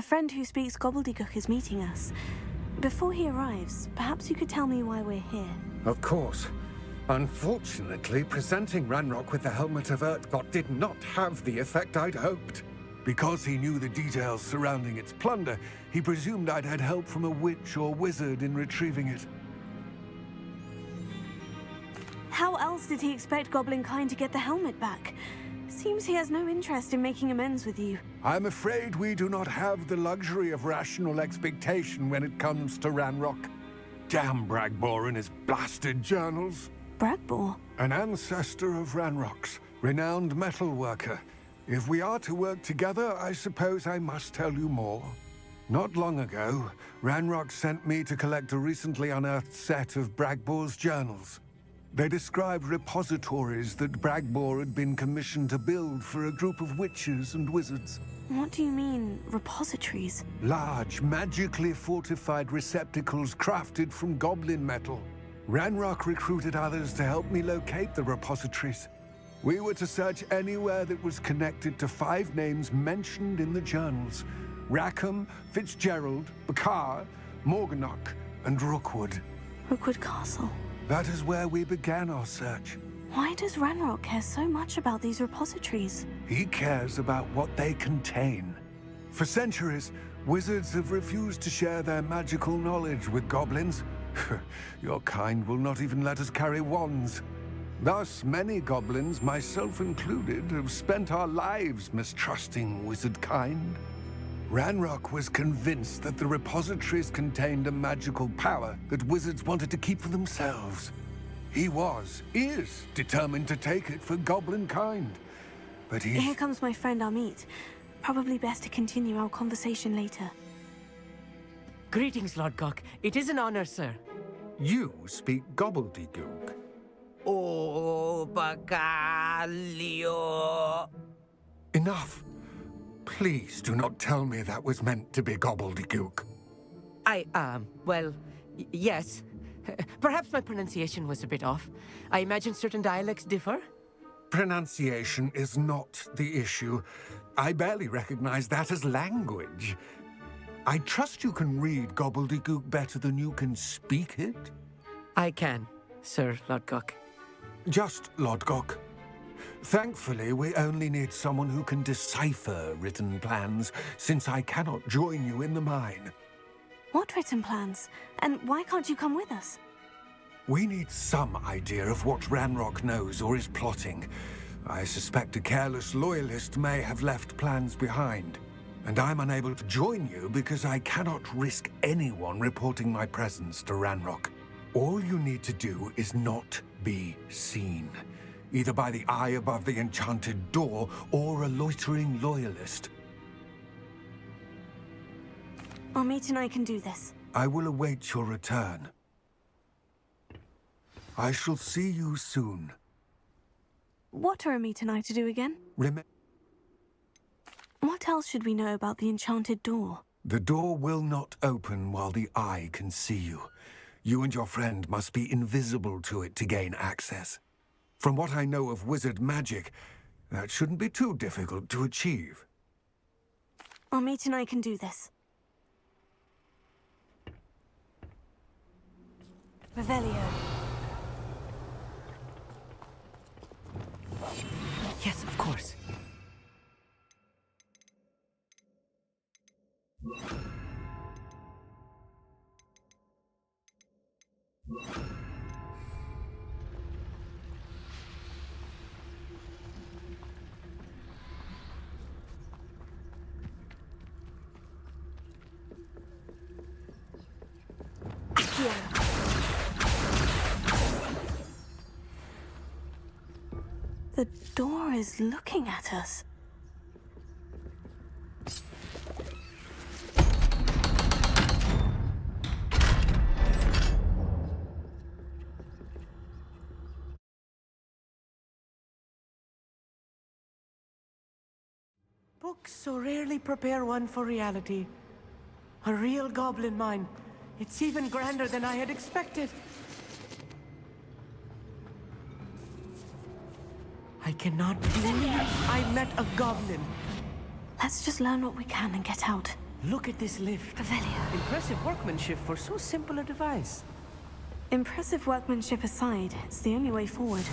friend who speaks gobbledygook is meeting us. Before he arrives, perhaps you could tell me why we're here. Of course. Unfortunately, presenting Ranrock with the Helmet of Urtkot did not have the effect I'd hoped. Because he knew the details surrounding its plunder, he presumed I'd had help from a witch or wizard in retrieving it. How else did he expect Goblinkind to get the helmet back? Seems he has no interest in making amends with you. I'm afraid we do not have the luxury of rational expectation when it comes to Ranrock. Damn Bragbor and his blasted journals. Bragbor? An ancestor of Ranrock's, renowned metalworker. If we are to work together, I suppose I must tell you more. Not long ago, Ranrock sent me to collect a recently unearthed set of Bragbor's journals. They described repositories that Bragbor had been commissioned to build for a group of witches and wizards. What do you mean, repositories? Large, magically fortified receptacles crafted from goblin metal. Ranrock recruited others to help me locate the repositories. We were to search anywhere that was connected to 5 names mentioned in the journals: Rackham, Fitzgerald, Bakar, Morganach, and Rookwood. Rookwood Castle. That is where we began our search. Why does Ranrock care so much about these repositories? He cares about what they contain. For centuries, wizards have refused to share their magical knowledge with goblins. Your kind will not even let us carry wands. Thus, many goblins, myself included, have spent our lives mistrusting wizard kind. Ranrock was convinced that the repositories contained a magical power that wizards wanted to keep for themselves. He is determined to take it for goblin kind. But Here comes my friend Amit. Probably best to continue our conversation later. Greetings, Lord Gok. It is an honor, sir. You speak gobbledygook. Oh, Bagalio. Enough. Please do not tell me that was meant to be gobbledygook. Well, yes. Perhaps my pronunciation was a bit off. I imagine certain dialects differ. Pronunciation is not the issue. I barely recognize that as language. I trust you can read gobbledygook better than you can speak it? I can, Sir Lord Gok. Just Lord Gok. Thankfully, we only need someone who can decipher written plans, since I cannot join you in the mine. What written plans? And why can't you come with us? We need some idea of what Ranrock knows or is plotting. I suspect a careless loyalist may have left plans behind. And I'm unable to join you because I cannot risk anyone reporting my presence to Ranrock. All you need to do is not be seen, either by the eye above the enchanted door or a loitering loyalist. Amit and I can do this. I will await your return. I shall see you soon. What are Amit and I to do again? What else should we know about the enchanted door? The door will not open while the eye can see you. You and your friend must be invisible to it to gain access. From what I know of wizard magic, that shouldn't be too difficult to achieve. Amit and I can do this. Revelio. Yes, of course. The door is looking at us. Books so rarely prepare one for reality. A real goblin mine. It's even grander than I had expected. I cannot believe I met a goblin. Let's just learn what we can and get out. Look at this lift. Revelio. Impressive workmanship for so simple a device. Impressive workmanship aside, it's the only way forward.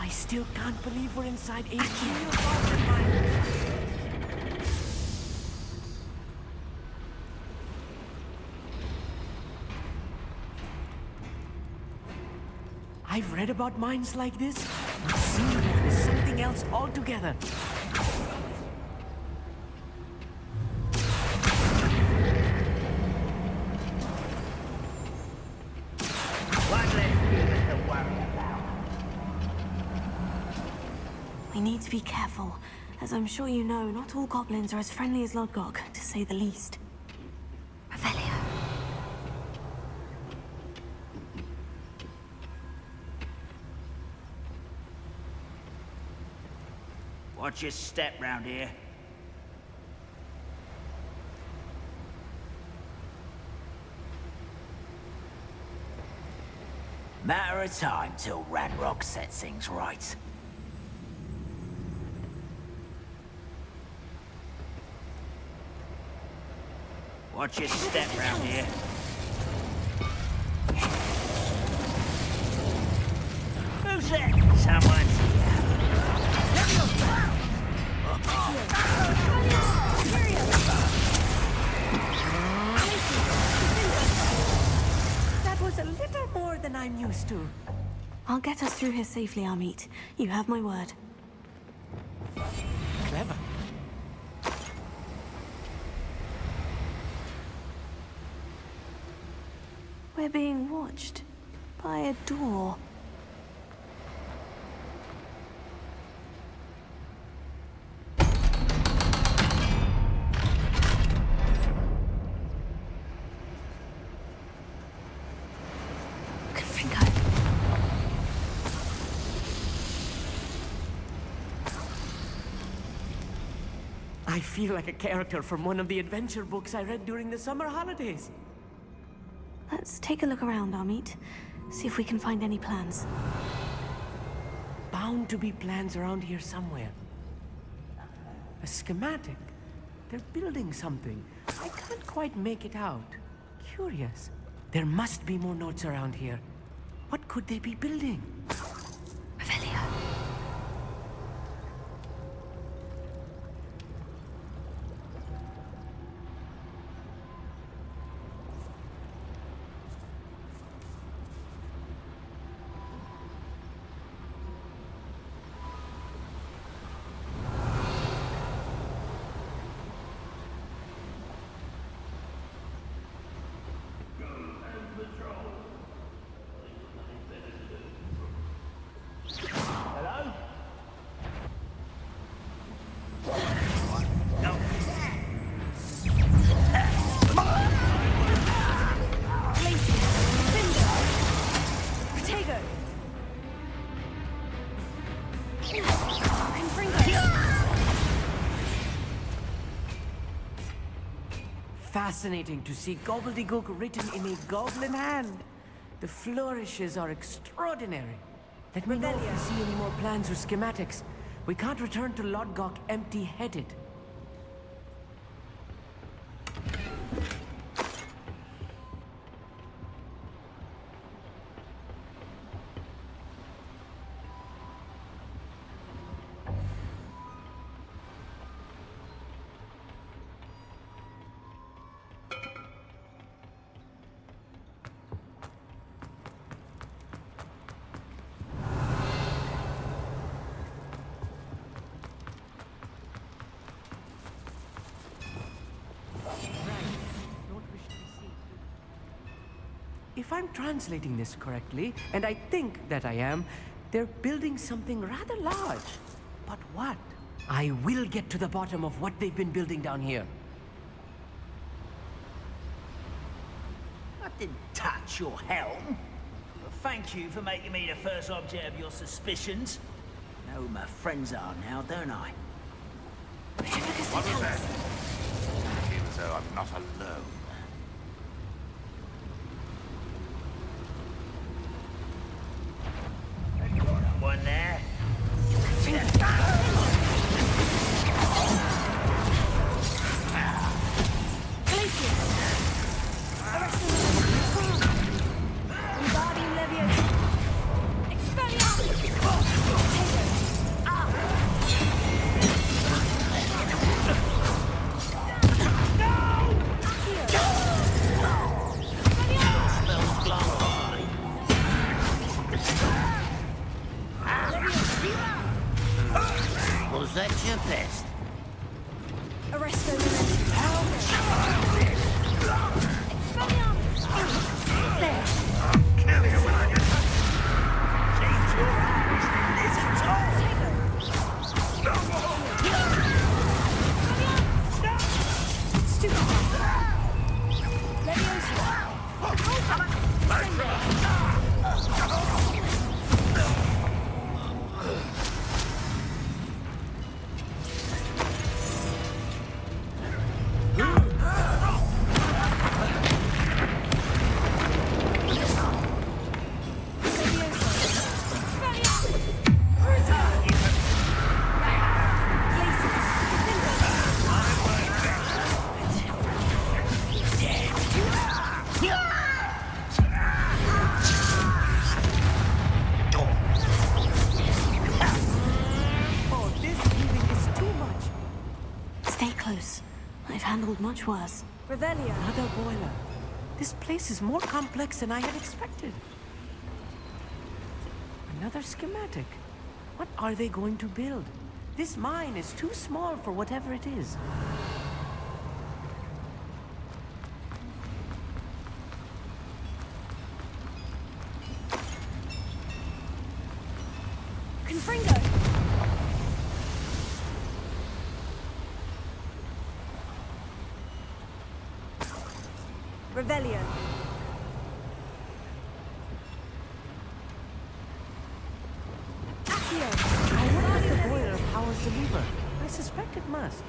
I still can't believe we're inside a real goblin mine. I've read about mines like this. Seeing one is something else altogether. One less human to worry about. We need to be careful. As I'm sure you know, not all goblins are as friendly as Lodgok, to say the least. Revelio. Watch your step round here. Matter of time till Ranrock sets things right. Watch your step round here. Who's that? Someone's here. That was a little more than I'm used to. I'll get us through here safely, Amit. You have my word. Clever. We're being watched by a door. I feel like a character from one of the adventure books I read during the summer holidays. Let's take a look around, Amit. See if we can find any plans. Bound to be plans around here somewhere. A schematic. They're building something. I can't quite make it out. Curious. There must be more notes around here. What could they be building? Revelio. Fascinating to see gobbledygook written in a goblin hand. The flourishes are extraordinary. Let me know if you see any more plans or schematics. We can't return to Lodgok empty-headed. If I'm translating this correctly, and I think that I am, they're building something rather large. But what? I will get to the bottom of what they've been building down here. I didn't touch your helm. But thank you for making me the first object of your suspicions. Know who my friends are now, don't I? What was that? I feel as though I'm not alone. One there. Was that your best? Stay close. I've handled much worse. Another boiler. This place is more complex than I had expected. Another schematic. What are they going to build? This mine is too small for whatever it is. Confringo! Revelio. I wonder if the boiler powers the lever. I suspect it must.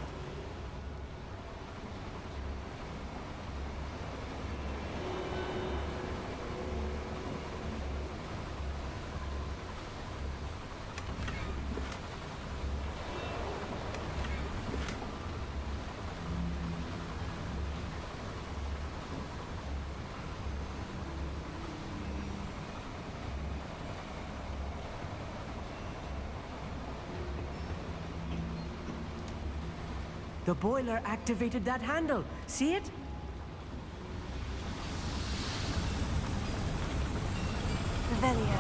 The boiler activated that handle. See it? Revelio.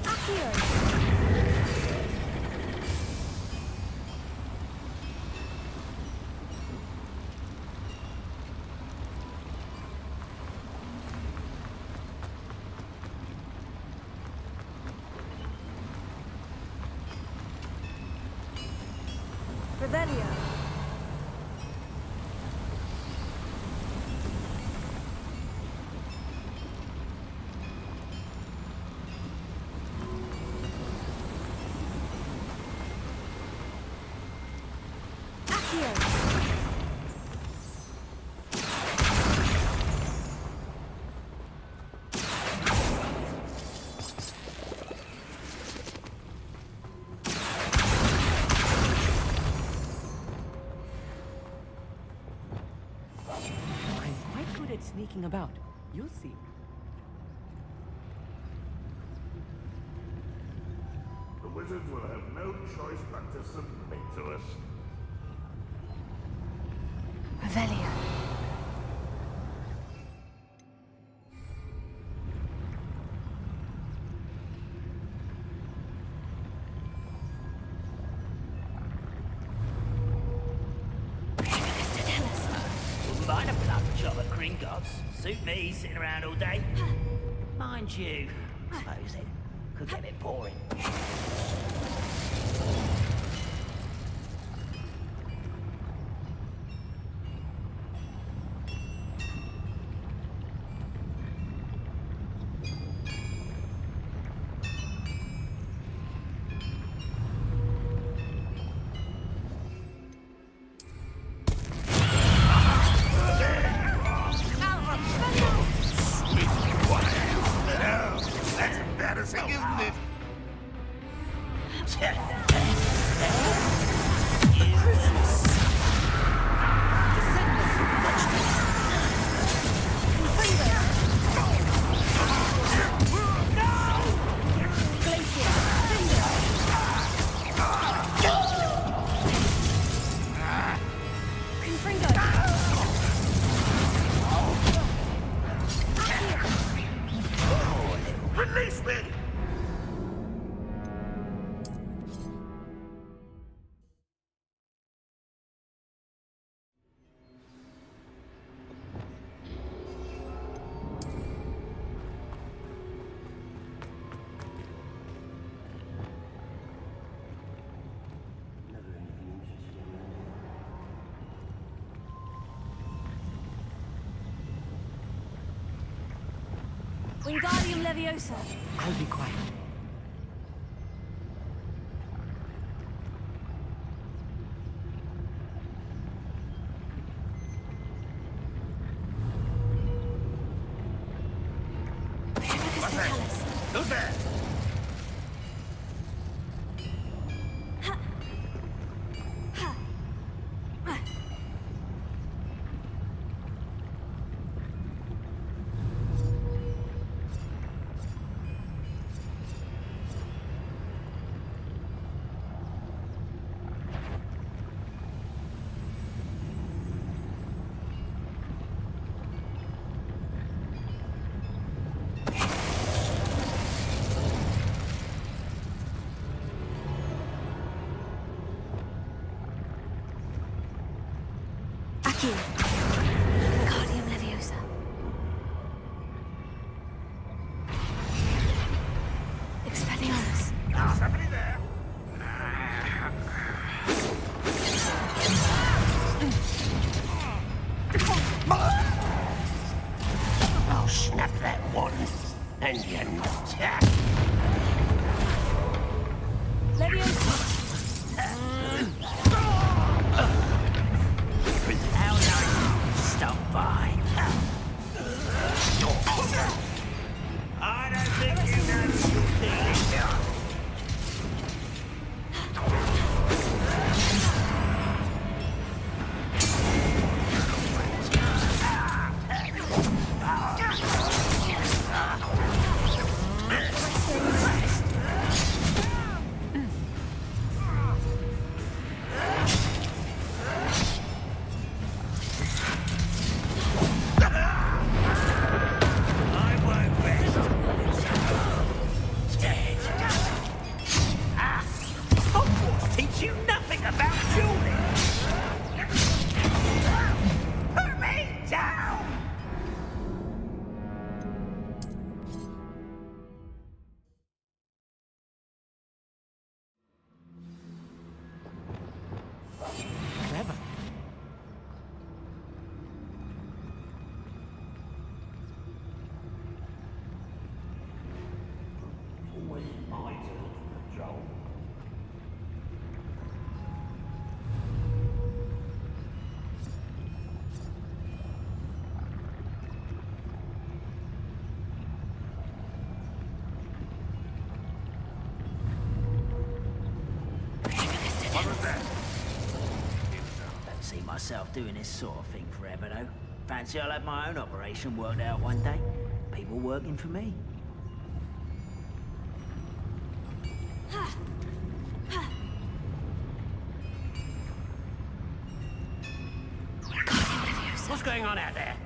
Accio. Revelio. Sneaking about. You'll see. The wizards will have no choice but to submit to us. Revelio. Mind a plug job at Gringotts. Suit me, sitting around all day. Mind you, I suppose it could get a bit boring. Release me! Wingardium Leviosa. I'll be quiet. What's that? Who's there? Aquí. Wingardium Leviosa. Expelliarmus. Somebody there? I'll snap that one, and you're not. Leviosa. How nice stop by. I don't think you know what teach you nothing about dueling. Put me down. Clever. Always my turn to control. What was that? Don't see myself doing this sort of thing forever, though. Fancy I'll have my own operation worked out one day. People working for me. What's going on out there?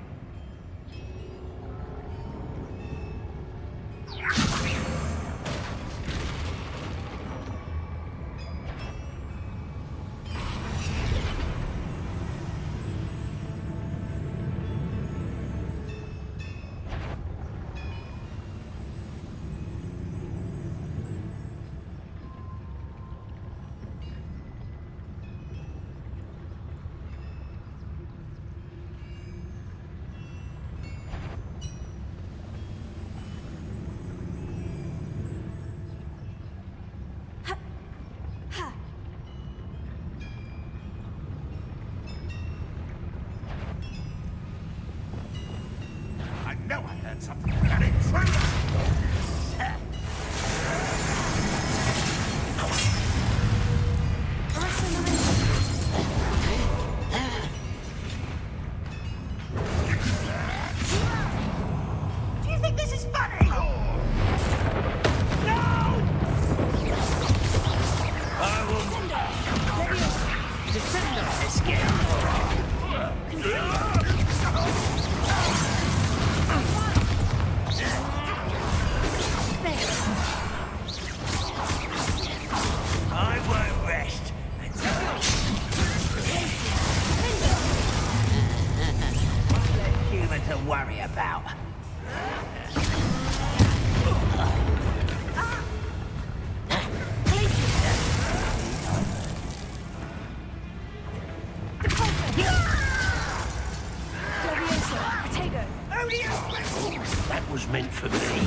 meant for me.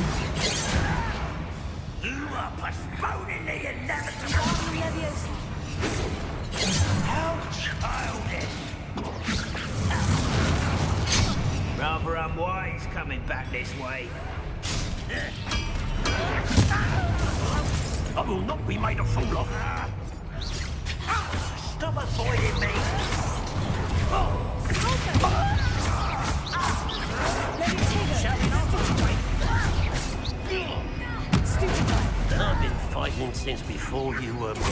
You are postponing the inevitable. How childish. Rather unwise coming back this way. I will not be made a fool of. Stop avoiding me. I've been fighting since before you were born.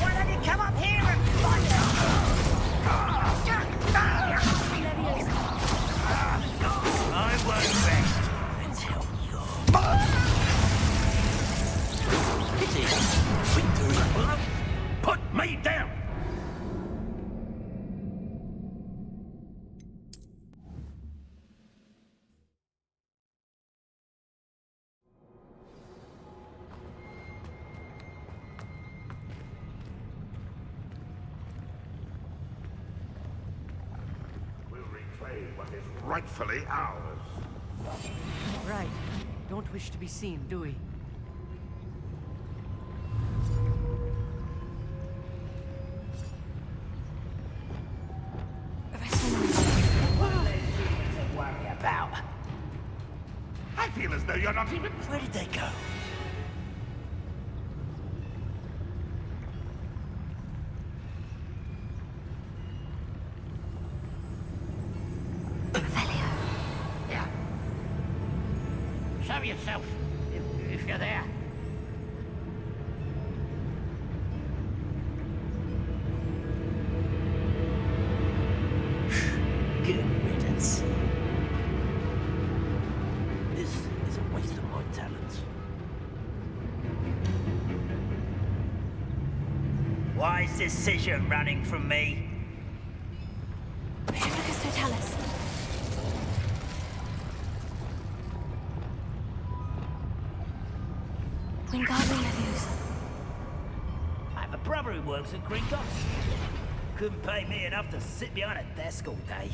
Why don't you come up here and fight I won't rest until you're... It is victory above. Put me down. We'll reclaim what is rightfully ours. Right. Don't wish to be seen, do we? worry about. I feel as though you're not even... Where did they go? Yeah. Show yourself, if you're there. Good riddance. This is a waste of my talents. Wise decision running from me. Amicus Totalis. Wingardium Leviosa. I have a brother who works at Gringotts. Couldn't pay me enough to sit behind a desk all day.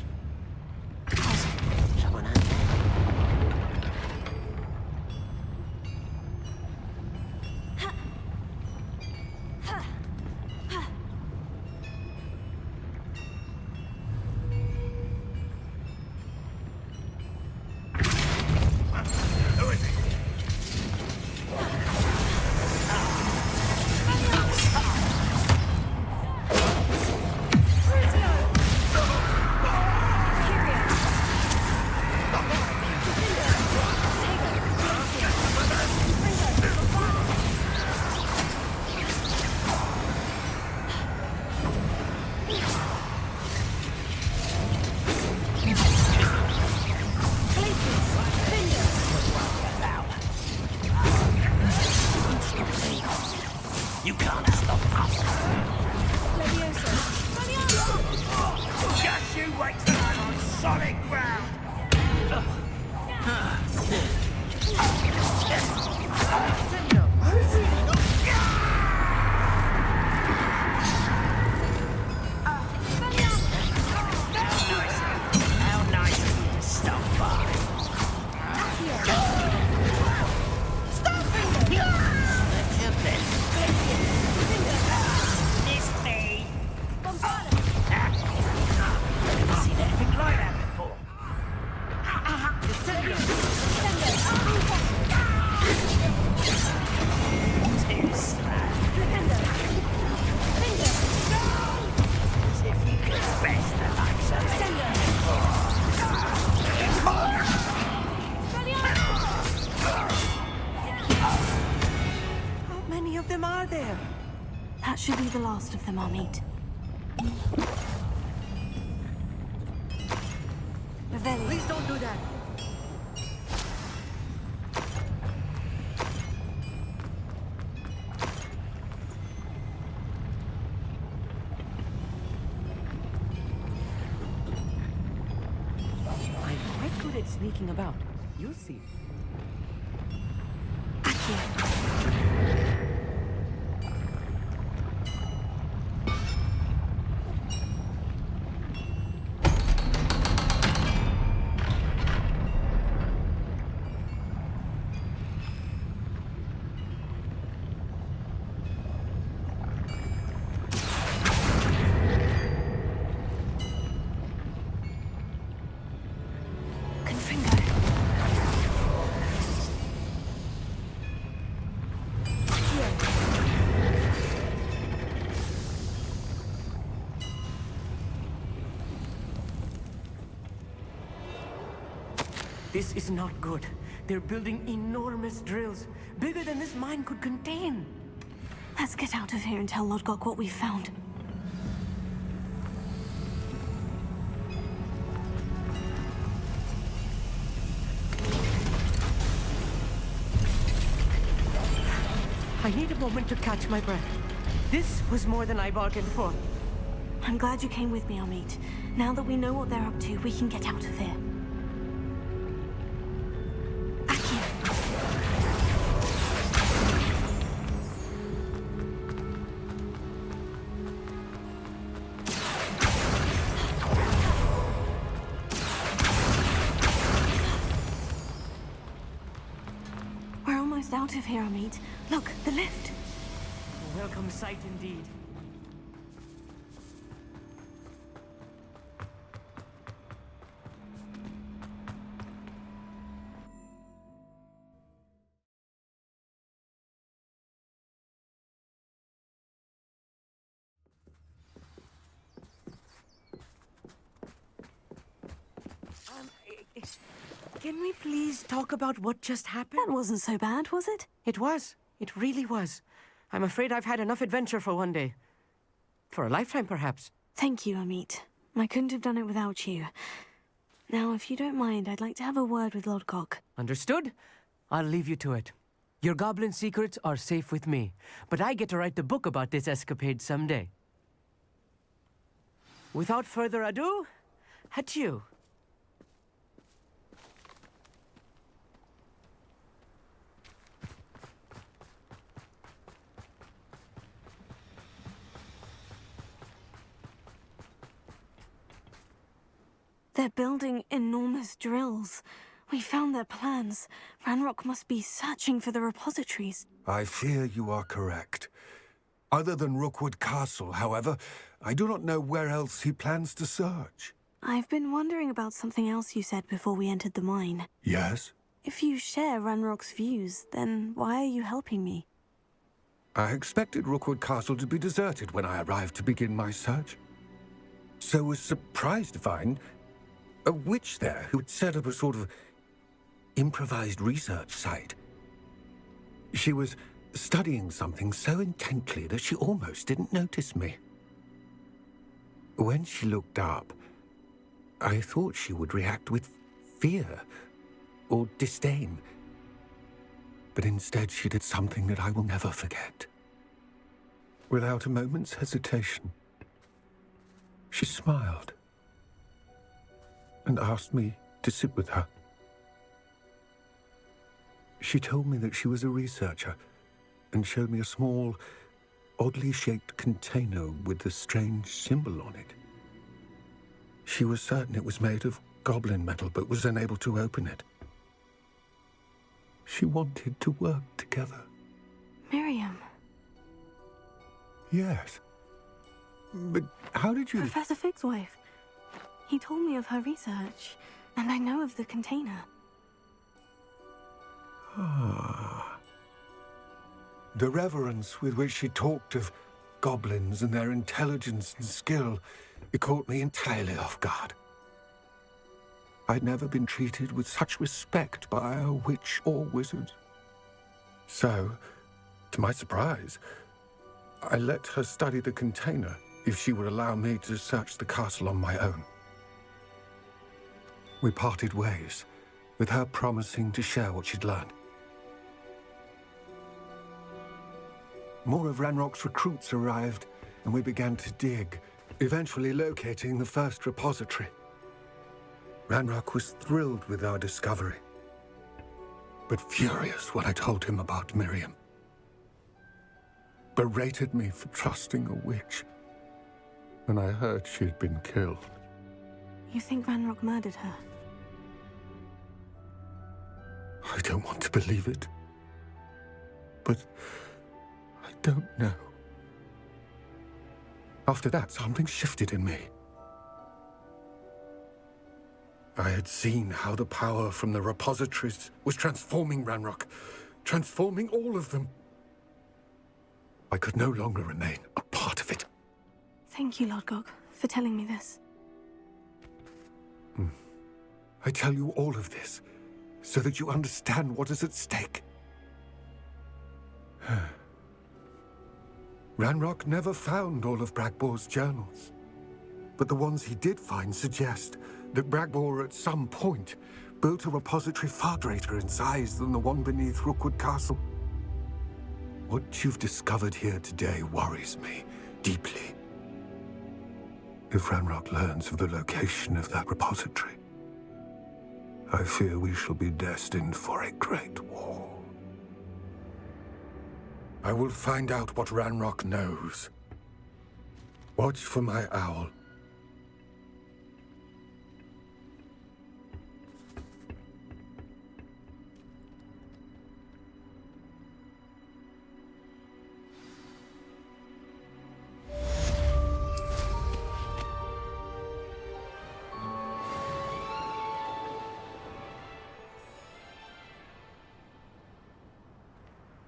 Someone out there. Who is it? You can't stop us. Just you wait till I'm on solid ground. How nice of you to stop by. Let your best. It's me. Never seen anything like that before. Too slack. As if you could best the likes of me. How many of them are there? That should be the last of them I'll meet. Please don't do that. sneaking about. You'll see. This is not good. They're building enormous drills, bigger than this mine could contain. Let's get out of here and tell Lodgok what we found. I need a moment to catch my breath. This was more than I bargained for. I'm glad you came with me, Amit. Now that we know what they're up to, we can get out of here. We're almost out of here, Amit. Look, the lift. A welcome sight indeed. Can we please talk about what just happened? That wasn't so bad, was it? It was. It really was. I'm afraid I've had enough adventure for one day. For a lifetime, perhaps. Thank you, Amit. I couldn't have done it without you. Now, if you don't mind, I'd like to have a word with Lodgok. Understood? I'll leave you to it. Your goblin secrets are safe with me, but I get to write the book about this escapade someday. Without further ado, adieu. They're building enormous drills. We found their plans. Ranrock must be searching for the repositories. I fear you are correct. Other than Rookwood Castle, however, I do not know where else he plans to search. I've been wondering about something else you said before we entered the mine. Yes? If you share Ranrock's views, then why are you helping me? I expected Rookwood Castle to be deserted when I arrived to begin my search. So was surprised to find a witch there who had set up a sort of improvised research site. She was studying something so intently that she almost didn't notice me. When she looked up, I thought she would react with fear or disdain. But instead she did something that I will never forget. Without a moment's hesitation, she smiled and asked me to sit with her. She told me that she was a researcher and showed me a small, oddly shaped container with a strange symbol on it. She was certain it was made of goblin metal, but was unable to open it. She wanted to work together. Miriam. Yes. But how did you... Professor Fig's wife. He told me of her research, and I know of the container. Ah. The reverence with which she talked of goblins and their intelligence and skill, it caught me entirely off guard. I'd never been treated with such respect by a witch or wizard. So, to my surprise, I let her study the container if she would allow me to search the castle on my own. We parted ways, with her promising to share what she'd learned. More of Ranrock's recruits arrived, and we began to dig, eventually locating the first repository. Ranrock was thrilled with our discovery, but furious when I told him about Miriam. Berated me for trusting a witch when I heard she had been killed. You think Ranrock murdered her? I don't want to believe it, but I don't know. After that, something shifted in me. I had seen how the power from the repositories was transforming Ranrock, transforming all of them. I could no longer remain a part of it. Thank you, Lord Gog, for telling me this. I tell you all of this so that you understand what is at stake. Ranrock never found all of Bragbor's journals, but the ones he did find suggest that Bragbor at some point built a repository far greater in size than the one beneath Rookwood Castle. What you've discovered here today worries me deeply. If Ranrock learns of the location of that repository, I fear we shall be destined for a great war. I will find out what Ranrock knows. Watch for my owl.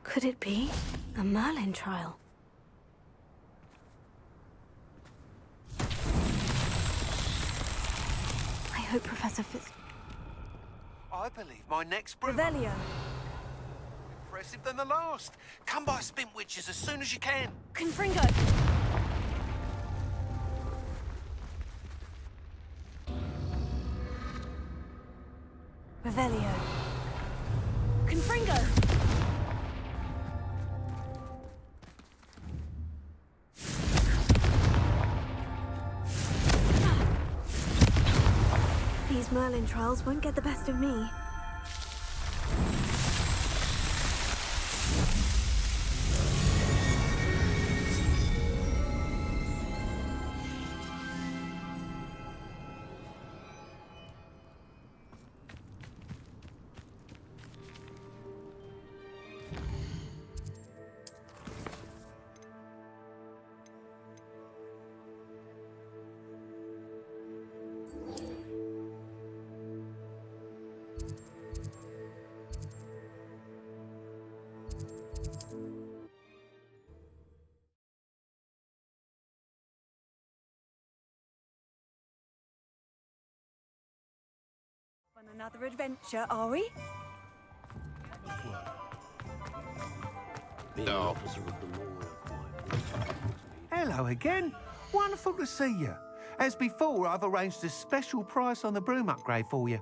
Could it be a Merlin trial? I hope Professor Fitz... I believe my next Revelio. impressive than the last. Come by Spint Witches as soon as you can. Confringo! Revelio. Confringo! These Merlin trials won't get the best of me. On another adventure, are we? Being an officer of the law. Hello again. Wonderful to see you. As before, I've arranged a special price on the broom upgrade for you.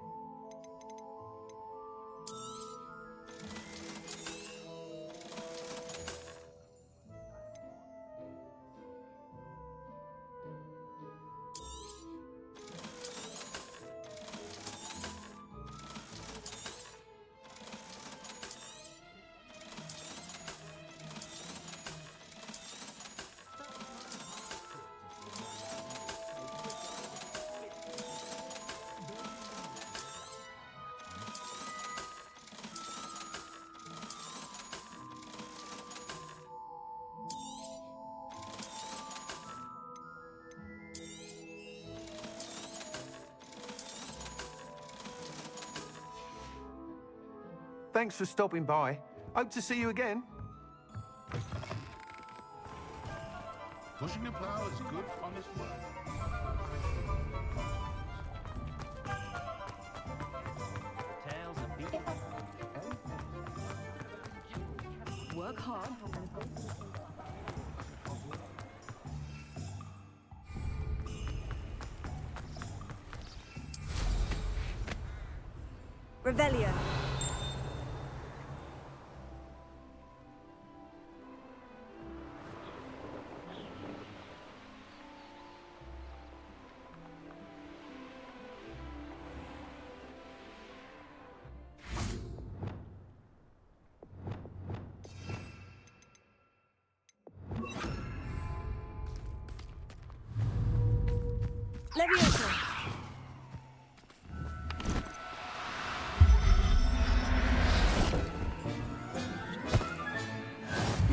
Thanks for stopping by. Hope to see you again. Pushing a plow is good, honest work. Work hard. Revelio. Leviosa!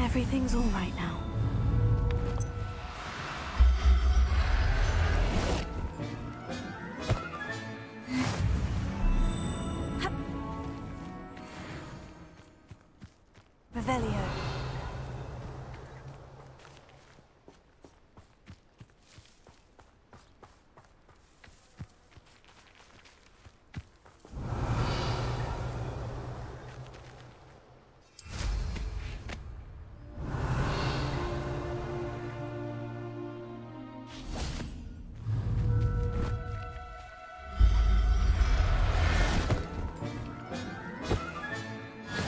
Everything's all right now. Revelio.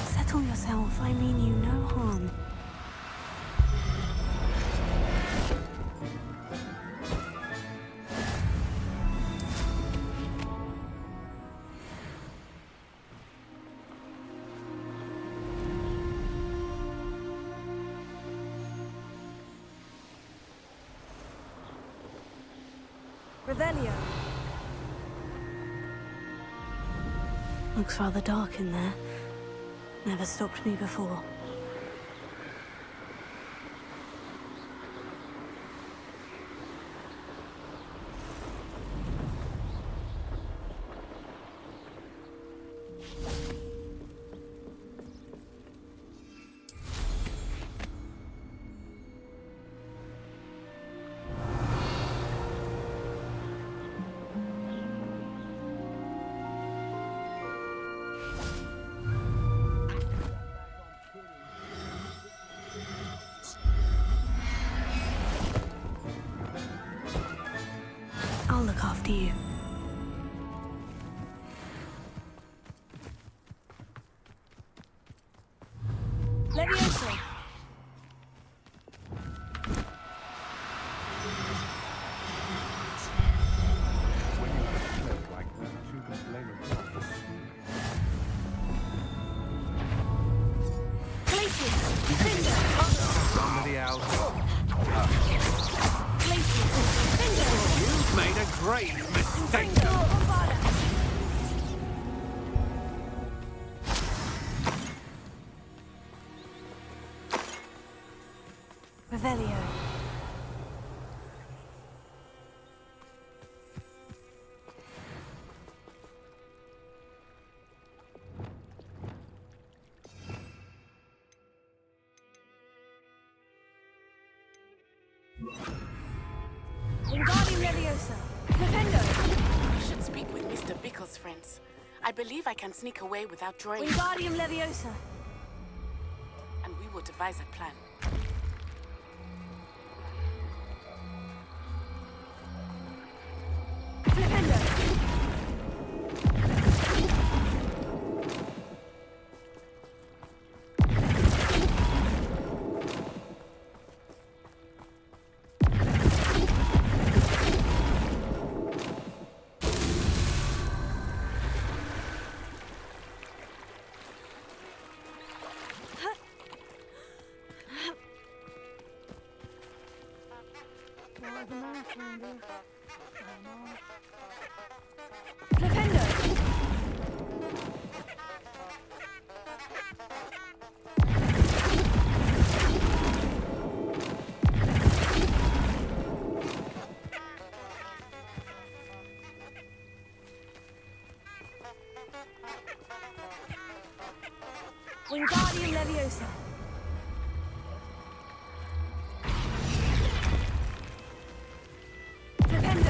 Settle yourself. I mean you no harm. Revelio. Looks rather dark in there. Never stopped me before. I'll look after you. Leviosa! When you have fled like that, you can blame a god for swimming. Places! Finger! Somebody else. Places! Finger! You've made a great mistake. Finger! Bombarda! Revelio. Wingardium Leviosa! Flipendo! I should speak with Mr. Bickle's friends. I believe I can sneak away without drawing, Wingardium Leviosa! and we will devise a plan. Flipendo! Flipendo! Wingardium Leviosa! Flipendo!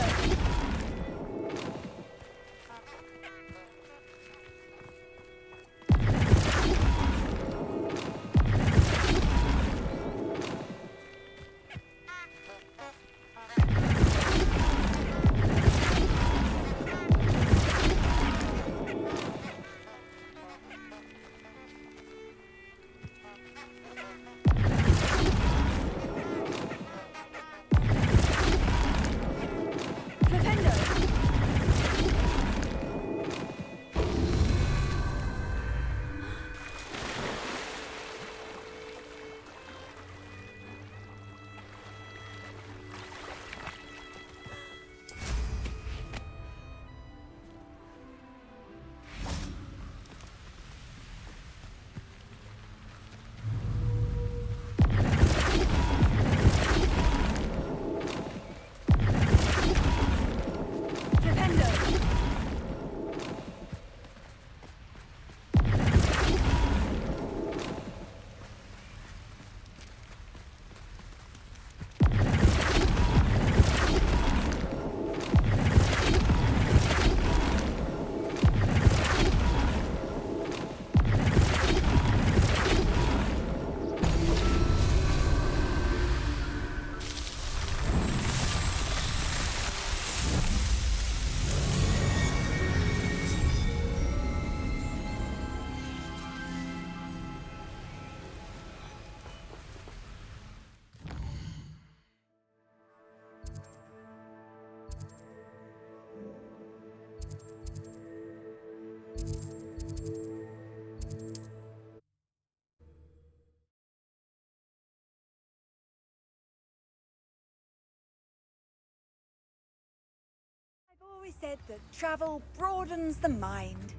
always said that travel broadens the mind.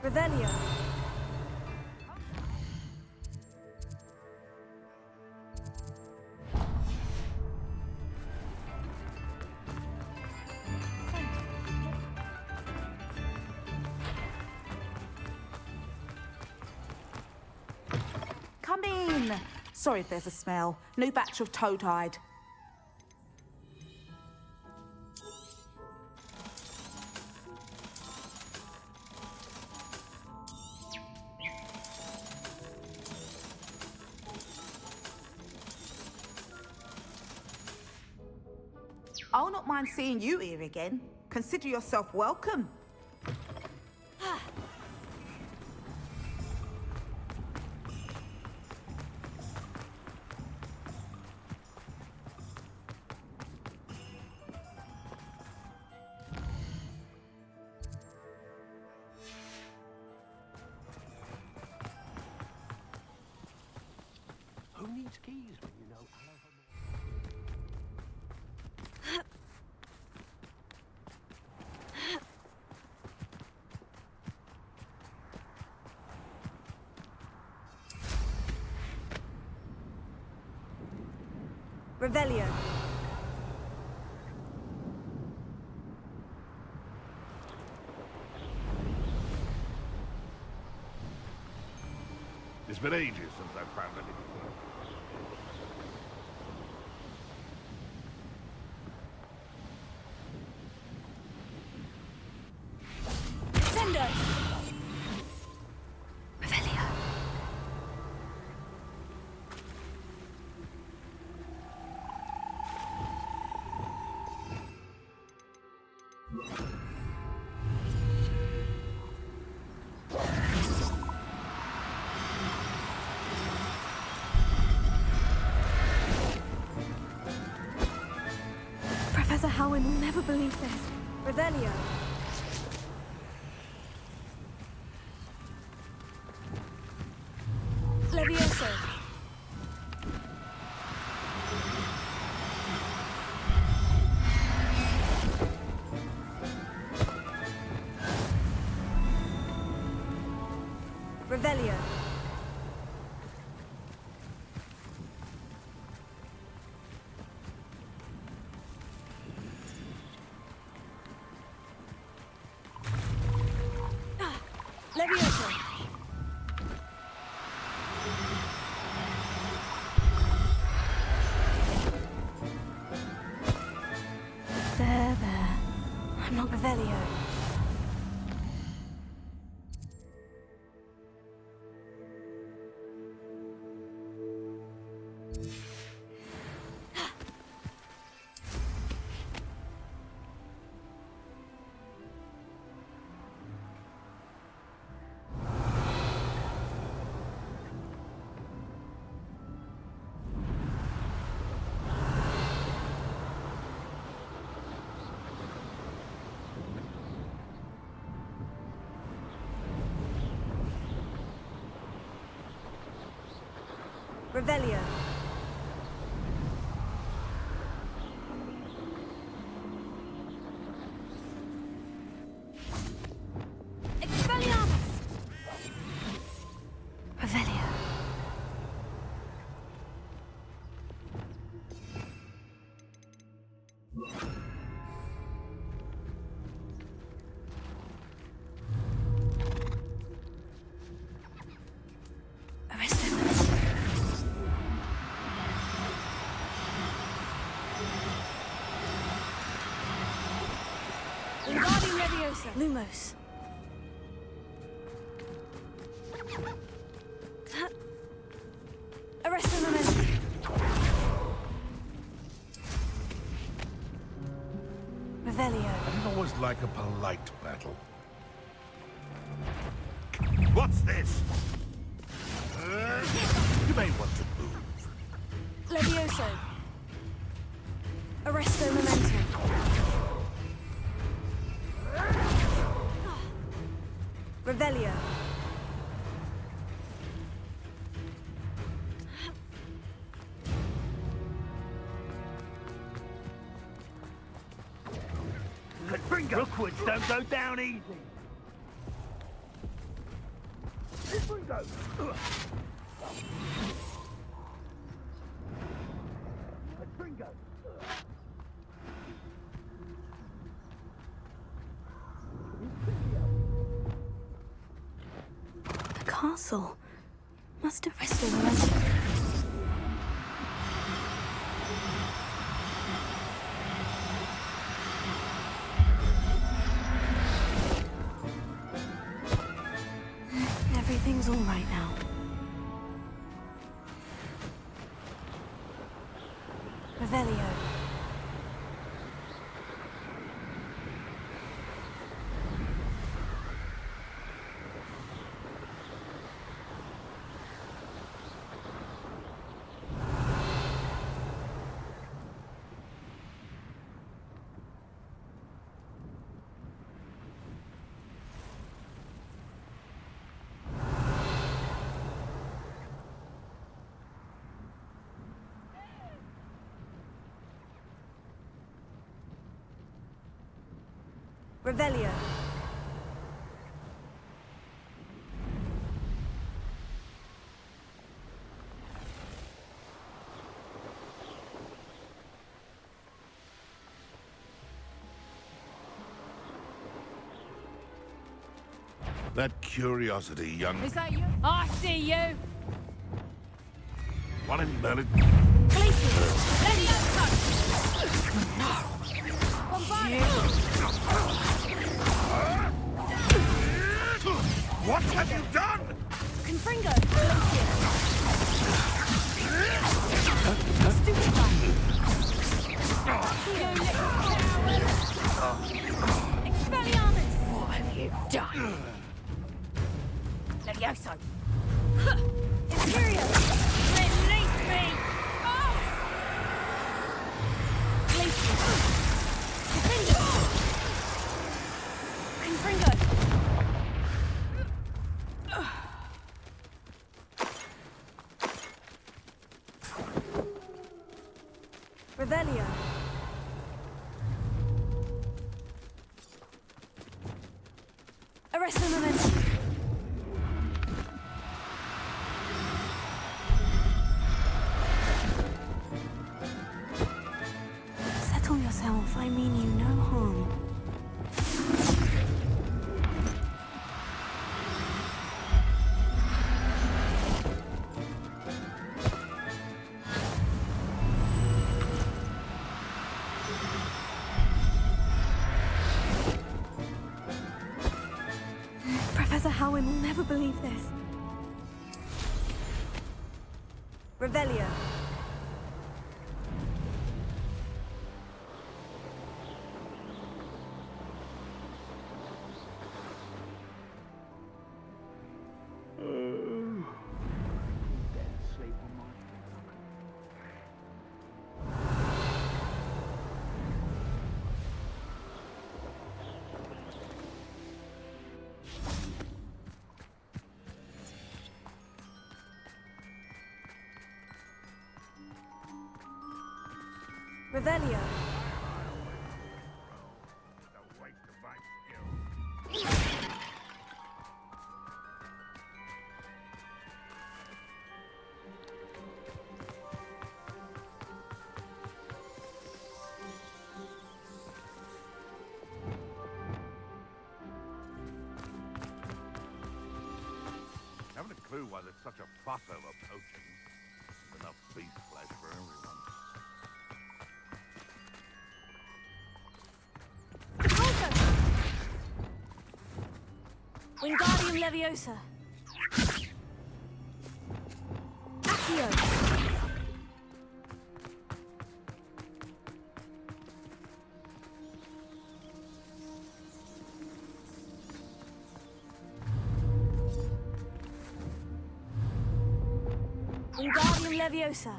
Revelio. Come in. Sorry if there's a smell. New batch of toad-hide. I'll not mind seeing you here again. Consider yourself welcome. Who needs keys when you know Revelio. It's been ages since I've found anything. Sendo. Revelio. Professor Howin will never believe this. Revelio. Levioso. Revelio. Levioso. There. I'm not Revelio. Revelio. Expelliarmus. Revelio. Wingardium Leviosa. Lumos. Arresto Momentum. Revelio. I didn't always like a polite battle. What's this? You may want to move. Levioso. Arresto Momentum. Rookwoods don't go down easy. This one goes. The castle must have rested the residents. Everything's all right now. Revelio. Revelio. That curiosity, young... Is that you? I see you. One in Merlin. Places. Ready up. What have you done? Confringo. Stupid Expelliarmus. What have you done? Levioso. Imperio. Release me. Oh. Defender. Confringo. Revelio. Arrest the momentum. Settle yourself. I mean you no harm. Professor Howin will never believe this. Revelio. Revelio. Haven't a clue why there's such a fuss over poaching. Enough beast flesh for everyone. Wingardium Leviosa. Accio. Wingardium Leviosa.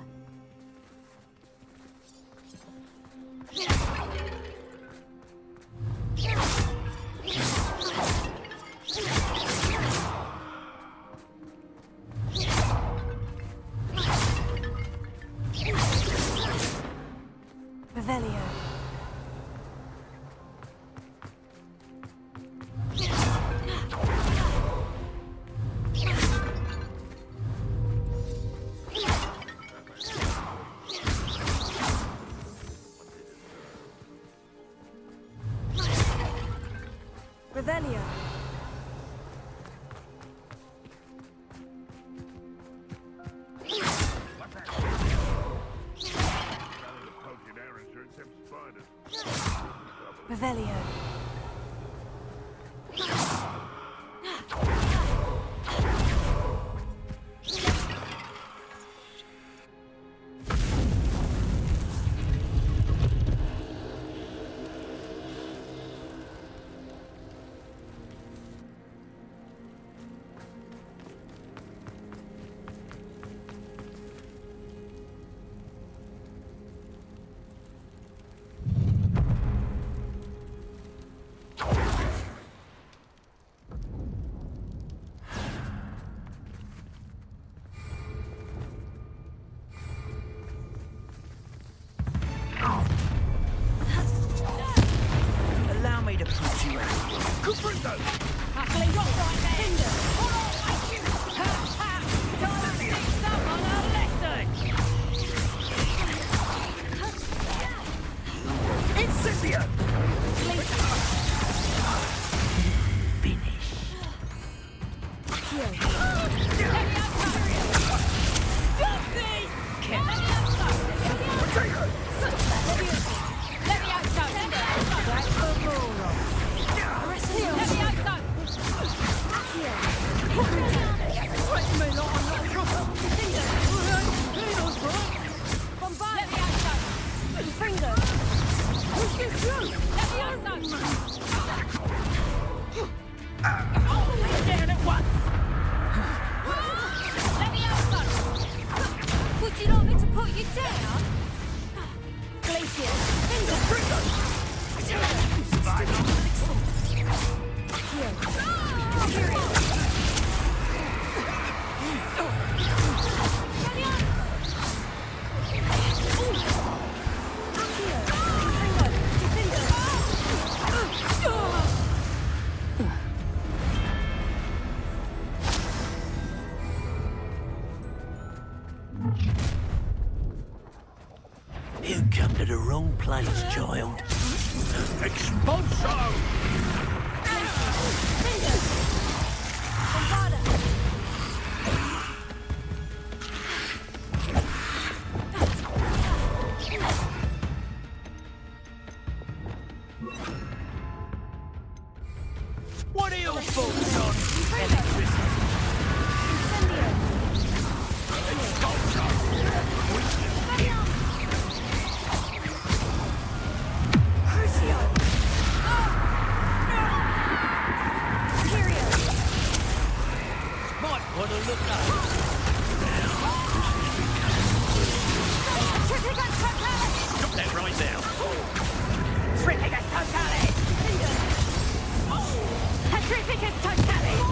Revelio. Revelio. Revelio. Allow me to put you out. Cuprido! Happily rock right there! Tinder! All right, thank you! Ha, ha! Time to teach someone a lesson! Incendio! Finish. Would you like me to put you down? Glacier. You come to the wrong place, child. Expulso! What are your thoughts on electricity? Might want to look up. Stop that right now. Terrificus totalis! Terrificus totalis!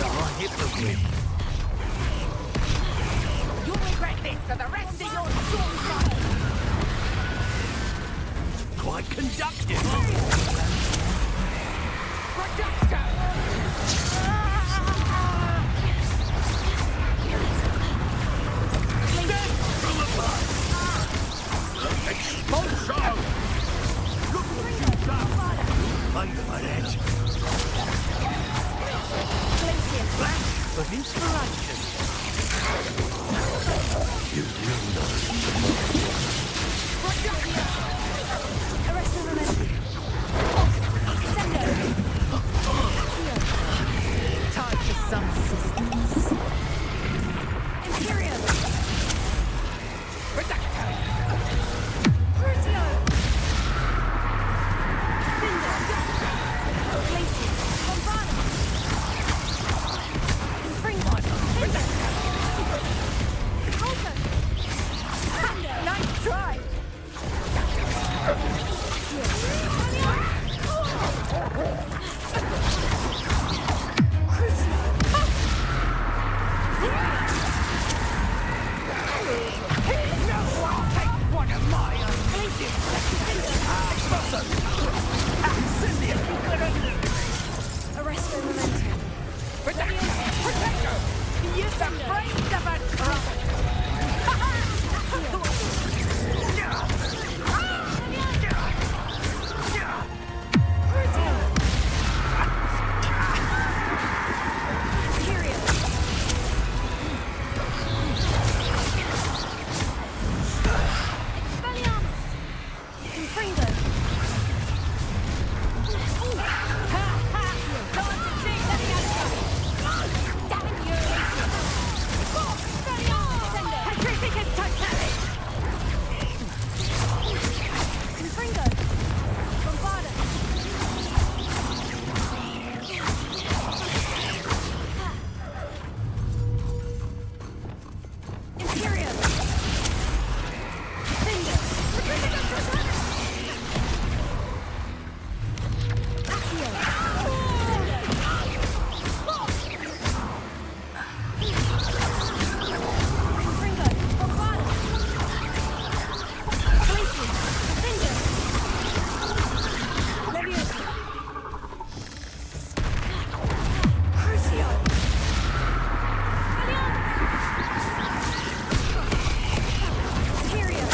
a hypocrite. You'll regret this for the rest of your short life. Quite conductive. Expulsion! Look what you've done! Wait for that. Flash of inspiration. You will know. Arrest the momentum. Time for some systems. Imperium. Reducto. Crucio. Finder. Glacius. Bombardum. Confringo. Finder. Halter. Finder. Nice try. Arrest the momentum. Use the brains of a truck. Imperium. Expelliarmus. Confringo. Confringo. Bombarda. Imperium. Finger. Accio. Sender. Confringo. Bombarda. Glacius. Finger. Leviosa. Crucio. Imperium.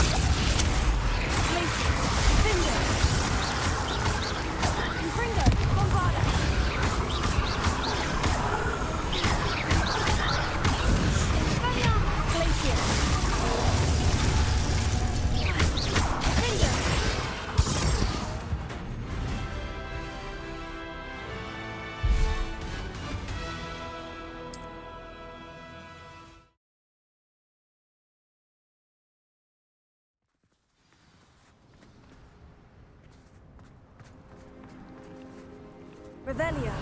Glacius. Finder. Confringo. Bombarda. Expelliarmus. Glacius. Finder. Revelio.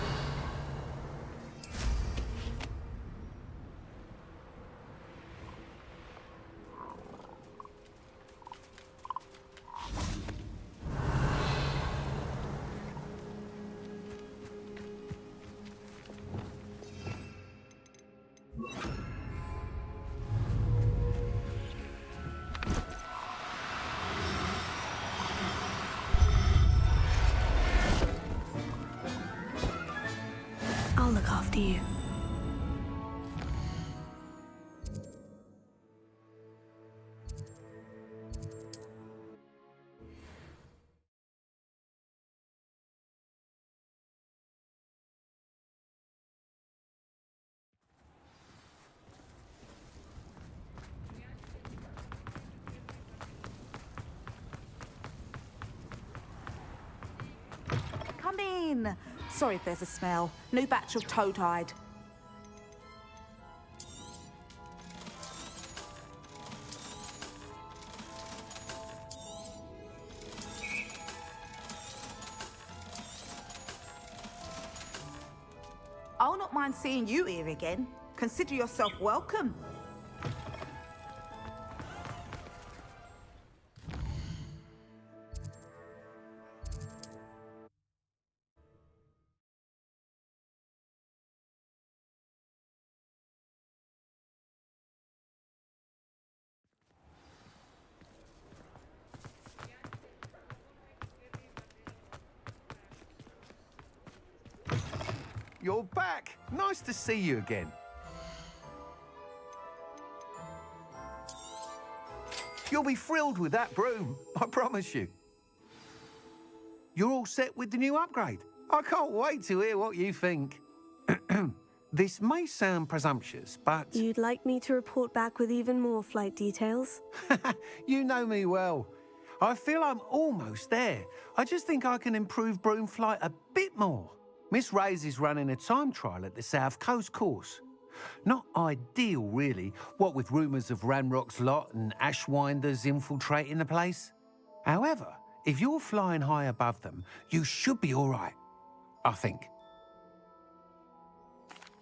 I'll look after you. Come in. Sorry if there's a smell. New batch of toad-hide. I'll not mind seeing you here again. Consider yourself welcome. you're back. Nice to see you again. You'll be thrilled with that broom, I promise you. You're all set with the new upgrade. I can't wait to hear what you think. This may sound presumptuous, but... You'd like me to report back with even more flight details? You know me well. I feel I'm almost there. I just think I can improve broom flight a bit more. Miss Ray's is running a time trial at the South Coast course. Not ideal, really, what with rumours of Ranrock's lot and Ashwinders infiltrating the place. However, if you're flying high above them, you should be all right, I think.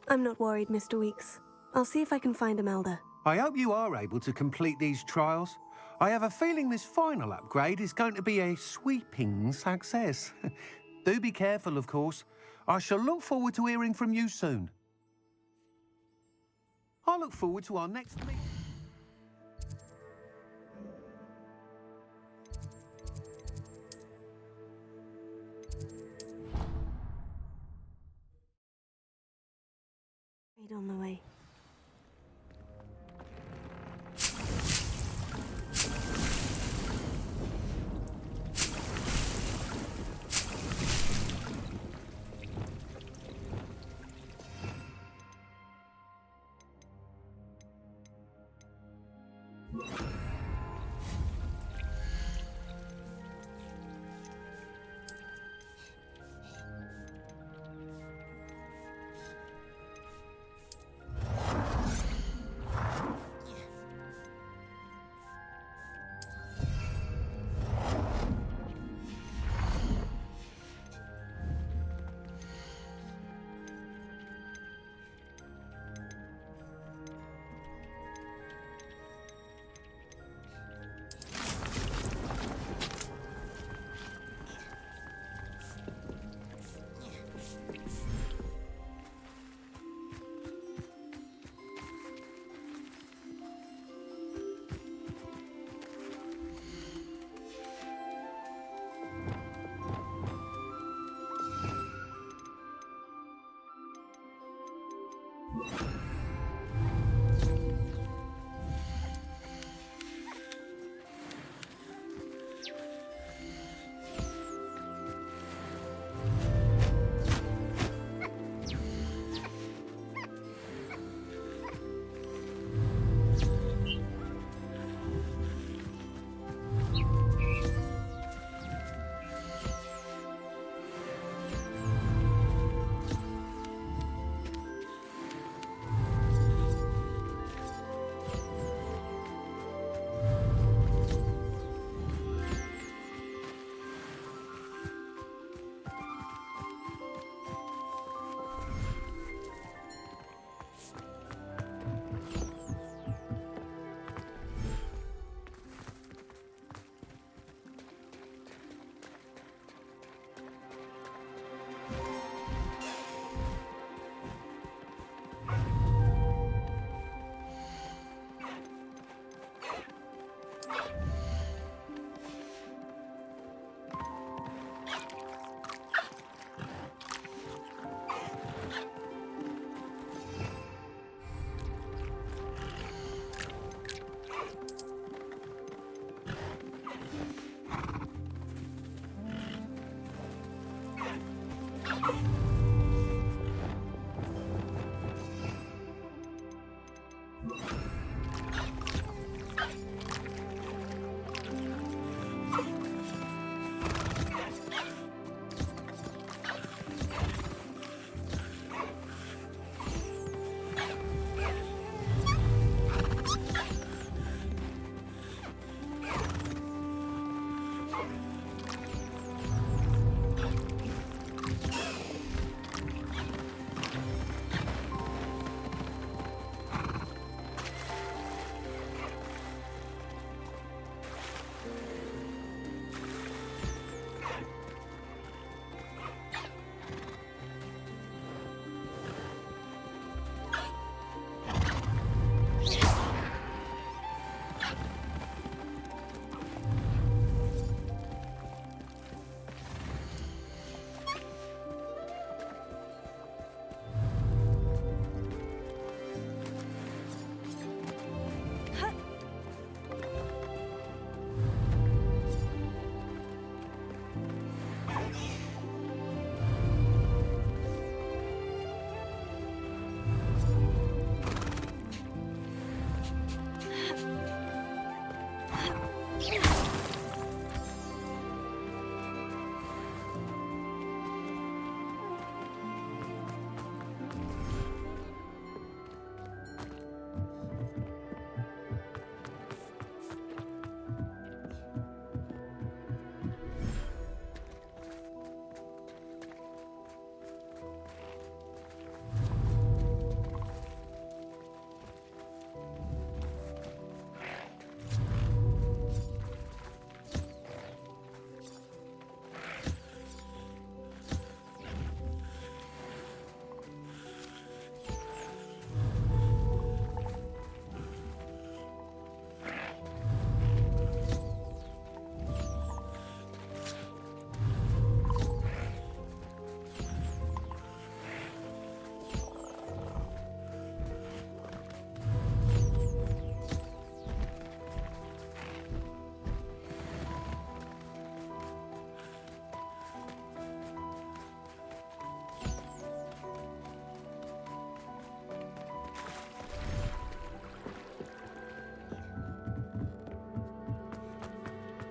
I'm not worried, Mr. Weeks. I'll see if I can find Imelda. I hope you are able to complete these trials. I have a feeling this final upgrade is going to be a sweeping success. Do be careful, of course. I shall look forward to hearing from you soon. I look forward to our next meeting. Right on the way.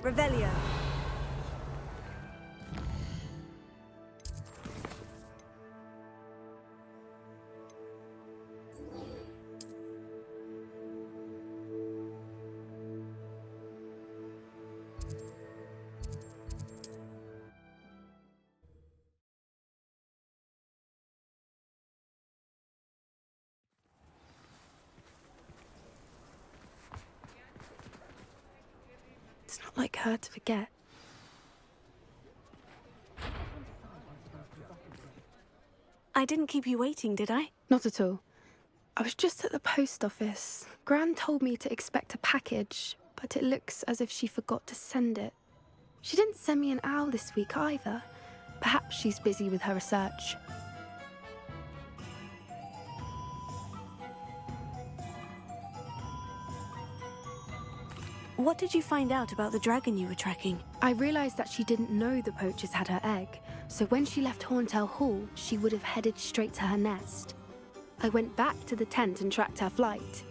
Revelio. It's not like her to forget. I didn't keep you waiting, did I? Not at all. I was just at the post office. Gran told me to expect a package, but it looks as if she forgot to send it. She didn't send me an owl this week either. Perhaps she's busy with her research. What did you find out about the dragon you were tracking? I realised that she didn't know the poachers had her egg, so when she left Horntail Hall, she would have headed straight to her nest. I went back to the tent and tracked her flight.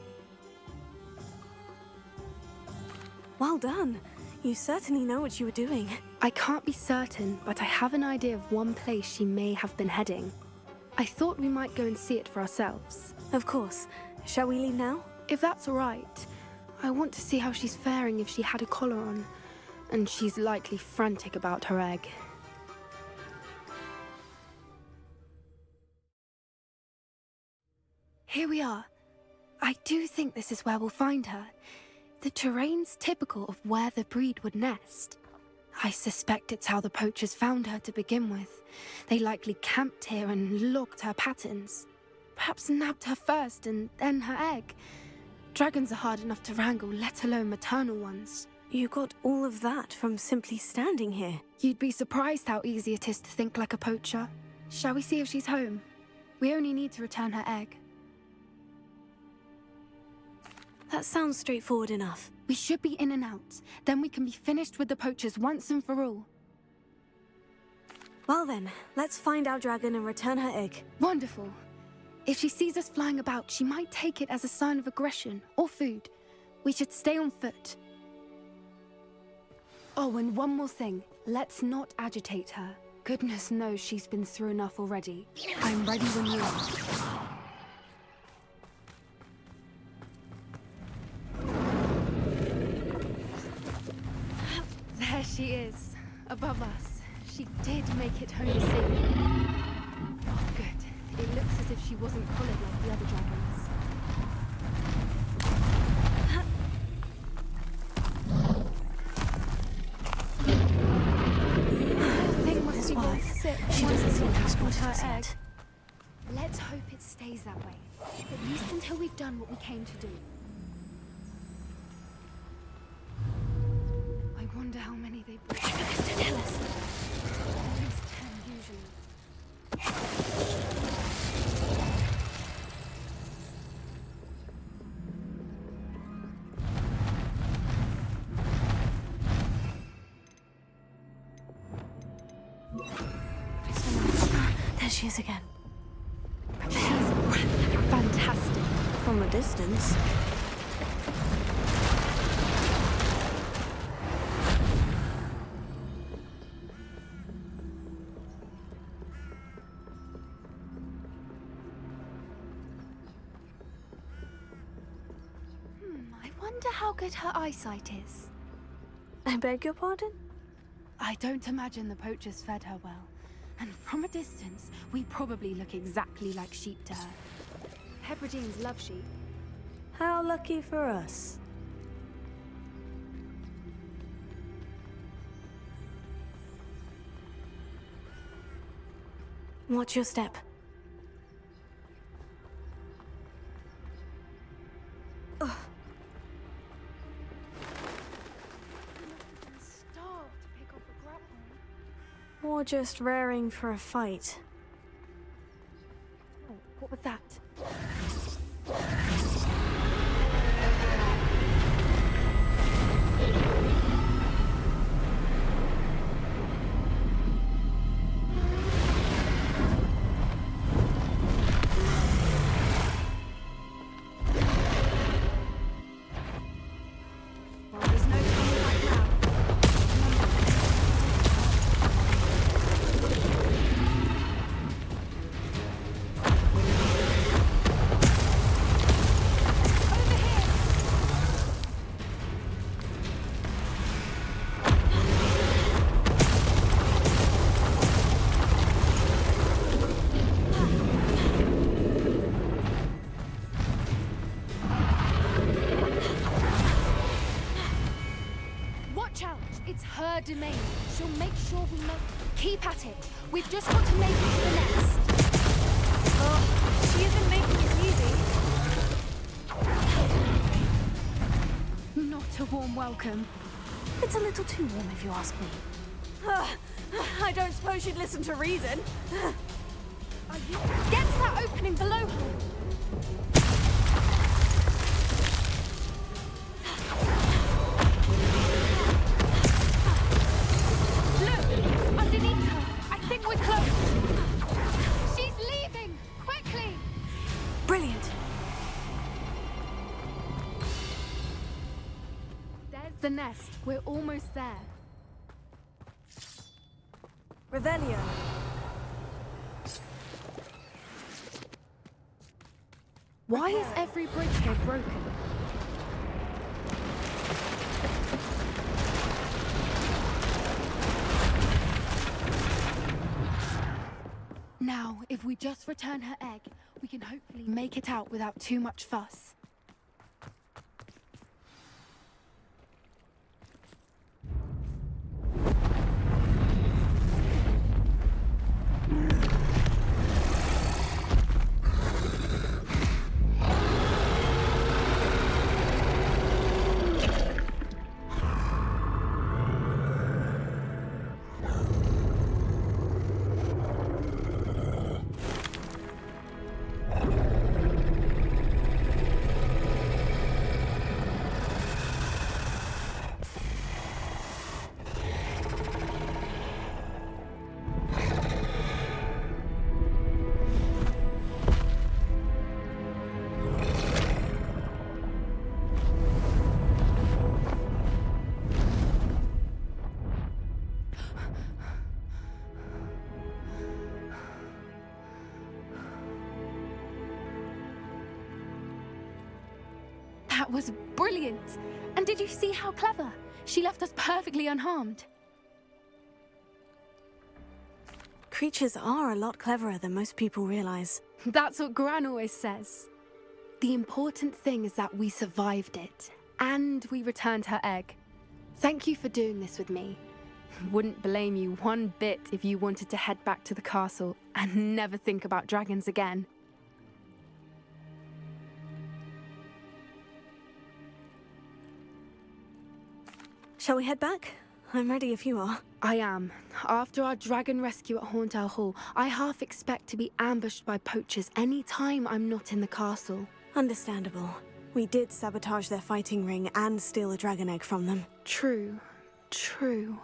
Well done. You certainly know what you were doing. I can't be certain, but I have an idea of one place she may have been heading. I thought we might go and see it for ourselves. Of course. Shall we leave now? If that's all right. I want to see how she's faring if she had a collar on. And she's likely frantic about her egg. Here we are. I do think this is where we'll find her. The terrain's typical of where the breed would nest. I suspect it's how the poachers found her to begin with. They likely camped here and logged her patterns. Perhaps nabbed her first and then her egg. Dragons are hard enough to wrangle, let alone maternal ones. You got all of that from simply standing here. You'd be surprised how easy it is to think like a poacher. Shall we see if she's home? We only need to return her egg. That sounds straightforward enough. We should be in and out. Then we can be finished with the poachers once and for all. Well then, let's find our dragon and return her egg. Wonderful. If she sees us flying about, she might take it as a sign of aggression or food. We should stay on foot. Oh, and one more thing. Let's not agitate her. Goodness knows she's been through enough already. I'm ready when you are. There she is, above us. She did make it home safely. Oh, good. It looks as if she wasn't collared like the other dragons. The thing must be very sick. She doesn't seem to have spotted her us egg. yet. Let's hope it stays that way. At least until we've done what we came to do. I wonder how many they bring. Wait for this to tell us. At least 10 usually. There she is again. She's fantastic. From a distance. I wonder how good her eyesight is. I beg your pardon? I don't imagine the poachers fed her well. And from a distance, we probably look exactly like sheep to her. Hebrideans love sheep. How lucky for us. Watch your step. Or just raring for a fight. Oh, what was that? Well, there's no time like now. She'll make sure we make... Keep at it. We've just got to make it to the nest. Oh, she isn't making it easy. Not a warm welcome. It's a little too warm if you ask me. I don't suppose she'd listen to reason. Get to that opening below her. Look! Underneath her! I think we're close! She's leaving! Quickly! Brilliant. There's the nest. We're almost there. Revelio. Why is every bridge here broken? Now, if we just return her egg, we can hopefully make it out without too much fuss. That was brilliant! And did you see how clever? She left us perfectly unharmed. Creatures are a lot cleverer than most people realize. That's what Gran always says. The important thing is that we survived it, and we returned her egg. Thank you for doing this with me. Wouldn't blame you one bit if you wanted to head back to the castle and never think about dragons again. Shall we head back? I'm ready if you are. I am. After our dragon rescue at Hauntel Hall, I half expect to be ambushed by poachers any time I'm not in the castle. Understandable. We did sabotage their fighting ring and steal a dragon egg from them. True. True.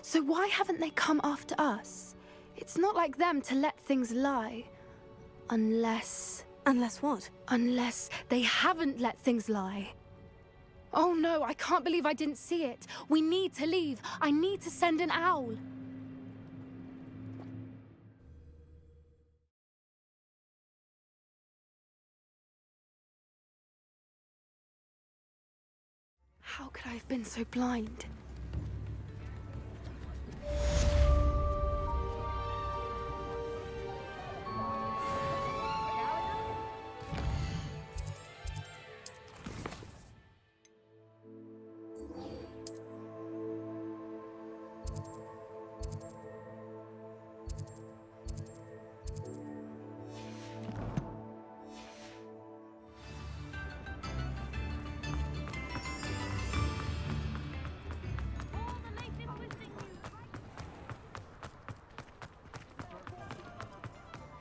So why haven't they come after us? It's not like them to let things lie. Unless... Unless what? Unless they haven't let things lie. Oh no, I can't believe I didn't see it. We need to leave. I need to send an owl. How could I have been so blind?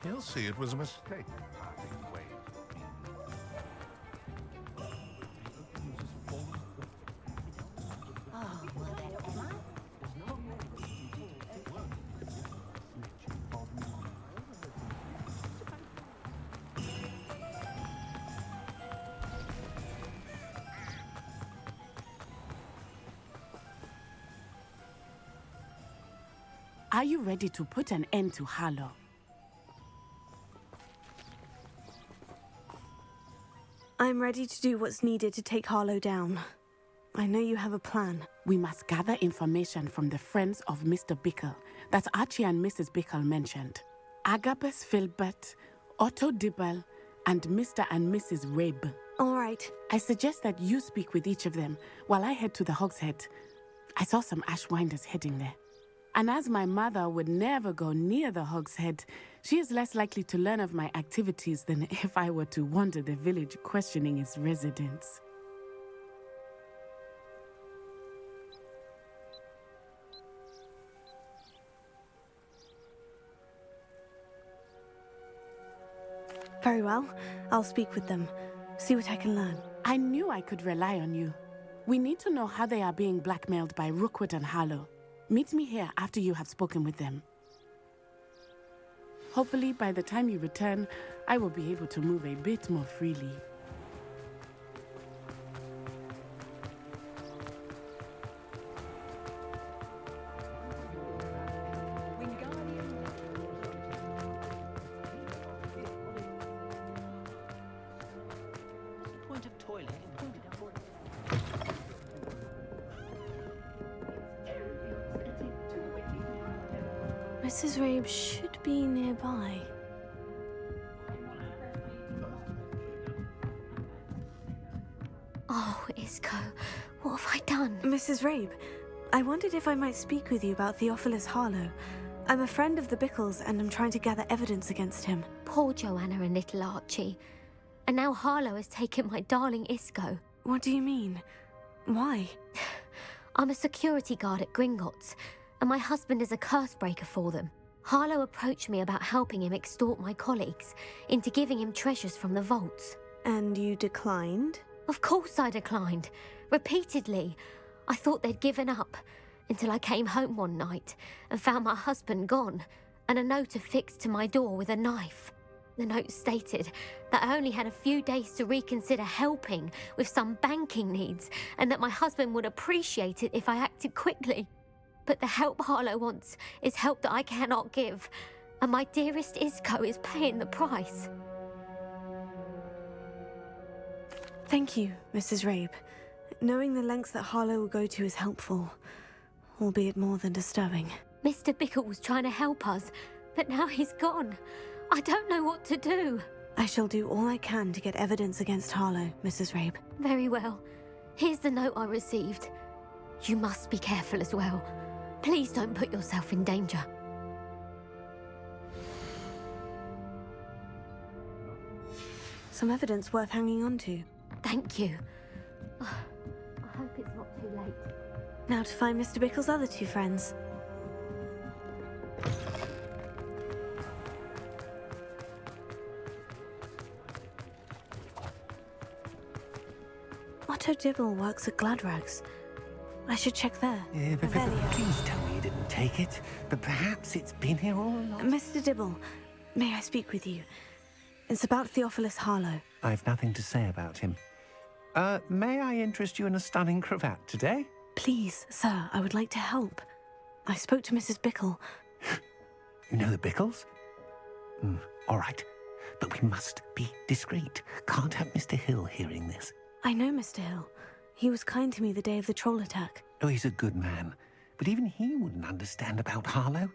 He'll see it was a mistake. Are you ready to put an end to Harlow? I'm ready to do what's needed to take Harlow down. I know you have a plan. We must gather information from the friends of Mr. Bickle that Archie and Mrs. Bickle mentioned. Agabus Filbert, Otto Dibble, and Mr. and Mrs. Rabe. All right. I suggest that you speak with each of them while I head to the Hogshead. I saw some Ashwinders heading there. And as my mother would never go near the Hog's Head, she is less likely to learn of my activities than if I were to wander the village questioning its residents. Very well. I'll speak with them. See what I can learn. I knew I could rely on you. We need to know how they are being blackmailed by Rookwood and Harlow. Meet me here after you have spoken with them. Hopefully, by the time you return, I will be able to move a bit more freely. Mrs. Rabe should be nearby. Oh, Isco, what have I done? Mrs. Rabe, I wondered if I might speak with you about Theophilus Harlow. I'm a friend of the Bickles and I'm trying to gather evidence against him. Poor Joanna and little Archie. And now Harlow has taken my darling Isco. What do you mean? Why? I'm a security guard at Gringotts, and my husband is a curse breaker for them. Harlow approached me about helping him extort my colleagues into giving him treasures from the vaults. And you declined? Of course I declined. Repeatedly. I thought they'd given up, until I came home one night and found my husband gone, and a note affixed to my door with a knife. The note stated that I only had a few days to reconsider helping with some banking needs, and that my husband would appreciate it if I acted quickly. But the help Harlow wants is help that I cannot give, and my dearest Isco is paying the price. Thank you, Mrs. Rabe. Knowing the lengths that Harlow will go to is helpful, albeit more than disturbing. Mr. Bickle was trying to help us, but now he's gone. I don't know what to do. I shall do all I can to get evidence against Harlow, Mrs. Rabe. Very well. Here's the note I received. You must be careful as well. Please don't put yourself in danger. Some evidence worth hanging on to. Thank you. I hope it's not too late. Now to find Mr. Bickle's other two friends. Otto Dibble works at Gladrags. I should check there. Please tell me you didn't take it, but perhaps it's been here all along. Mr. Dibble, may I speak with you? It's about Theophilus Harlow. I've nothing to say about him. May I interest you in a stunning cravat today? Please, sir, I would like to help. I spoke to Mrs. Bickle. You know the Bickles? All right. But we must be discreet. Can't have Mr. Hill hearing this. I know Mr. Hill. He was kind to me the day of the troll attack. Oh, he's a good man. But even he wouldn't understand about Harlow.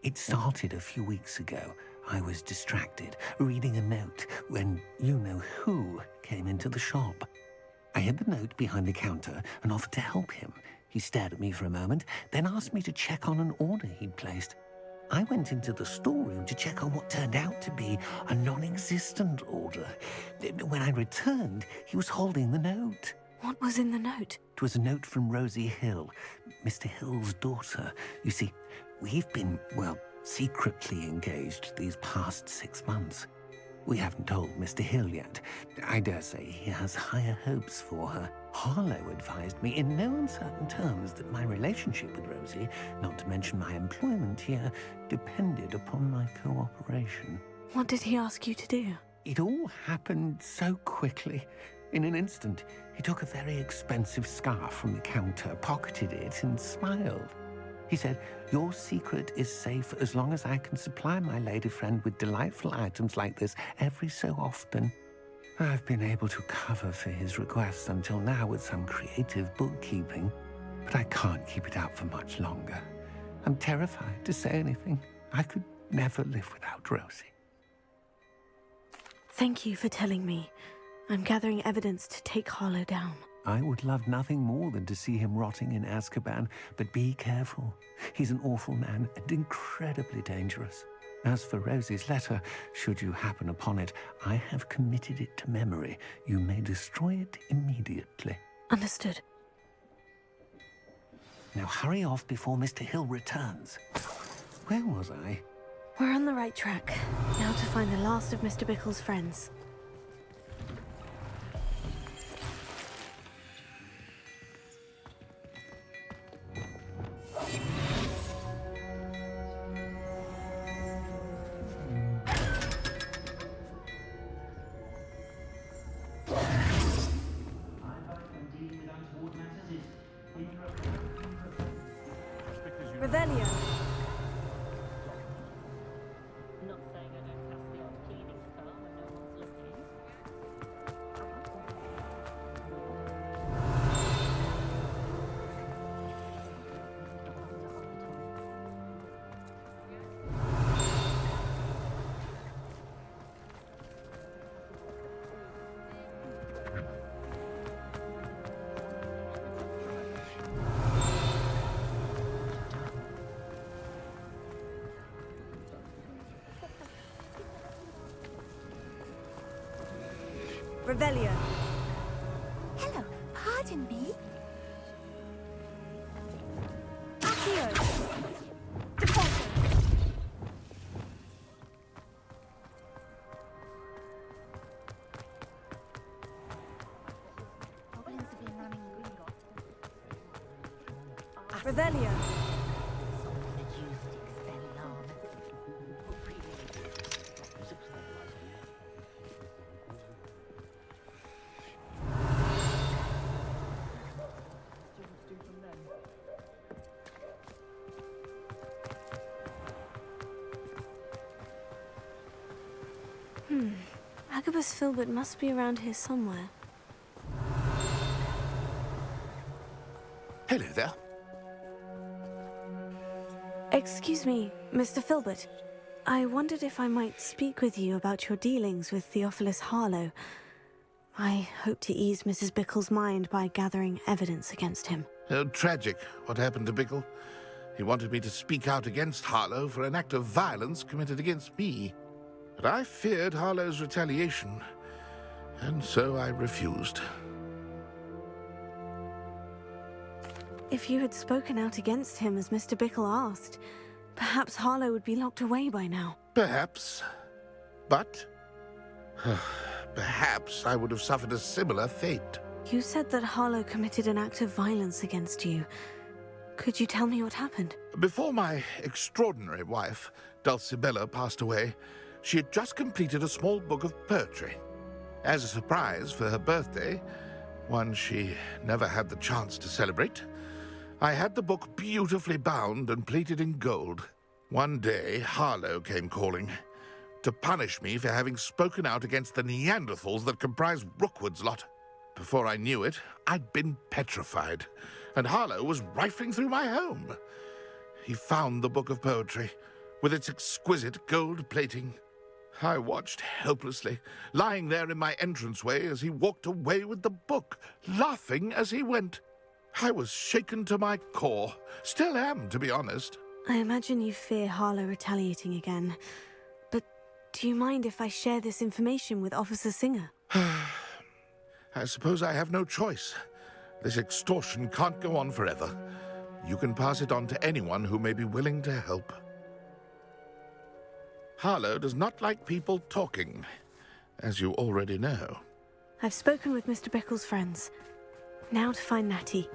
It started a few weeks ago. I was distracted, reading a note, when you-know-who came into the shop. I hid the note behind the counter and offered to help him. He stared at me for a moment, then asked me to check on an order he'd placed. I went into the storeroom to check on what turned out to be a non-existent order. When I returned, he was holding the note. What was in the note? It was a note from Rosie Hill, Mr. Hill's daughter. You see, we've been, well, secretly engaged these past 6 months. We haven't told Mr. Hill yet. I dare say he has higher hopes for her. Harlow advised me in no uncertain terms that my relationship with Rosie, not to mention my employment here, depended upon my cooperation. What did he ask you to do? It all happened so quickly. In an instant, he took a very expensive scarf from the counter, pocketed it, and smiled. He said, "Your secret is safe as long as I can supply my lady friend with delightful items like this every so often." I've been able to cover for his requests until now with some creative bookkeeping, but I can't keep it out for much longer. I'm terrified to say anything. I could never live without Rosie. Thank you for telling me. I'm gathering evidence to take Harlow down. I would love nothing more than to see him rotting in Azkaban, but be careful. He's an awful man and incredibly dangerous. As for Rosie's letter, should you happen upon it, I have committed it to memory. You may destroy it immediately. Understood. Now hurry off before Mr. Hill returns. Where was I? We're on the right track. Now to find the last of Mr. Bickle's friends. Revelio. Revelio. Hello, pardon me. Accio. Deposit. Revelio. Agabus Filbert must be around here somewhere. Hello there. Excuse me, Mr. Filbert. I wondered if I might speak with you about your dealings with Theophilus Harlow. I hope to ease Mrs. Bickle's mind by gathering evidence against him. Tragic, what happened to Bickle. He wanted me to speak out against Harlow for an act of violence committed against me. But I feared Harlow's retaliation, and so I refused. If you had spoken out against him as Mr. Bickle asked, perhaps Harlow would be locked away by now. Perhaps. But perhaps I would have suffered a similar fate. You said that Harlow committed an act of violence against you. Could you tell me what happened? Before my extraordinary wife, Dulcibella, passed away, she had just completed a small book of poetry. As a surprise for her birthday, one she never had the chance to celebrate, I had the book beautifully bound and plated in gold. One day, Harlow came calling to punish me for having spoken out against the Neanderthals that comprise Rookwood's lot. Before I knew it, I'd been petrified, and Harlow was rifling through my home. He found the book of poetry, with its exquisite gold plating. I watched helplessly, lying there in my entranceway as he walked away with the book, laughing as he went. I was shaken to my core. Still am, to be honest. I imagine you fear Harlow retaliating again. But do you mind if I share this information with Officer Singer? I suppose I have no choice. This extortion can't go on forever. You can pass it on to anyone who may be willing to help. Harlow does not like people talking, as you already know. I've spoken with Mr. Bickle's friends. Now to find Natty.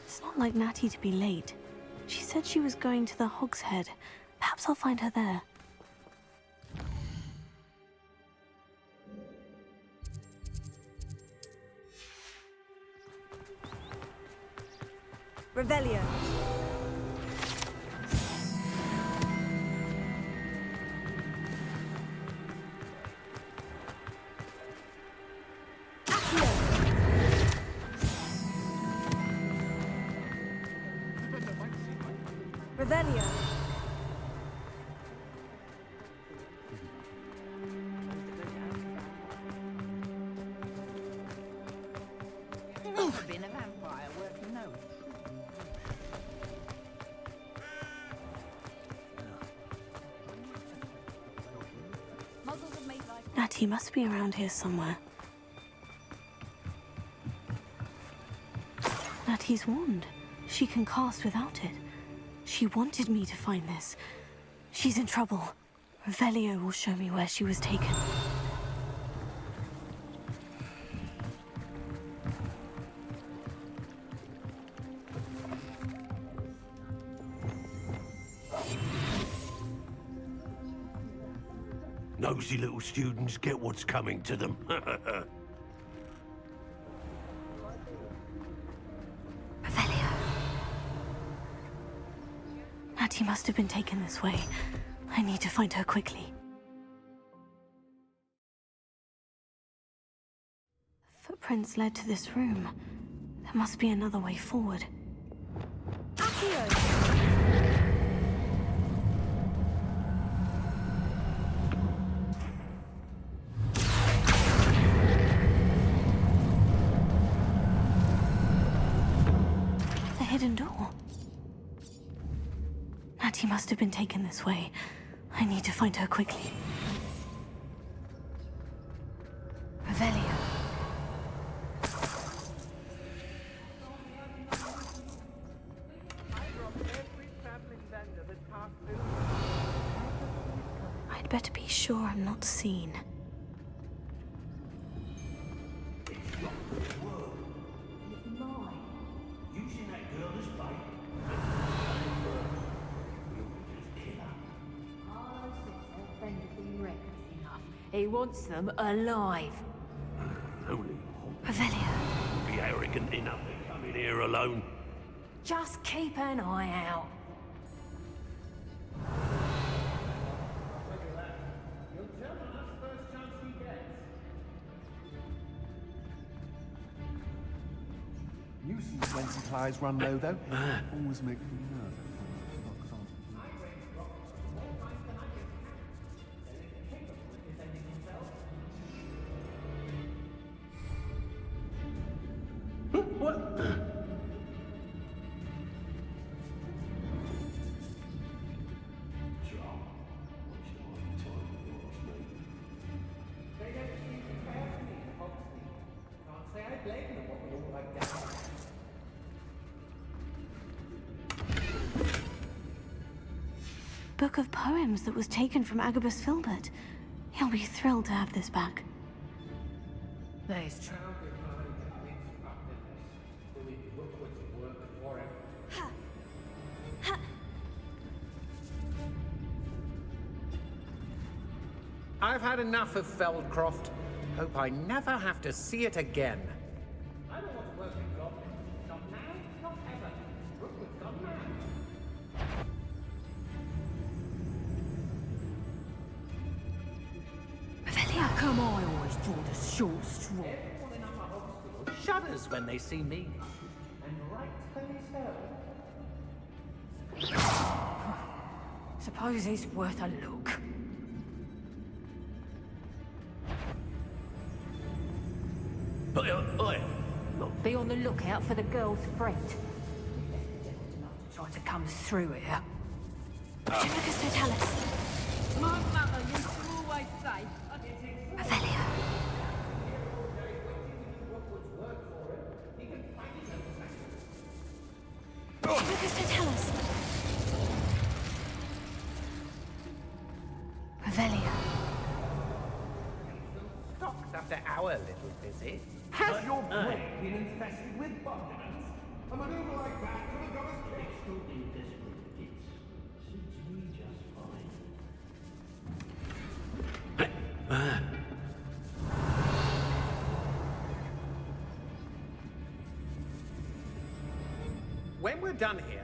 It's not like Natty to be late. She said she was going to the Hog's Head. Perhaps I'll find her there. Revelio. Revelio. Been a vampire worth knowing. Muggles have made life. Natty must be around here somewhere. Natty's wand. She can cast without it. She wanted me to find this. She's in trouble. Revelio will show me where she was taken. Nosy little students get what's coming to them. Revelio. Natty must have been taken this way. I need to find her quickly. Footprints led to this room. There must be another way forward. The hidden door. Natty must have been taken this way. I need to find her quickly. Revelio. I'd better be sure I'm not seen. Using that girl as bait. He wants them alive. Only Revelio. be arrogant enough to come in here alone. Just keep an eye out. Nuisance when supplies run low, though. Always makes me nervous. Book of poems that was taken from Agabus Filbert. He'll be thrilled to have this back. There's true. I've had enough of Feldcroft. Hope I never have to see it again. I don't want to work with goblins. Not now, not ever. Rookwood's gone mad. Revelio. Come on, I always draw the short straw. Everyone in our hospital shudders when they see me. And rightfully so. Suppose it's worth a look. Oi. Be on the lookout for the girl's friend. Try to come through here. Timicus Totalis. My mother used to always say, Revelio. Timicus Totalis. Revelio. Stocked after our little visit. Has your brain been infested with bogans? A maneuver like that could have got us killed. Still in desperate fits. Suits me just fine. when we're done here...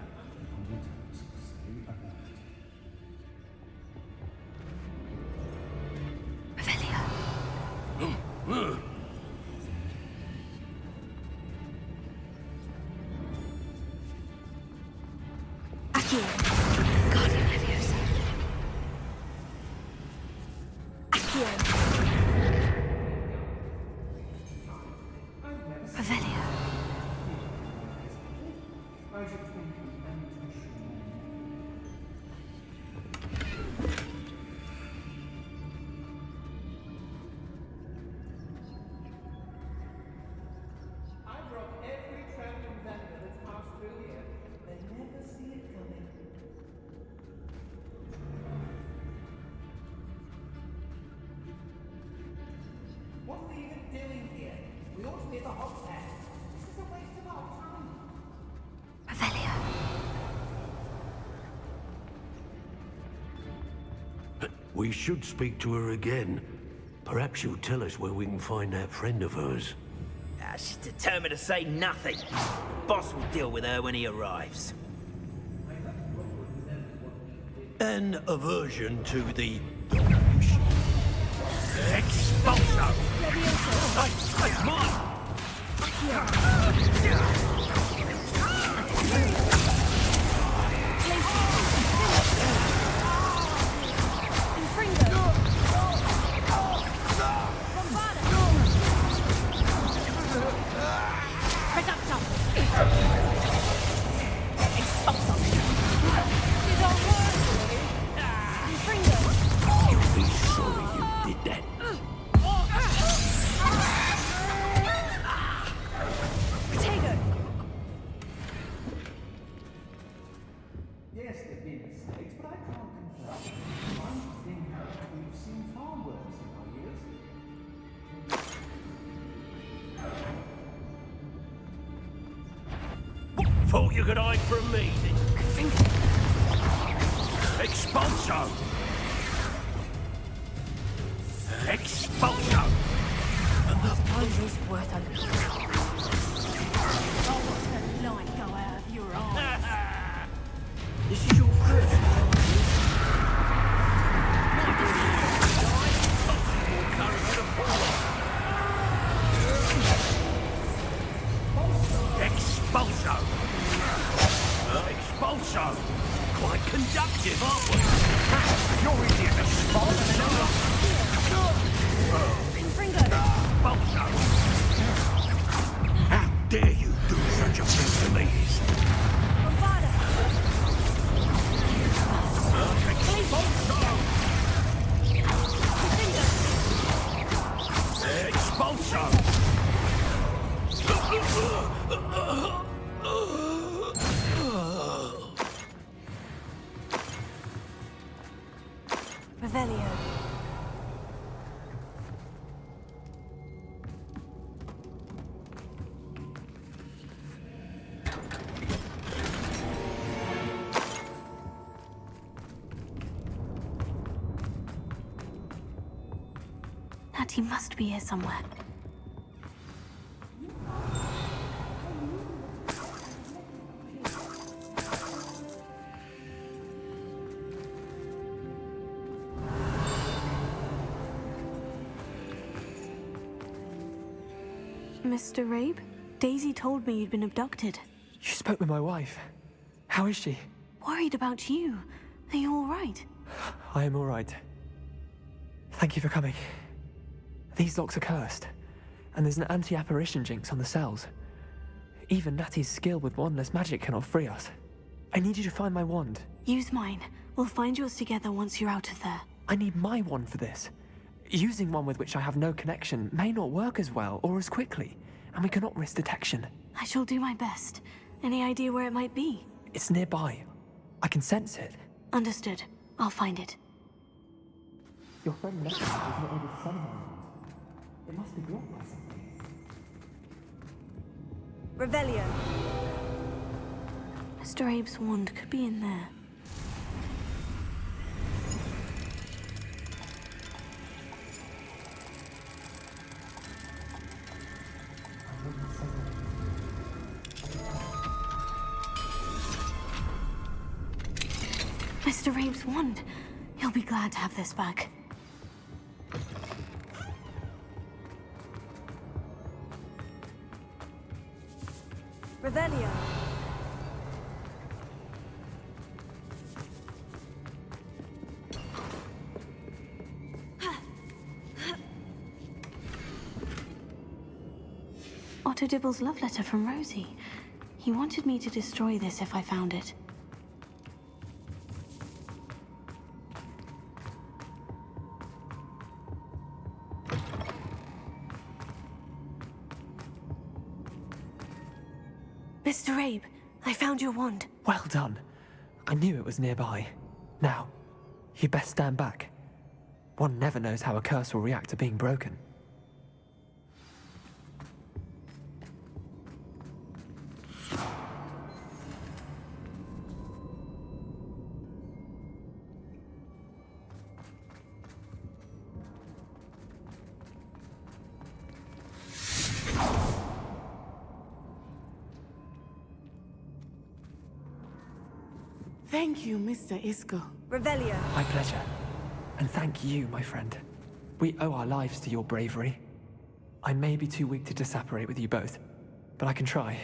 What are we even doing here? We ought to be at the Hogwarts. This is a waste of our time. We should speak to her again. Perhaps she'll tell us where we can find that friend of hers. She's determined to say nothing. The boss will deal with her when he arrives. An aversion to the... Expulso! Hey, mine! You'll be sorry you did that. Yes, there've been mistakes, but I can't complain. I think we've seen far worse in our years. Thought you could hide from me, then? Expulso! Expulso! This is worth a look. Oh, what's the light go out of your eyes? This is your first. Expulso! Expulso! Quite conductive, aren't we? You're easy as a spot. Expulso! How dare you do such a thing to me? Expulso! Revelio. Natty must be here somewhere. Mr. Rabe? Daisy told me you'd been abducted. You spoke with my wife. How is she? Worried about you. Are you all right? I am all right. Thank you for coming. These locks are cursed, and there's an anti-apparition jinx on the cells. Even Natty's skill with wandless magic cannot free us. I need you to find my wand. Use mine. We'll find yours together once you're out of there. I need my wand for this. Using one with which I have no connection may not work as well or as quickly, and we cannot risk detection. I shall do my best. Any idea where it might be? It's nearby. I can sense it. Understood. I'll find it. Your friend Natty was not able to summon my wand. It must be blocked by something. Revelio. Mr. Abe's wand could be in there. Mr. Rabe's wand. He'll be glad to have this back. Revelio. Otto Dibble's love letter from Rosie. He wanted me to destroy this if I found it. Mr. Rabe, I found your wand. Well done. I knew it was nearby. Now, you best stand back. One never knows how a curse will react to being broken. Thank you, Mr. Isco. Revelio. My pleasure. And thank you, my friend. We owe our lives to your bravery. I may be too weak to disapparate with you both, but I can try.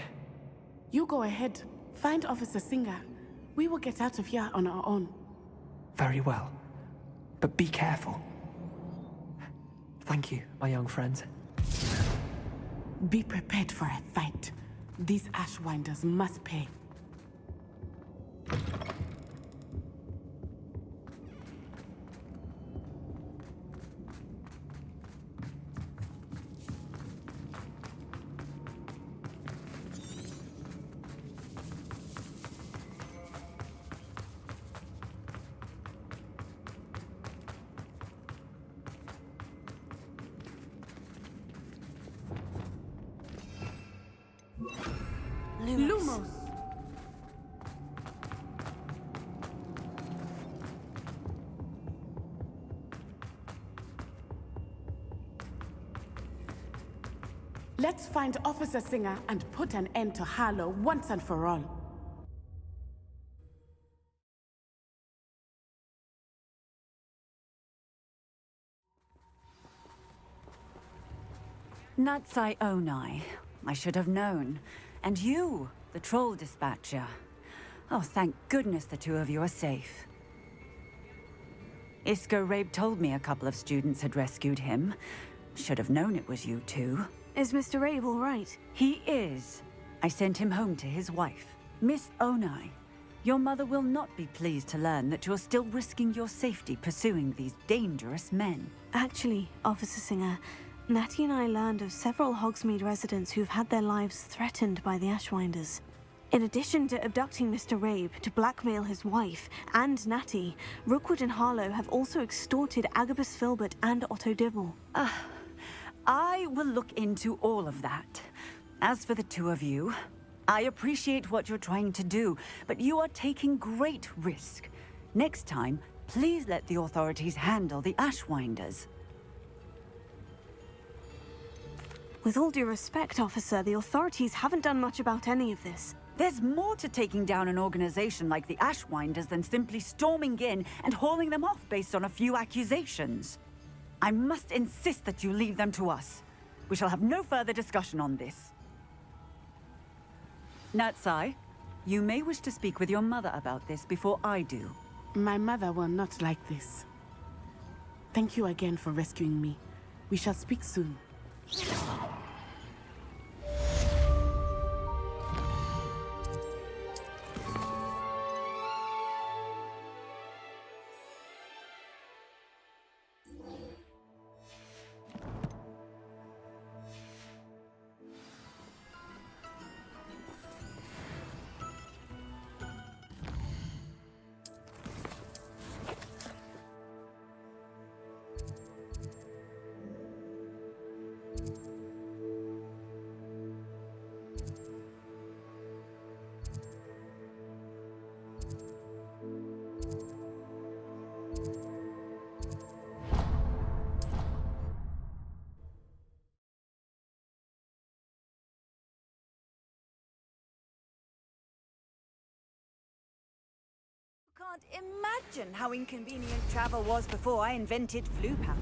You go ahead. Find Officer Singer. We will get out of here on our own. Very well. But be careful. Thank you, my young friends. Be prepared for a fight. These Ashwinders must pay. Lumos. Let's find Officer Singer and put an end to Harlow once and for all. Natsai Onai. I should have known. And you, the troll dispatcher. Oh, thank goodness the two of you are safe. Isco Rabe told me a couple of students had rescued him. Should have known it was you two. Is Mr. Rabe all right? He is. I sent him home to his wife. Miss Onai, your mother will not be pleased to learn that you're still risking your safety pursuing these dangerous men. Actually, Officer Singer, Natty and I learned of several Hogsmeade residents who've had their lives threatened by the Ashwinders. In addition to abducting Mr. Rabe to blackmail his wife and Natty, Rookwood and Harlow have also extorted Agabus Filbert and Otto Dibble. I will look into all of that. As for the two of you, I appreciate what you're trying to do, but you are taking great risk. Next time, please let the authorities handle the Ashwinders. With all due respect, officer, the authorities haven't done much about any of this. There's more to taking down an organization like the Ashwinders than simply storming in and hauling them off based on a few accusations. I must insist that you leave them to us. We shall have no further discussion on this. Natsai, you may wish to speak with your mother about this before I do. My mother will not like this. Thank you again for rescuing me. We shall speak soon. can't imagine how inconvenient travel was before I invented flu powder.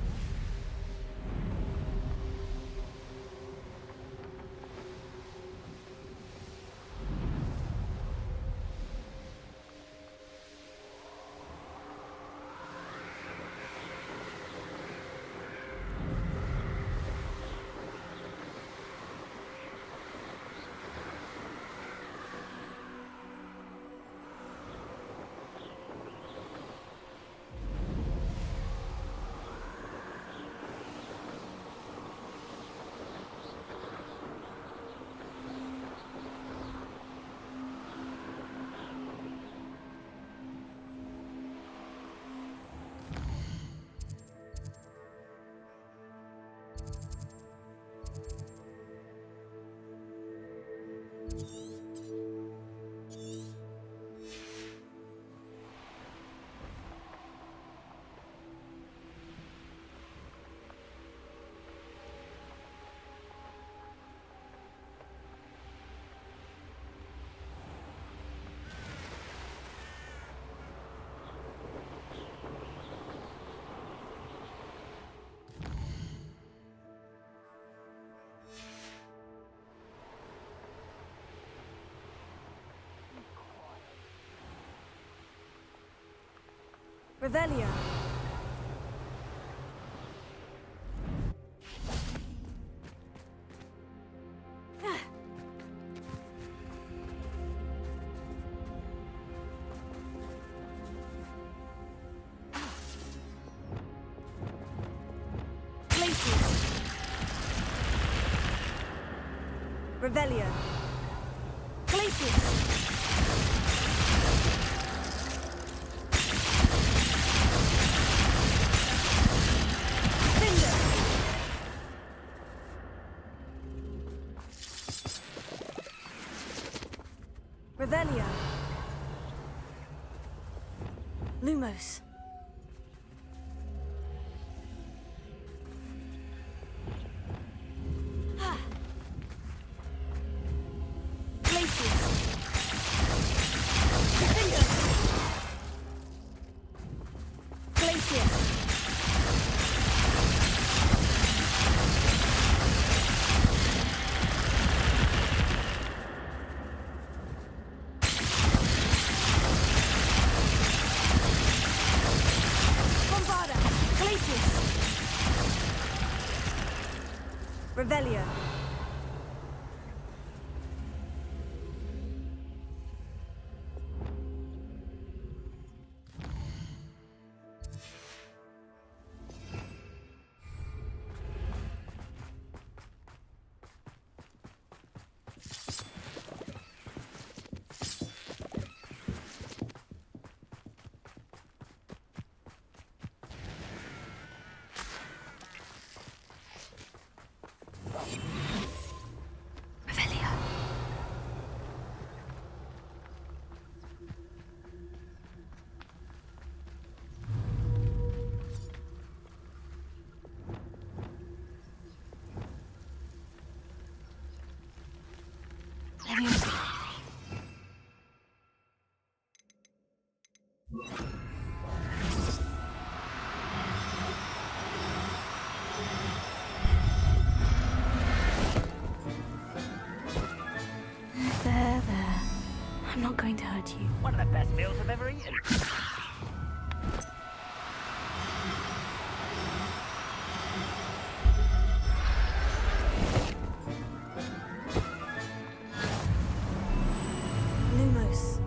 Revelio. Places. Revelio. Places. Revelio. Lumos. Places. Defender. Places. Revelio. There. I'm not going to hurt you. One of the best meals I've ever eaten. Lumos.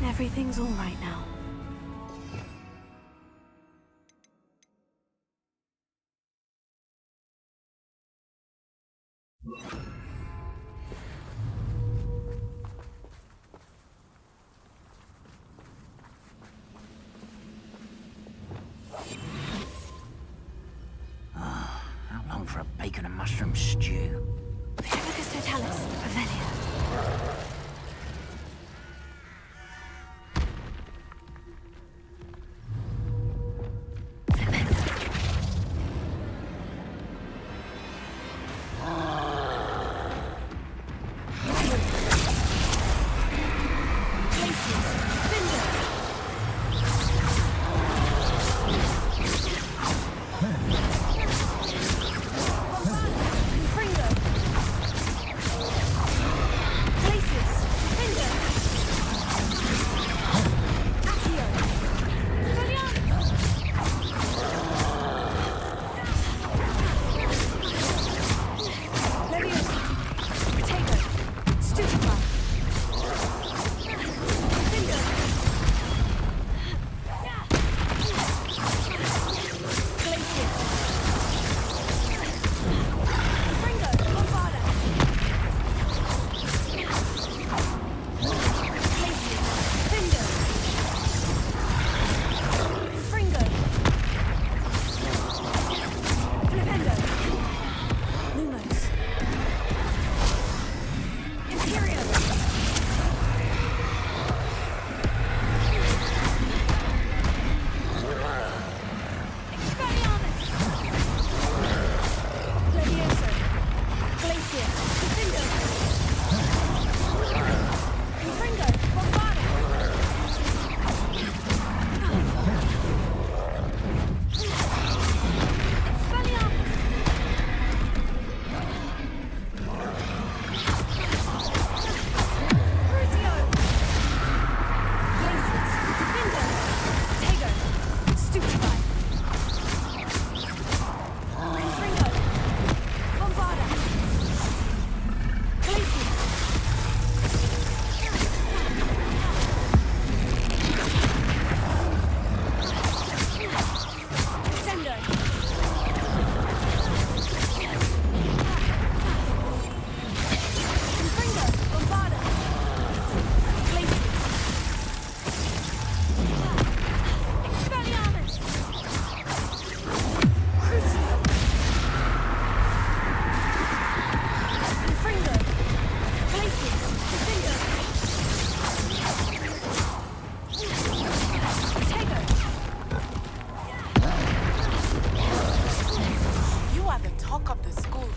Everything's all right now. How long for a bacon and mushroom stew? Lucas Totalis, Revelio.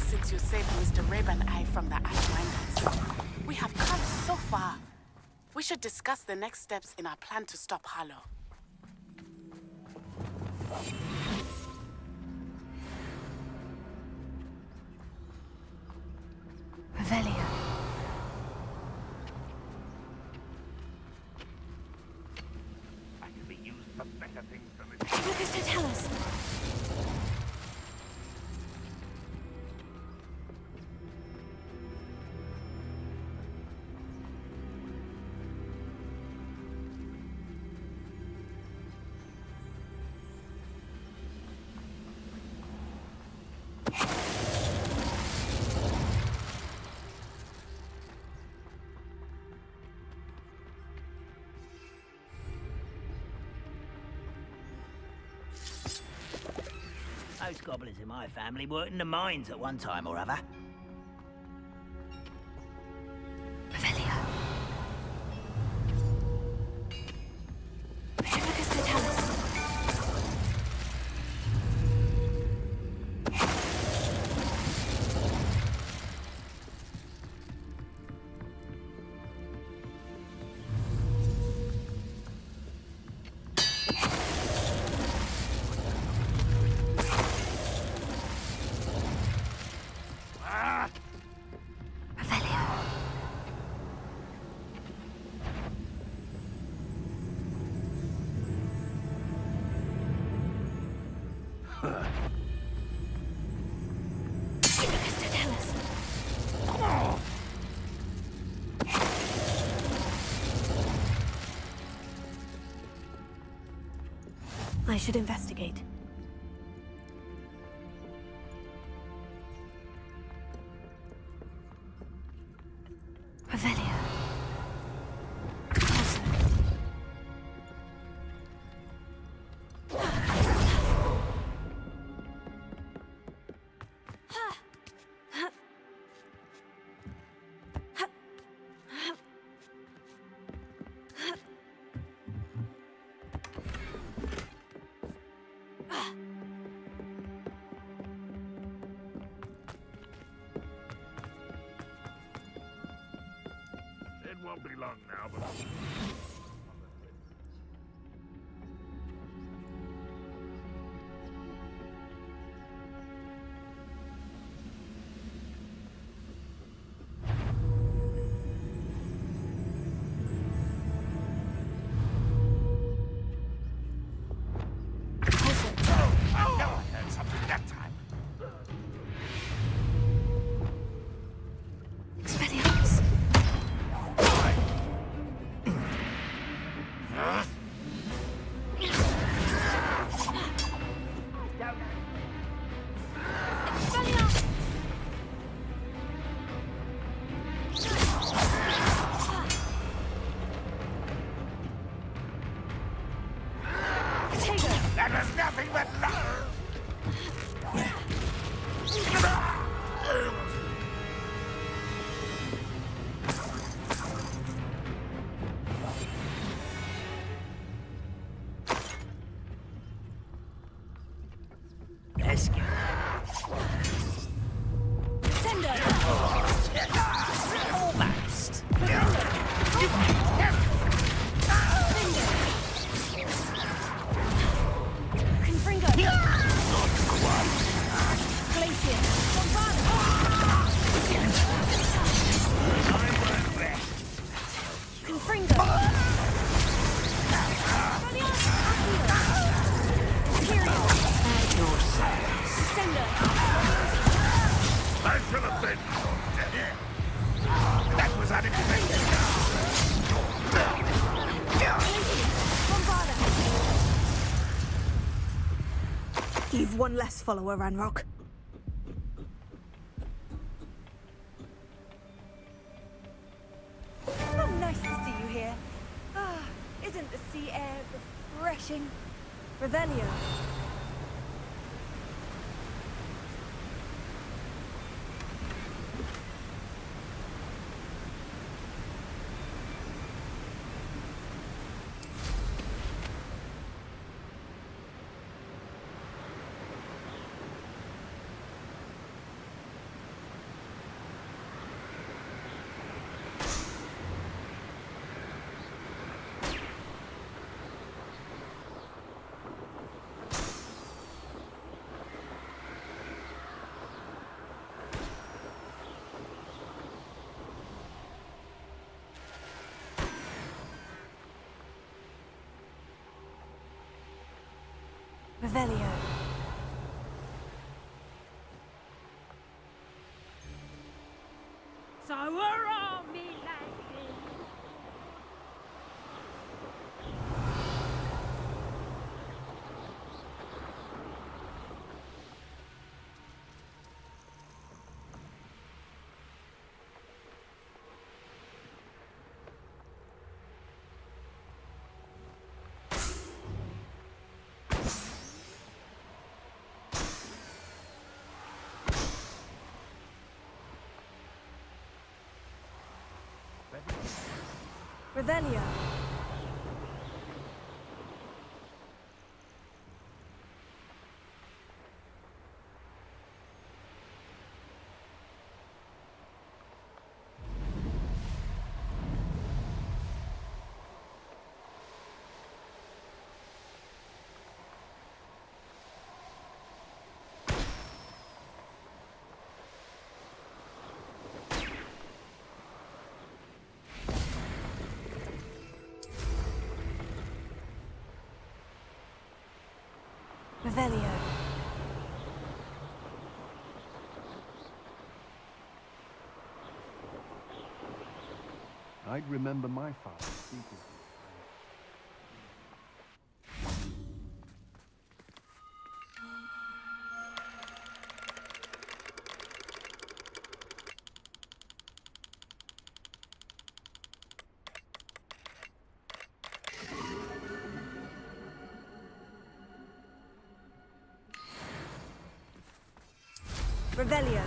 since you saved Mr. Rib and I from the Ashwinders. We have come so far. We should discuss the next steps in our plan to stop Harlow. Revelio. I can be used for better things than this. Focus to tell us. Those goblins in my family worked in the mines at one time or other. Revelio. Focus to tell us. I should investigate. Revelio. It won't be long now, but... That was nothing but love. Let's go. Sender! Almost. Confringo! Not quite. Glacier! Bombard! I won't rest. Confringo! Imperial! Sender! I should have been. That was unexpected. Bombarda! You've one less follower, Ranrock. Oh, nice to see you here. Ah, isn't the sea air refreshing? Revelio. Revelio. So hurrah, me lassie! Revelio. Revelio. I'd remember my father speaking. Revelio.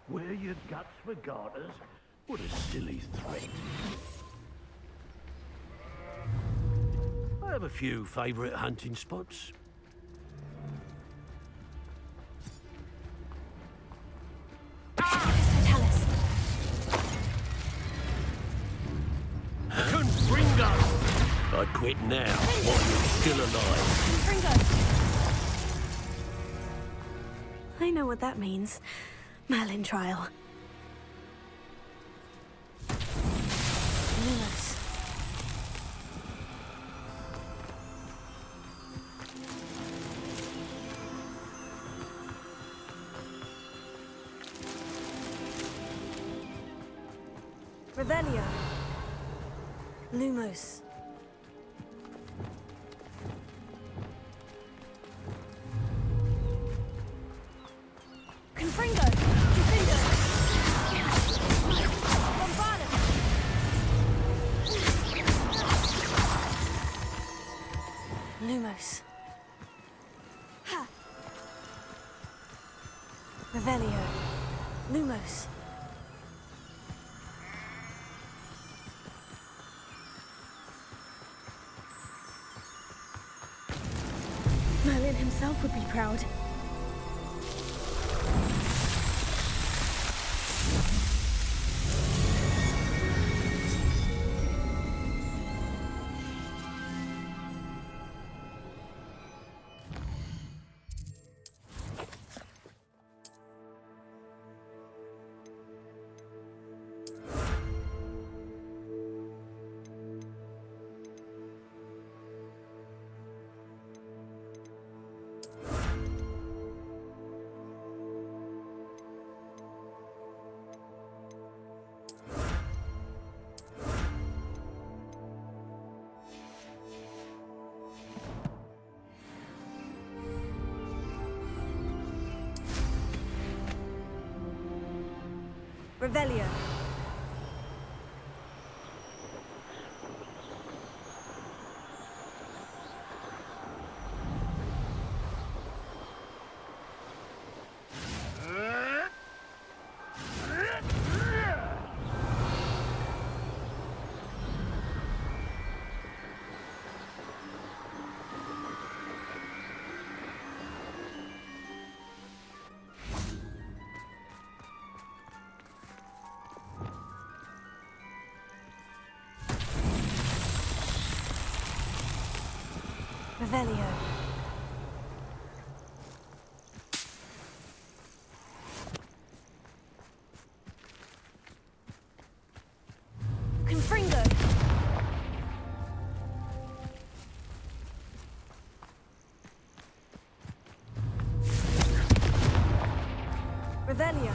Wear your guts for garters? What a silly threat. I have a few favourite hunting spots. Tellus. Confringo! I'd quit now while you're still alive. I know what that means. Merlin trial. Lumos. Revelio. Lumos. Confringo! Confringo! Bombarda! Lumos. Ha! Revelio. Lumos. Merlin himself would be proud. Revelio. Revelio. Confringo. Revelio.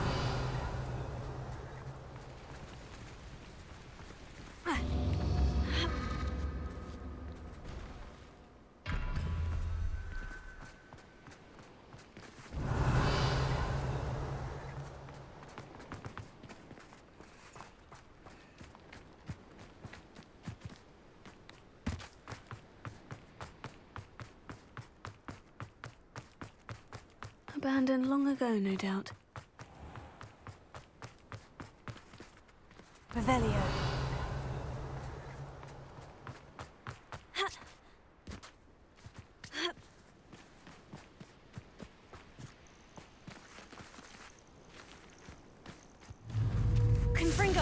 Abandoned long ago, no doubt. Revelio. Confringo.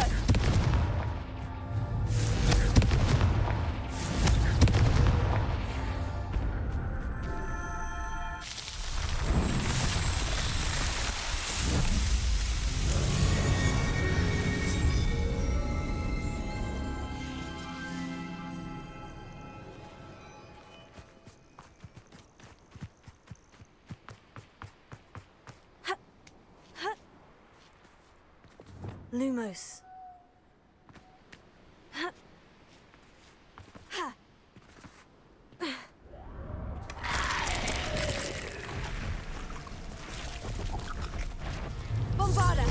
Lumos. Bombarda.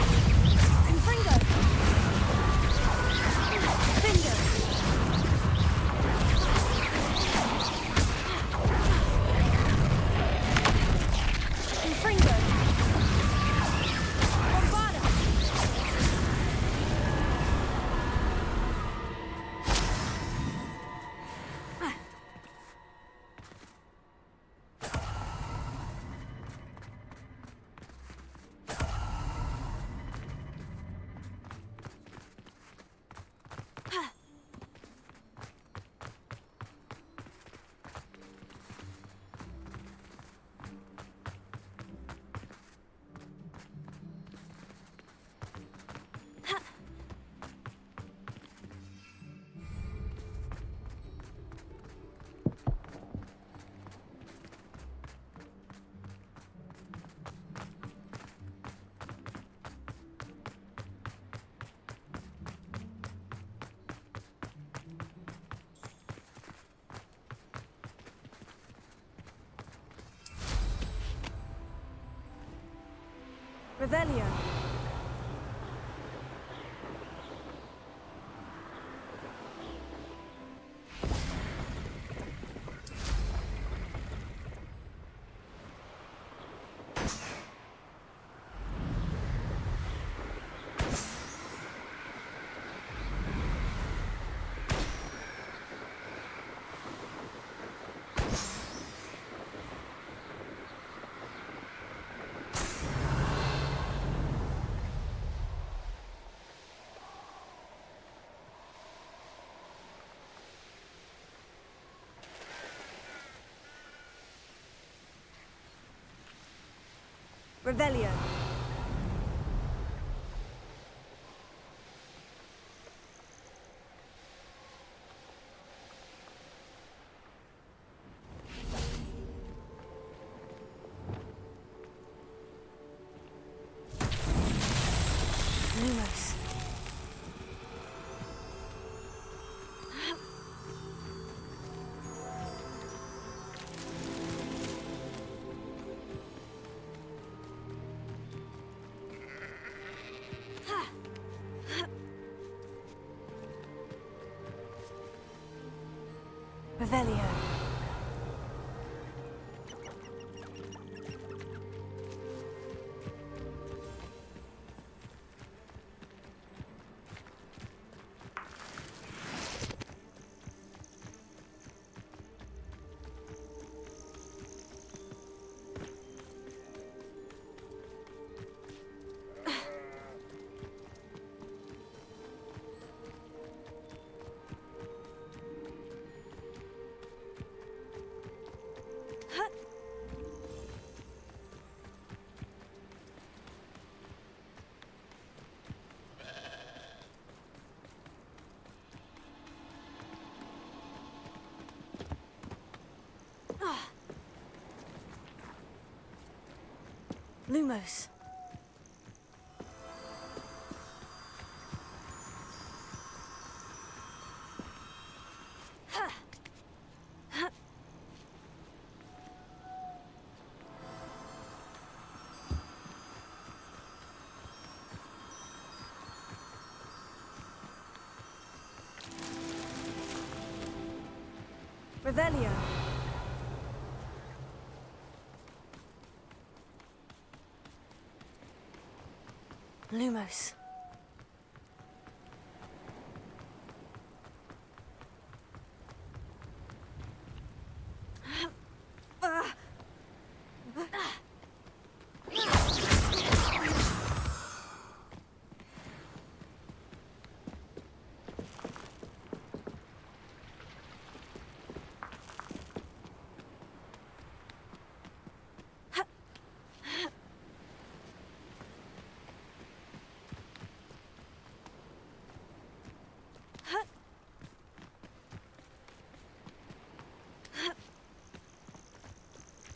Confringo. Finger. Confringo. Bombarda. Revelio. Revelio. Lumos. Revelio. Lumos. Revelio. Lumos.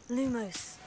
Lumos.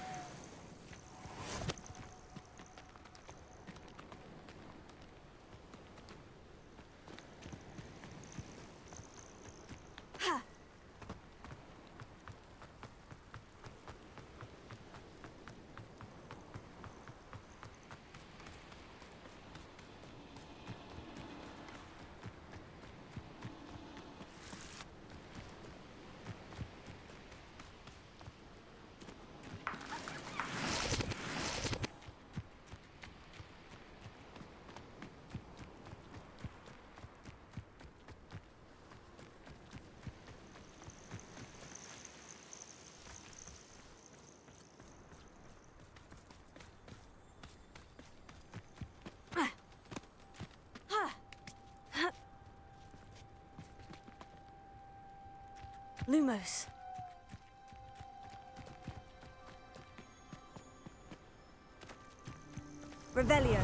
Lumos. Revelio.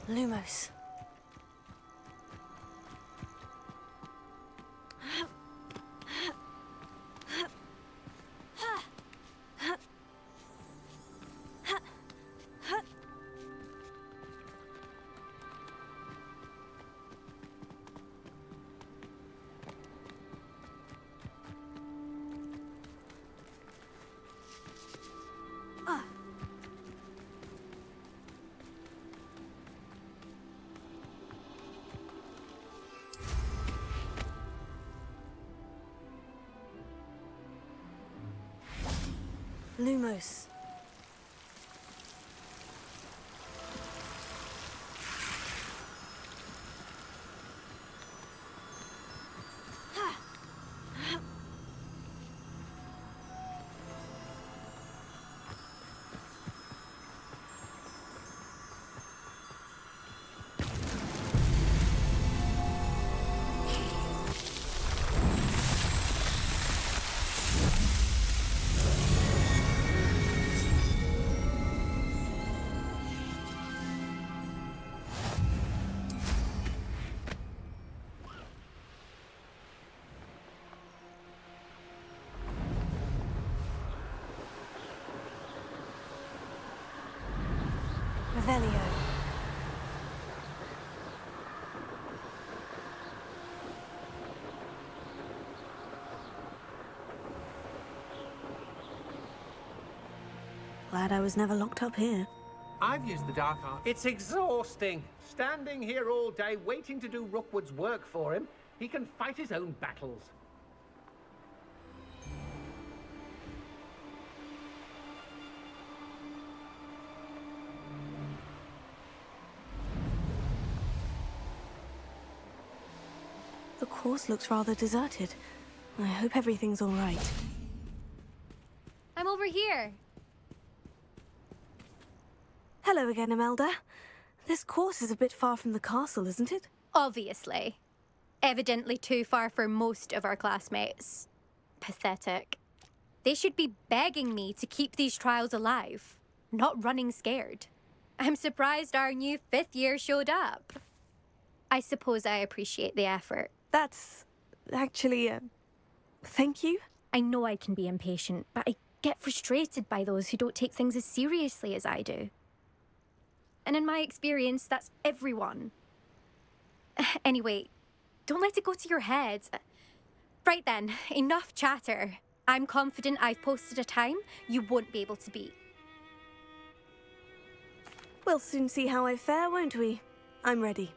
Lumos. Lumos. Revelio. Glad I was never locked up here. I've used the dark art. It's exhausting. Standing here all day waiting to do Rookwood's work for him. He can fight his own battles. The course looks rather deserted. I hope everything's all right. I'm over here. Hello again, Imelda. This course is a bit far from the castle, isn't it? Obviously. Evidently too far for most of our classmates. Pathetic. They should be begging me to keep these trials alive, not running scared. I'm surprised our new 5th year showed up. I suppose I appreciate the effort. That's actually, thank you. I know I can be impatient, but I get frustrated by those who don't take things as seriously as I do. And in my experience, that's everyone. Anyway, don't let it go to your head. Right then, enough chatter. I'm confident I've posted a time you won't be able to beat. We'll soon see how I fare, won't we? I'm ready.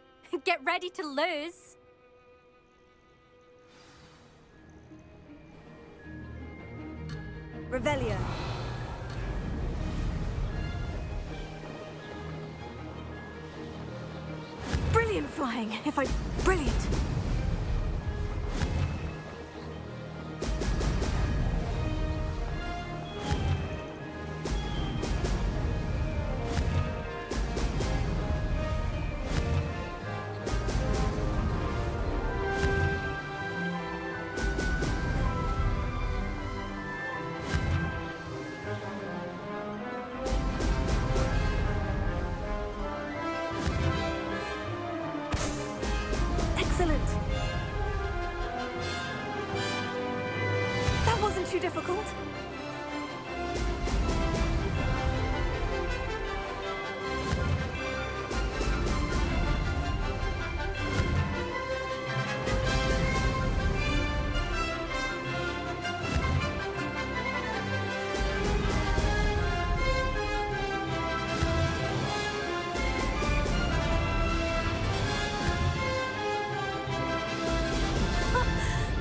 Get ready to lose. Revelio. Brilliant flying, if I... Brilliant! Excellent! That wasn't too difficult.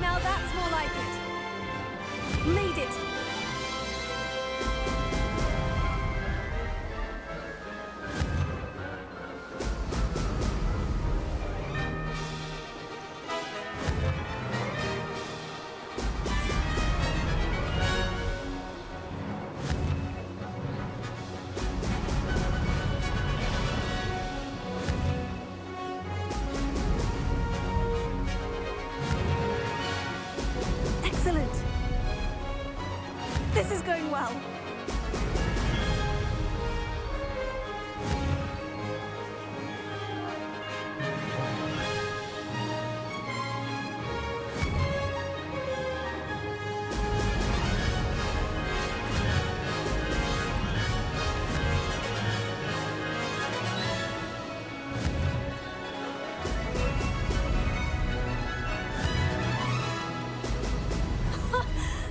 Now that's more like it. Made it. Excellent. This is going well.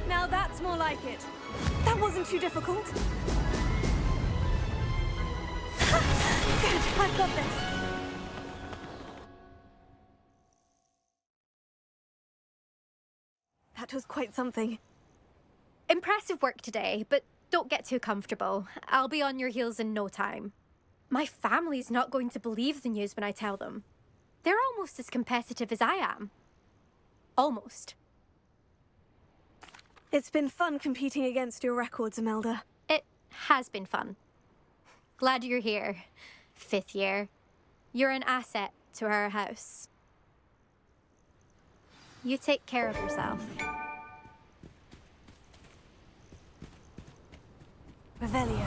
Now that's more like it. That wasn't too difficult. Good, I've got this. That was quite something. Impressive work today, but don't get too comfortable. I'll be on your heels in no time. My family's not going to believe the news when I tell them. They're almost as competitive as I am. Almost. It's been fun competing against your records, Imelda. It has been fun. Glad you're here. 5th year. You're an asset to our house. You take care of yourself. Revelio.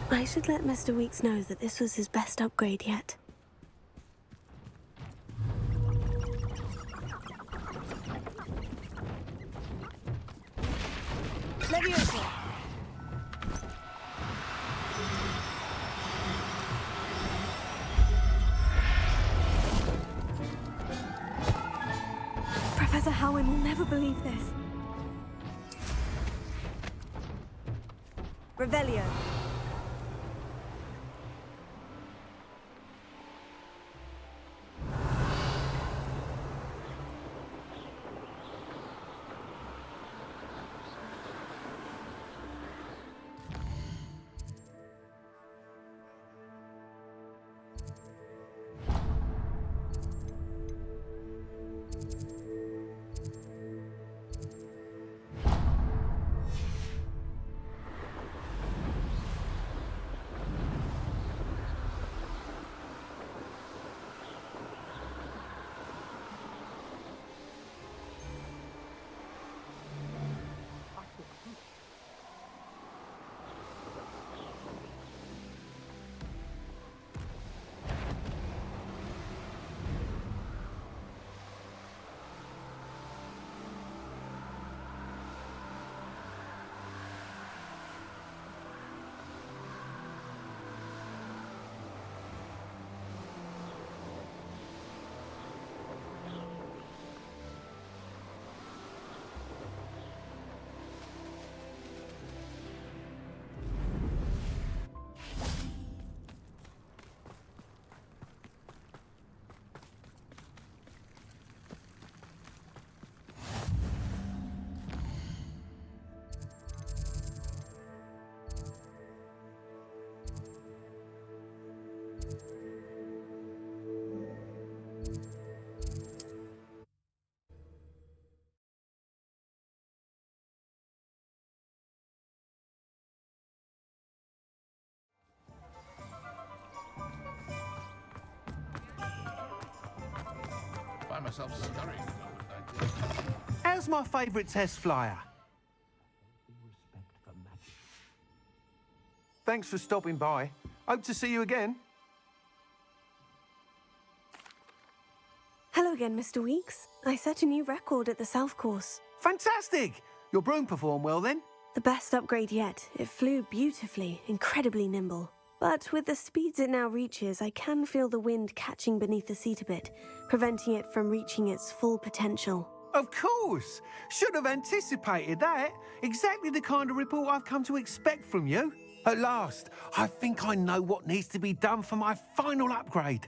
I should let Mr. Weeks know that this was his best upgrade yet. Leviosa. Professor Howin will never believe this. Revelio. Find myself scurrying. How's my favourite test flyer? Thanks for stopping by. Hope to see you again. Hello again, Mr. Weeks. I set a new record at the South Course. Fantastic! Your broom performed well then? The best upgrade yet. It flew beautifully, incredibly nimble. But with the speeds it now reaches, I can feel the wind catching beneath the seat a bit, preventing it from reaching its full potential. Of course! Should have anticipated that. Exactly the kind of report I've come to expect from you. At last, I think I know what needs to be done for my final upgrade.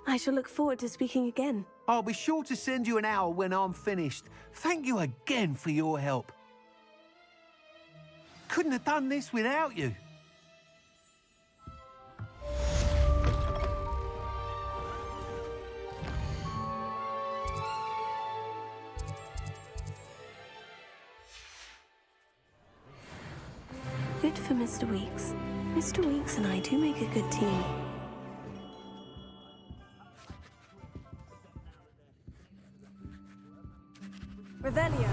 I shall look forward to speaking again. I'll be sure to send you an hour when I'm finished. Thank you again for your help. Couldn't have done this without you. Good for Mr. Weeks. Mr. Weeks and I do make a good team. Revelio.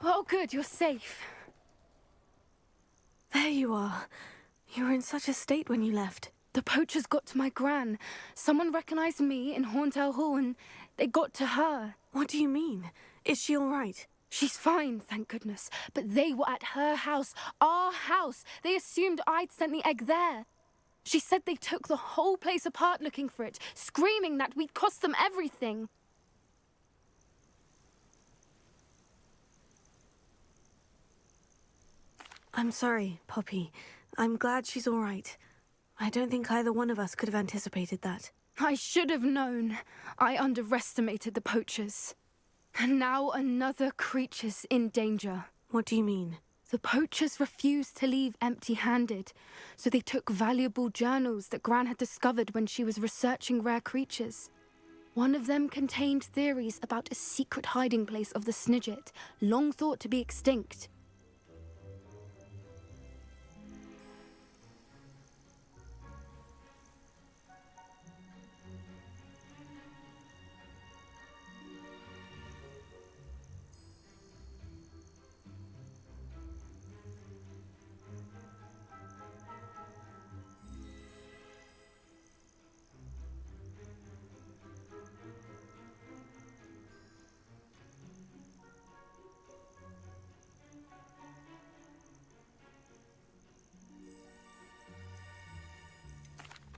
Oh, good, you're safe. There you are. You were in such a state when you left. The poachers got to my gran. Someone recognized me in Horntail Hall and they got to her. What do you mean? Is she all right? She's fine, thank goodness. But they were at her house, our house. They assumed I'd sent the egg there. She said they took the whole place apart looking for it, screaming that we'd cost them everything. I'm sorry, Poppy. I'm glad she's all right. I don't think either one of us could have anticipated that. I should have known. I underestimated the poachers. And now another creature's in danger. What do you mean? The poachers refused to leave empty-handed, so they took valuable journals that Gran had discovered when she was researching rare creatures. One of them contained theories about a secret hiding place of the Snidget, long thought to be extinct.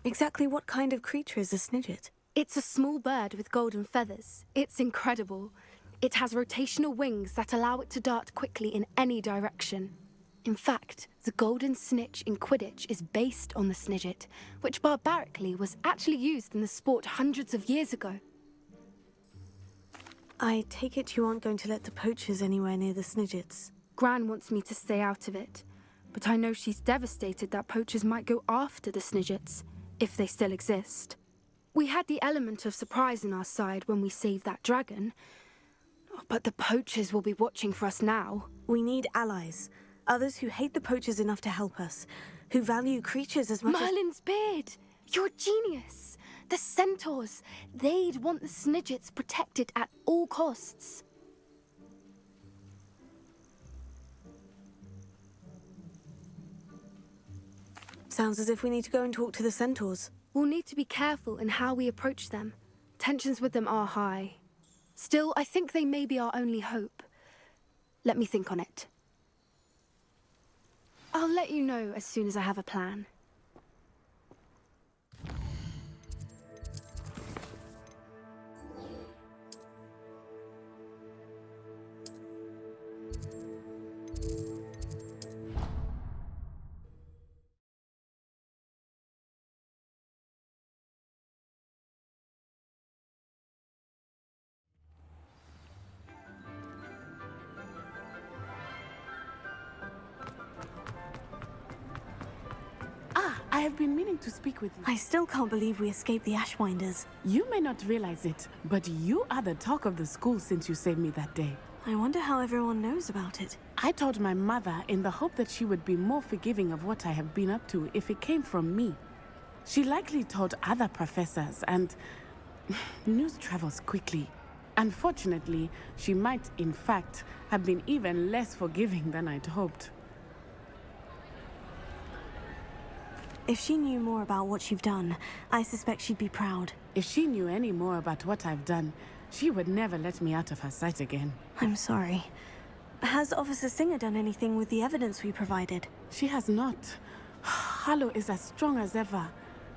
Exactly what kind of creature is a Snidget? It's a small bird with golden feathers. It's incredible. It has rotational wings that allow it to dart quickly in any direction. In fact, the golden snitch in Quidditch is based on the Snidget, which barbarically was actually used in the sport hundreds of years ago. I take it you aren't going to let the poachers anywhere near the Snidgets. Gran wants me to stay out of it, but I know she's devastated that poachers might go after the Snidgets, if they still exist. We had the element of surprise on our side when we saved that dragon, but the poachers will be watching for us now. We need allies. Others who hate the poachers enough to help us. who value creatures as much as... Merlin's beard! You're a genius! The centaurs! They'd want the Snidgets protected at all costs. Sounds as if we need to go and talk to the centaurs. We'll need to be careful in how we approach them. Tensions with them are high. Still, I think they may be our only hope. Let me think on it. I'll let you know as soon as I have a plan. I have been meaning to speak with you. I still can't believe we escaped the Ashwinders. You may not realize it, but you are the talk of the school since you saved me that day. I wonder how everyone knows about it. I told my mother in the hope that she would be more forgiving of what I have been up to if it came from me. She likely told other professors, and news travels quickly. Unfortunately, she might, in fact, have been even less forgiving than I'd hoped. If she knew more about what you've done, I suspect she'd be proud. If she knew any more about what I've done, she would never let me out of her sight again. I'm sorry. Has Officer Singer done anything with the evidence we provided? She has not. Harlow is as strong as ever.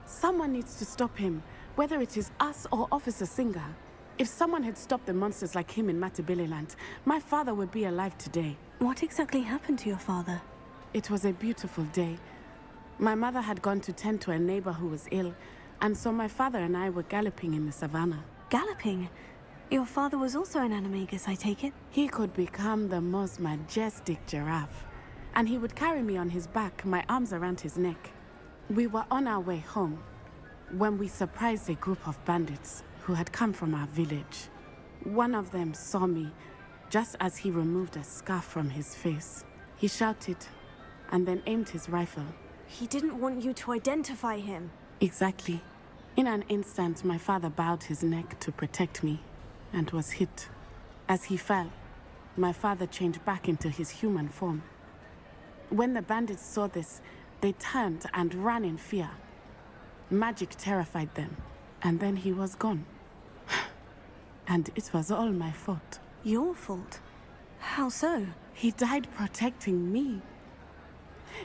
Someone needs to stop him, whether it is us or Officer Singer. If someone had stopped the monsters like him in Matabeleland, my father would be alive today. What exactly happened to your father? It was a beautiful day. My mother had gone to tend to a neighbor who was ill, and so my father and I were galloping in the savannah. Galloping? Your father was also an animagus, I take it? He could become the most majestic giraffe, and he would carry me on his back, my arms around his neck. We were on our way home when we surprised a group of bandits who had come from our village. One of them saw me just as he removed a scarf from his face. He shouted and then aimed his rifle. He didn't want you to identify him. Exactly. In an instant, my father bowed his neck to protect me and was hit. As he fell, my father changed back into his human form. When the bandits saw this, they turned and ran in fear. Magic terrified them, and then he was gone. And it was all my fault. Your fault? How so? He died protecting me.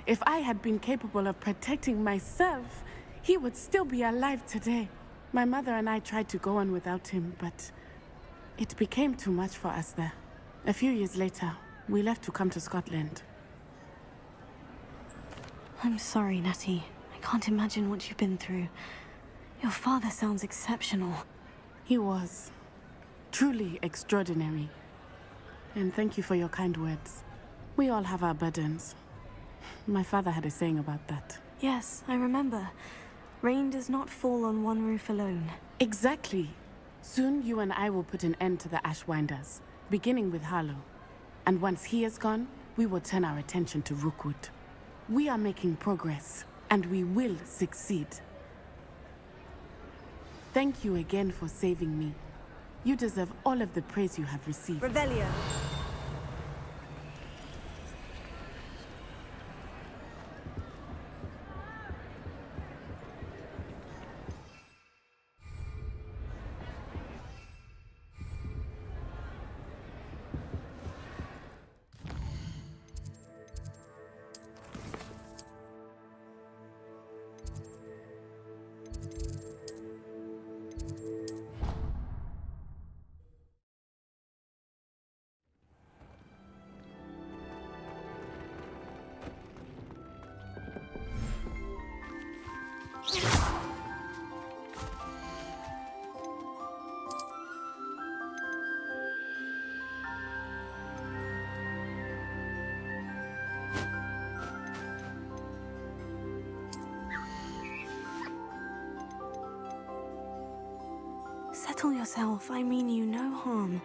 If I had been capable of protecting myself, he would still be alive today. My mother and I tried to go on without him, but it became too much for us there. A few years later, we left to come to Scotland. I'm sorry, Natty. I can't imagine what you've been through. Your father sounds exceptional. He was. Truly extraordinary. And thank you for your kind words. We all have our burdens. My father had a saying about that. Yes, I remember. Rain does not fall on one roof alone. Exactly. Soon you and I will put an end to the Ashwinders, beginning with Harlow. And once he is gone, we will turn our attention to Rookwood. We are making progress, and we will succeed. Thank you again for saving me. You deserve all of the praise you have received. Revelio. Settle yourself. I mean you no harm.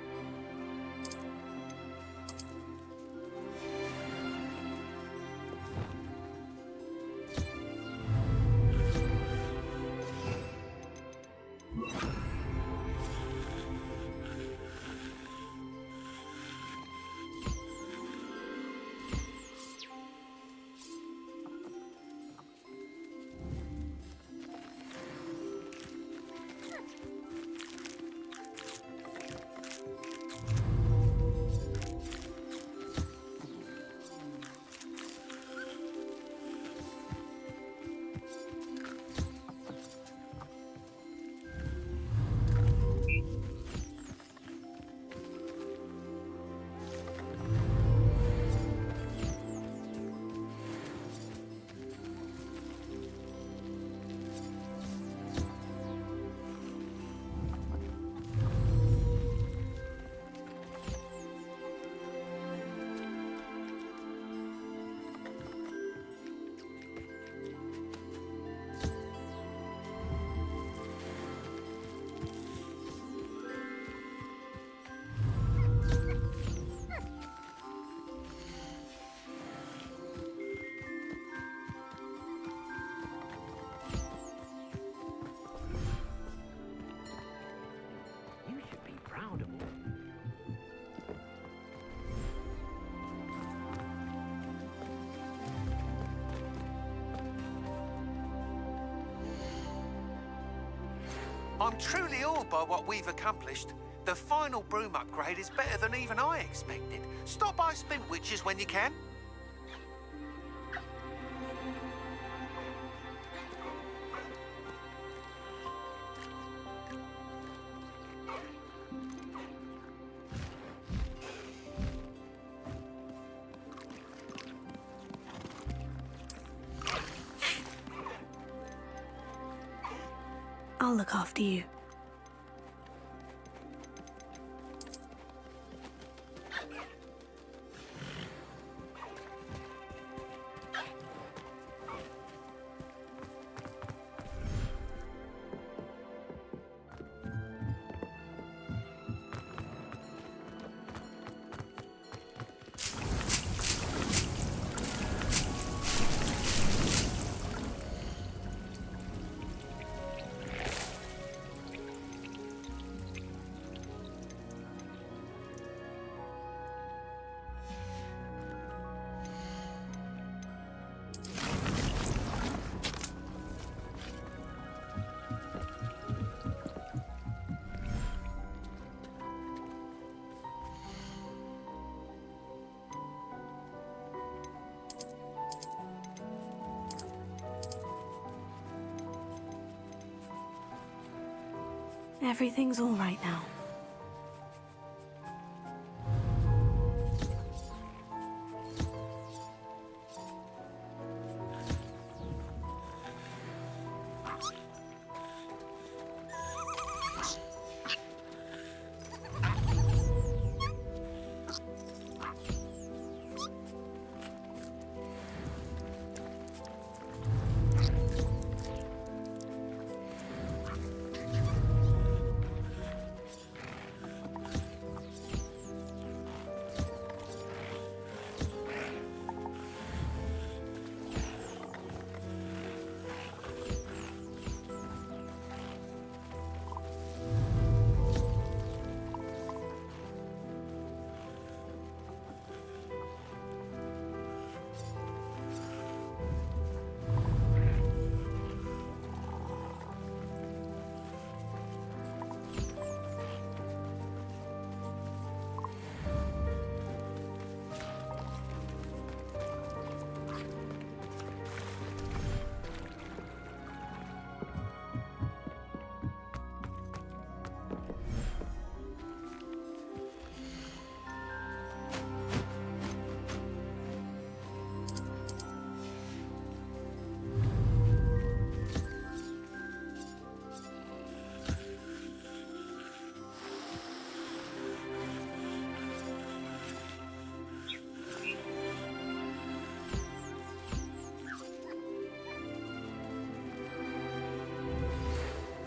I'm truly awed by what we've accomplished. The final broom upgrade is better than even I expected. Stop by Spintwitches when you can. I'll look after you. Everything's all right now.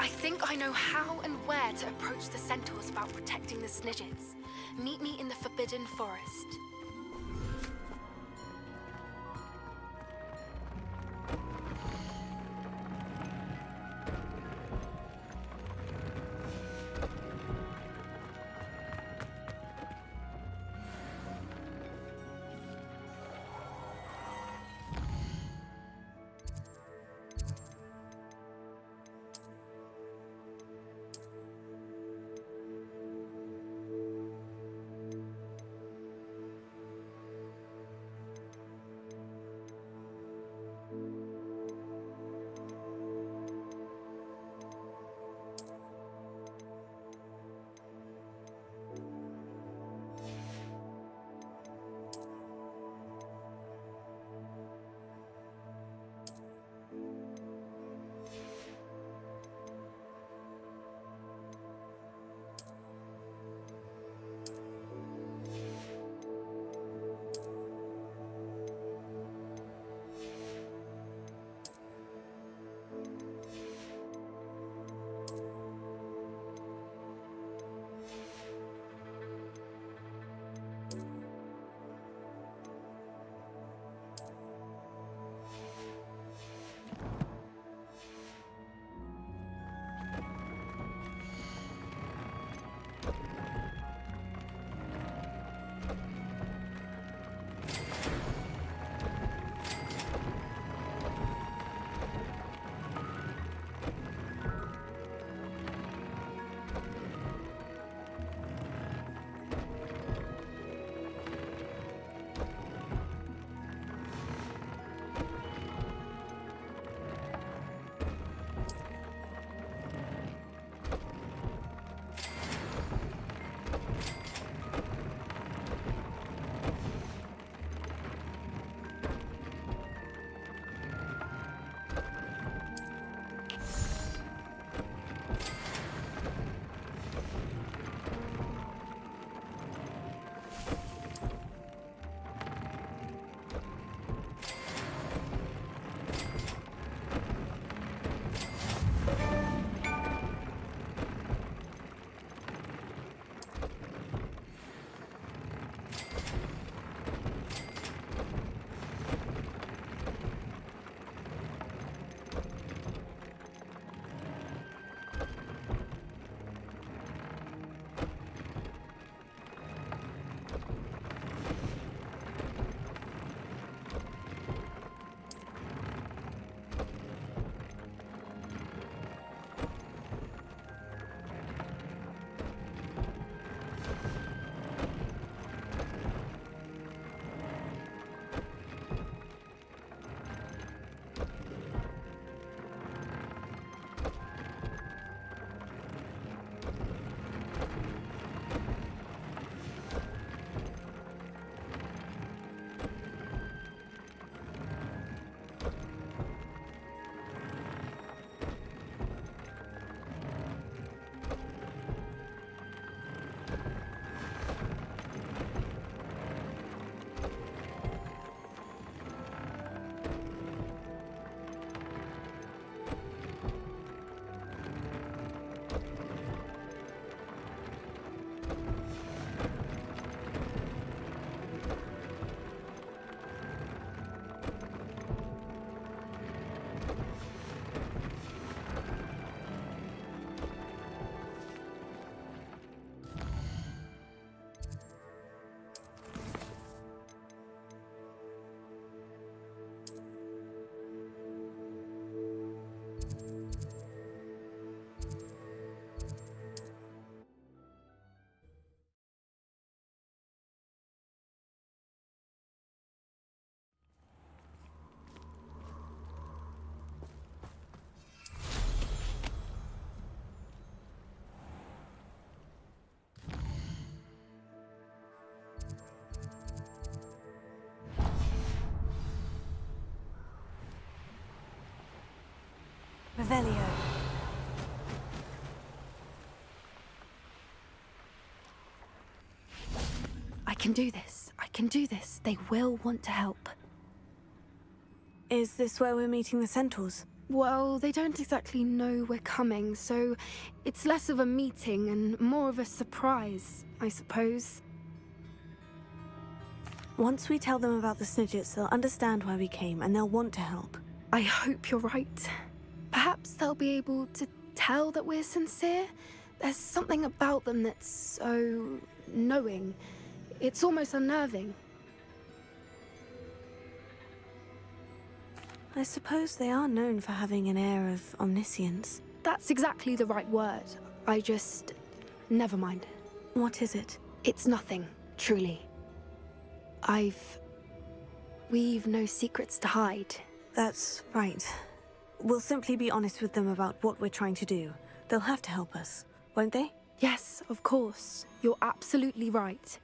I think I know how and where to approach the centaurs about protecting the Snidgets. Meet me in the Forbidden Forest. Revelio. I can do this. I can do this. They will want to help. Is this where we're meeting the centaurs? Well, they don't exactly know we're coming, so it's less of a meeting and more of a surprise, I suppose. Once we tell them about the Snidgets, they'll understand why we came and they'll want to help. I hope you're right. Perhaps they'll be able to tell that we're sincere. There's something about them that's so knowing. It's almost unnerving. I suppose they are known for having an air of omniscience. That's exactly the right word. I just... never mind. What is it? It's nothing, truly. We've no secrets to hide. That's right. We'll simply be honest with them about what we're trying to do. They'll have to help us, won't they? Yes, of course. You're absolutely right.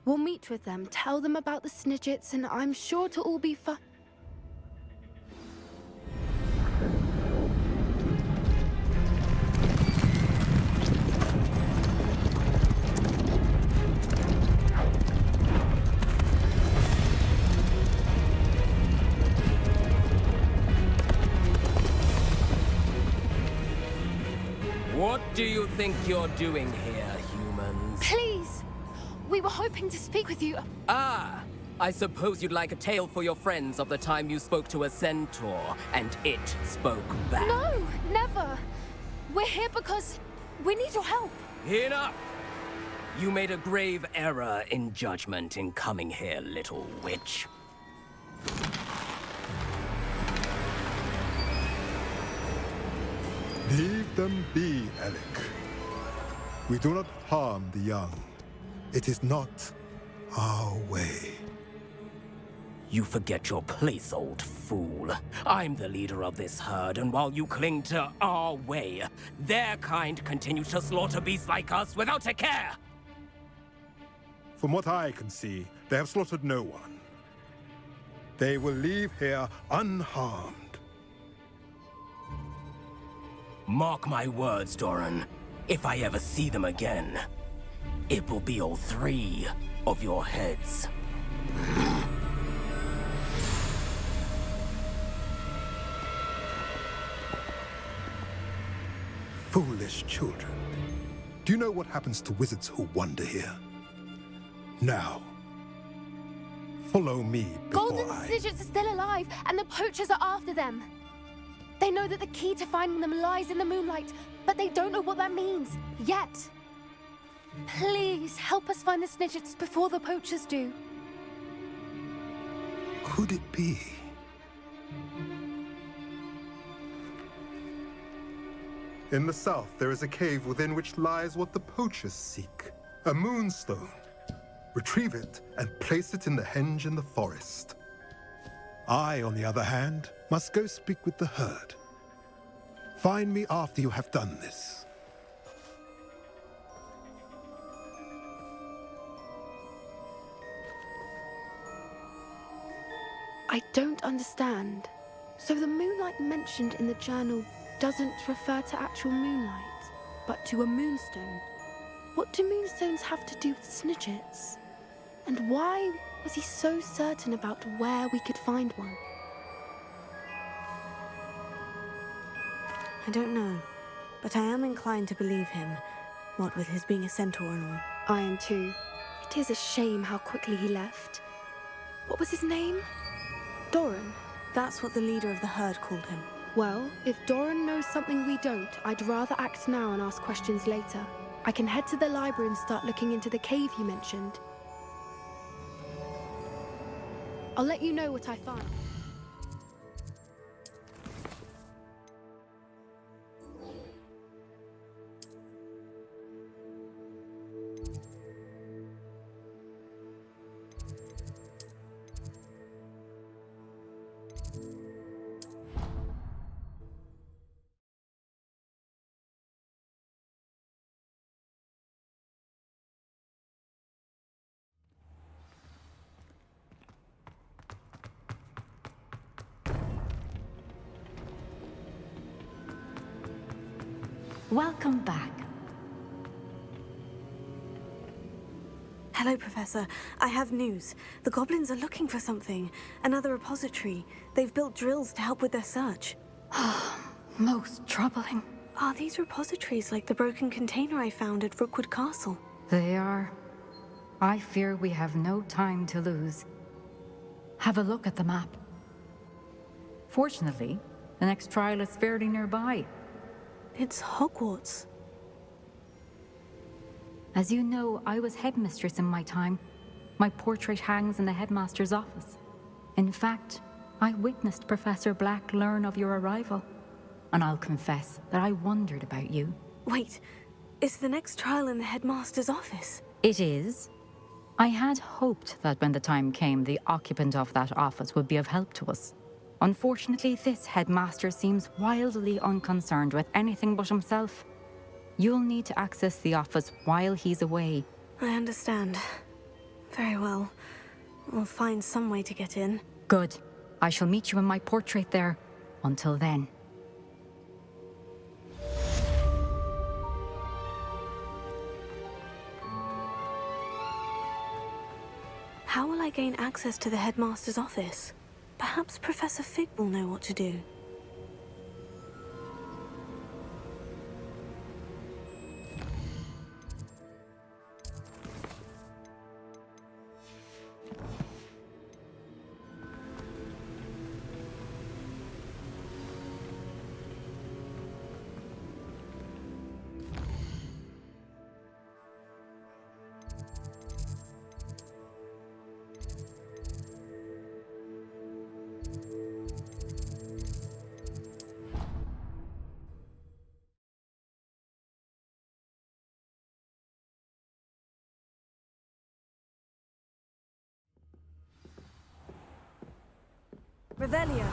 We'll meet with them, tell them about the Snidgets, and I'm sure it'll all be fun. What do you think you're doing here, humans? Please! We were hoping to speak with you. Ah! I suppose you'd like a tale for your friends of the time you spoke to a centaur, and it spoke back. No, never! We're here because we need your help. Enough! You made a grave error in judgment in coming here, little witch. Leave them be, Alec. We do not harm the young. It is not our way. You forget your place, old fool. I'm the leader of this herd, and while you cling to our way, their kind continue to slaughter beasts like us without a care! From what I can see, they have slaughtered no one. They will leave here unharmed. Mark my words, Doran. If I ever see them again, it will be all 3 of your heads. Foolish children. Do you know what happens to wizards who wander here? Now, follow me before Golden Snidgets are still alive, and the poachers are after them. They know that the key to finding them lies in the moonlight, but they don't know what that means, yet. Please, help us find the Snidgets before the poachers do. Could it be? In the south, there is a cave within which lies what the poachers seek. A moonstone. Retrieve it and place it in the henge in the forest. I, on the other hand, must go speak with the herd. Find me after you have done this. I don't understand. So the moonlight mentioned in the journal doesn't refer to actual moonlight, but to a moonstone. What do moonstones have to do with Snidgets? And why was he so certain about where we could find one? I don't know, but I am inclined to believe him, what with his being a centaur and all. I am too. It is a shame how quickly he left. What was his name? Doran? That's what the leader of the herd called him. Well, if Doran knows something we don't, I'd rather act now and ask questions later. I can head to the library and start looking into the cave you mentioned. I'll let you know what I find. Welcome back. Hello, Professor. I have news. The goblins are looking for something. Another repository. They've built drills to help with their search. Most troubling. Are these repositories like the broken container I found at Rookwood Castle? They are. I fear we have no time to lose. Have a look at the map. Fortunately, the next trial is fairly nearby. It's Hogwarts. As you know, I was headmistress in my time. My portrait hangs in the headmaster's office. In fact, I witnessed Professor Black learn of your arrival. And I'll confess that I wondered about you. Wait, is the next trial in the headmaster's office? It is. I had hoped that when the time came, the occupant of that office would be of help to us. Unfortunately, this headmaster seems wildly unconcerned with anything but himself. You'll need to access the office while he's away. I understand. Very well. We'll find some way to get in. Good. I shall meet you in my portrait there. Until then. How will I gain access to the headmaster's office? Perhaps Professor Fig will know what to do. Revelio.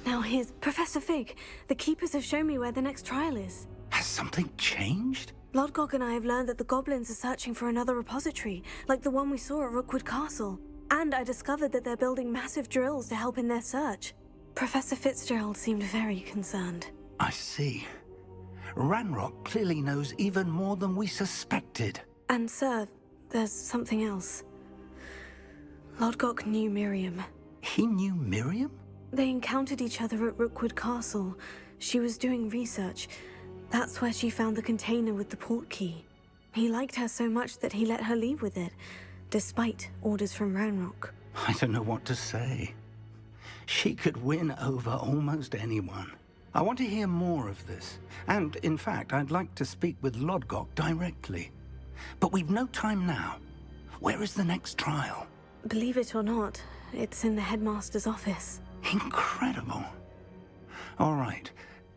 Now here's Professor Fig. The Keepers have shown me where the next trial is. Has something changed? Lodgok and I have learned that the goblins are searching for another repository, like the one we saw at Rookwood Castle. And I discovered that they're building massive drills to help in their search. Professor Fitzgerald seemed very concerned. I see. Ranrock clearly knows even more than we suspected. And sir, there's something else. Lodgok knew Miriam. He knew Miriam? They encountered each other at Rookwood Castle. She was doing research. That's where she found the container with the port key. He liked her so much that he let her leave with it, despite orders from Ranrock. I don't know what to say. She could win over almost anyone. I want to hear more of this. And, in fact, I'd like to speak with Lodgok directly. But we've no time now. Where is the next trial? Believe it or not, it's in the headmaster's office. Incredible. All right.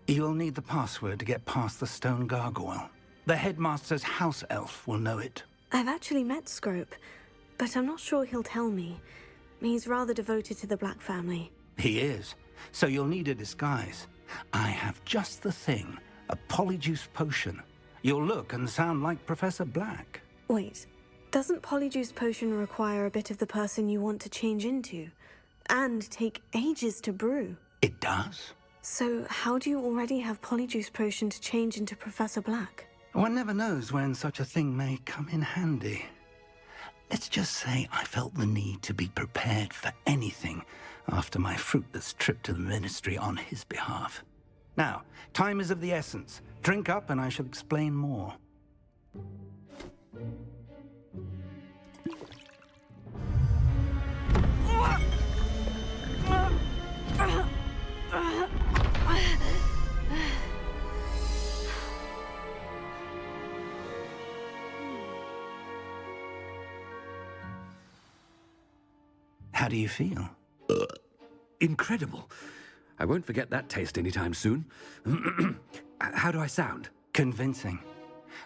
You'll need the password to get past the stone gargoyle. The headmaster's house elf will know it. I've actually met Scrope, but I'm not sure he'll tell me. He's rather devoted to the Black family. He is. So you'll need a disguise. I have just the thing. A polyjuice potion. You'll look and sound like Professor Black. Wait, doesn't polyjuice potion require a bit of the person you want to change into? And take ages to brew? It does. So how do you already have polyjuice potion to change into Professor Black? One never knows when such a thing may come in handy. Let's just say I felt the need to be prepared for anything after my fruitless trip to the Ministry on his behalf. Now, time is of the essence. Drink up and I shall explain more. How do you feel? Incredible. I won't forget that taste anytime soon. How do I sound? Convincing.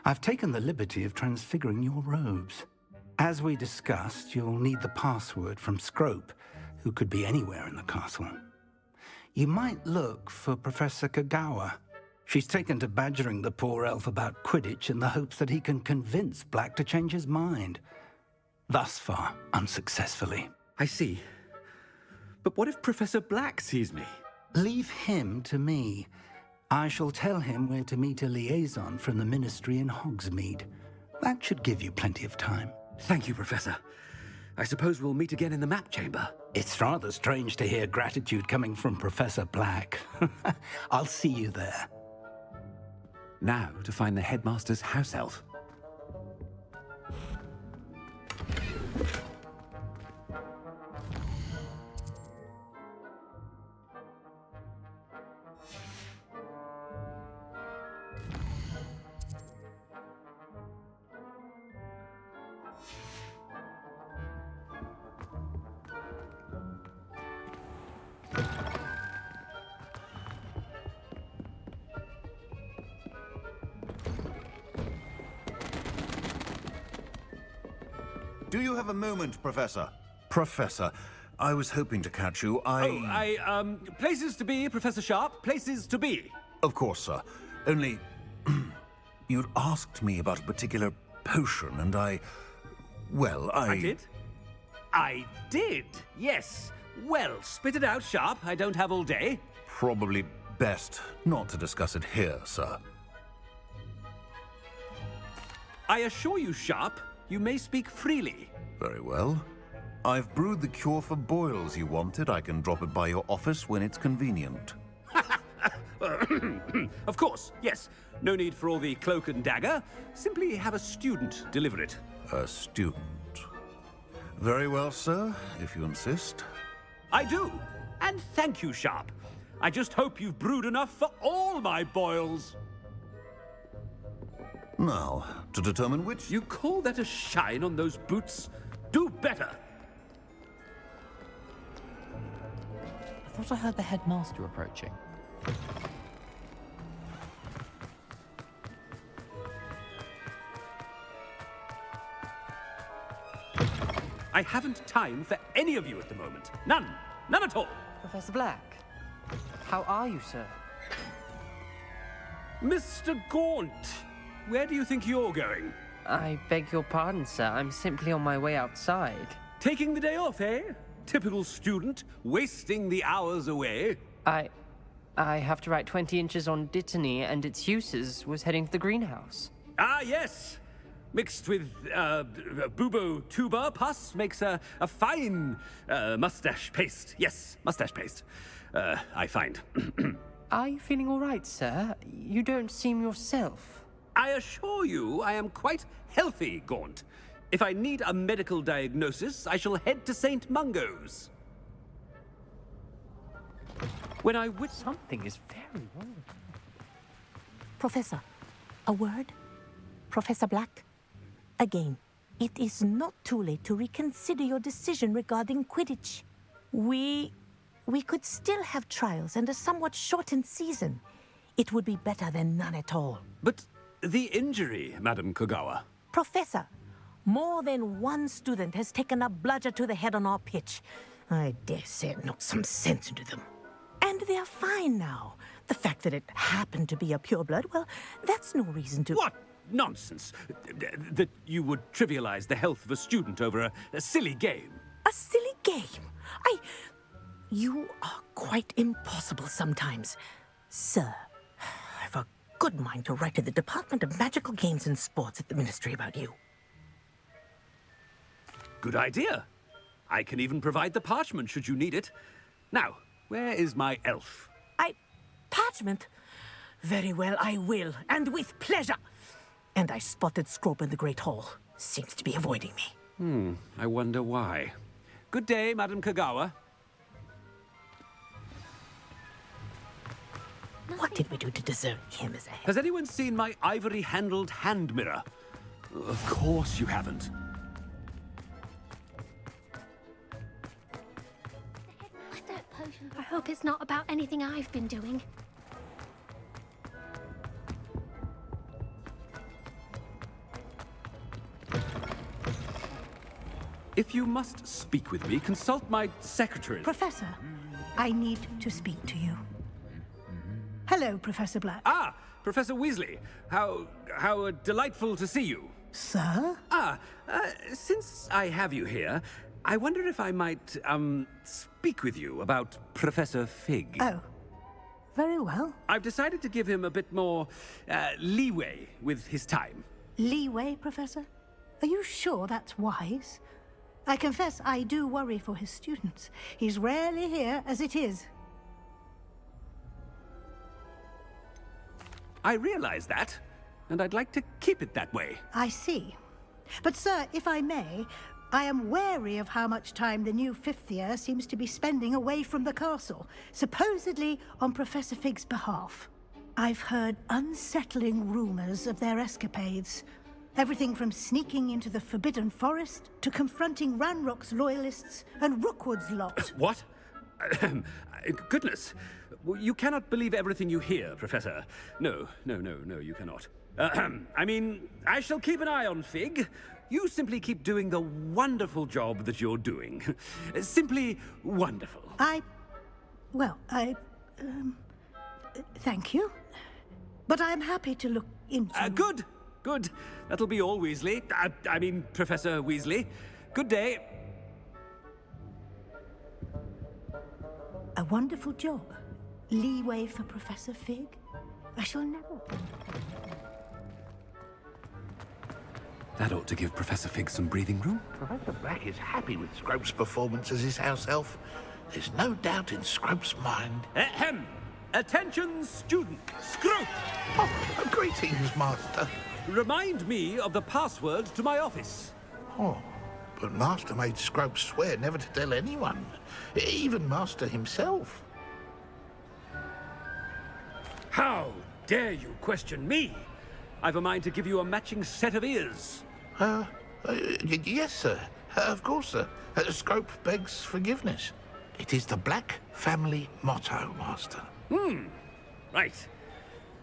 I've taken the liberty of transfiguring your robes. As we discussed, you'll need the password from Scrope, who could be anywhere in the castle. You might look for Professor Kagawa. She's taken to badgering the poor elf about Quidditch in the hopes that he can convince Black to change his mind. Thus far, unsuccessfully. I see. But what if Professor Black sees me? Leave him to me. I shall tell him where to meet a liaison from the Ministry in Hogsmeade. That should give you plenty of time. Thank you, Professor. I suppose we'll meet again in the map chamber. It's rather strange to hear gratitude coming from Professor Black. I'll see you there. Now to find the headmaster's house elf. Do you have a moment, Professor? Professor, I was hoping to catch you. Places to be, Professor Sharp. Places to be. Of course, sir. Only... you'd asked me about a particular potion, and I did? I did, yes. Well, spit it out, Sharp. I don't have all day. Probably best not to discuss it here, sir. I assure you, Sharp, you may speak freely. Very well. I've brewed the cure for boils you wanted. I can drop it by your office when it's convenient. Of course, yes. No need for all the cloak and dagger. Simply have a student deliver it. A student. Very well, sir, if you insist. I do. And thank you, Sharp. I just hope you've brewed enough for all my boils. Now, to determine which... You call that a shine on those boots? Do better! I thought I heard the headmaster approaching. I haven't time for any of you at the moment. None. None at all. Professor Black, how are you, sir? Mr. Gaunt, where do you think you're going? I beg your pardon, sir. I'm simply on my way outside. Taking the day off, eh? Typical student, wasting the hours away. I have to write 20 inches on Dittany and its uses. Was heading to the greenhouse. Ah, yes. Mixed with bubo tuber pus makes a fine mustache paste. Yes, mustache paste. I find. Are you feeling all right, sir? You don't seem yourself. I assure you I am quite healthy, Gaunt. If I need a medical diagnosis, I shall head to St. Mungo's. When I would... Something is very wrong. Professor, a word? Professor Black? Again, it is not too late to reconsider your decision regarding Quidditch. We could still have trials and a somewhat shortened season. It would be better than none at all. But the injury, Madam Kogawa. Professor, more than one student has taken a bludger to the head on our pitch. I dare say it knocked some sense into them. And they're fine now. The fact that it happened to be a pureblood, well, that's no reason to... What nonsense! That you would trivialize the health of a student over a silly game. A silly game? You are quite impossible sometimes. Sir, I've a good mind to write to the Department of Magical Games and Sports at the Ministry about you. Good idea. I can even provide the parchment should you need it. Now, where is my elf? Parchment? Very well, I will, and with pleasure. And I spotted Scrope in the Great Hall. Seems to be avoiding me. I wonder why. Good day, Madam Kogawa. What did we do to deserve him as a... Has anyone seen my ivory-handled hand mirror? Of course you haven't. I don't I hope it's not about anything I've been doing. If you must speak with me, consult my secretary. Professor, I need to speak to you. Hello, Professor Black. Ah, Professor Weasley. How delightful to see you. Sir? Since I have you here, I wonder if I might, speak with you about Professor Fig. Oh, very well. I've decided to give him a bit more, leeway with his time. Leeway, Professor? Are you sure that's wise? I confess I do worry for his students. He's rarely here as it is. I realize that, and I'd like to keep it that way. I see. But, sir, if I may, I am wary of how much time the new fifth year seems to be spending away from the castle, supposedly on Professor Fig's behalf. I've heard unsettling rumors of their escapades. Everything from sneaking into the Forbidden Forest to confronting Ranrock's loyalists and Rookwood's lot. What? Goodness. You cannot believe everything you hear, Professor. No, you cannot. I mean, I shall keep an eye on Fig. You simply keep doing the wonderful job that you're doing. Simply wonderful. Thank you. But I'm happy to look into... Good. That'll be all, Weasley. I mean, Professor Weasley. Good day. A wonderful job. Leeway for Professor Fig. I shall never... That ought to give Professor Fig some breathing room. Professor Black is happy with Scrope's performance as his house elf. There's no doubt in Scrope's mind. Ahem! Attention, student! Scrope! Oh, greetings, Master. Remind me of the password to my office. Oh, but Master made Scrope swear never to tell anyone. Even Master himself. How dare you question me? I've a mind to give you a matching set of ears. Yes, sir. Of course, sir. Scrope begs forgiveness. It is the Black family motto, Master. Right.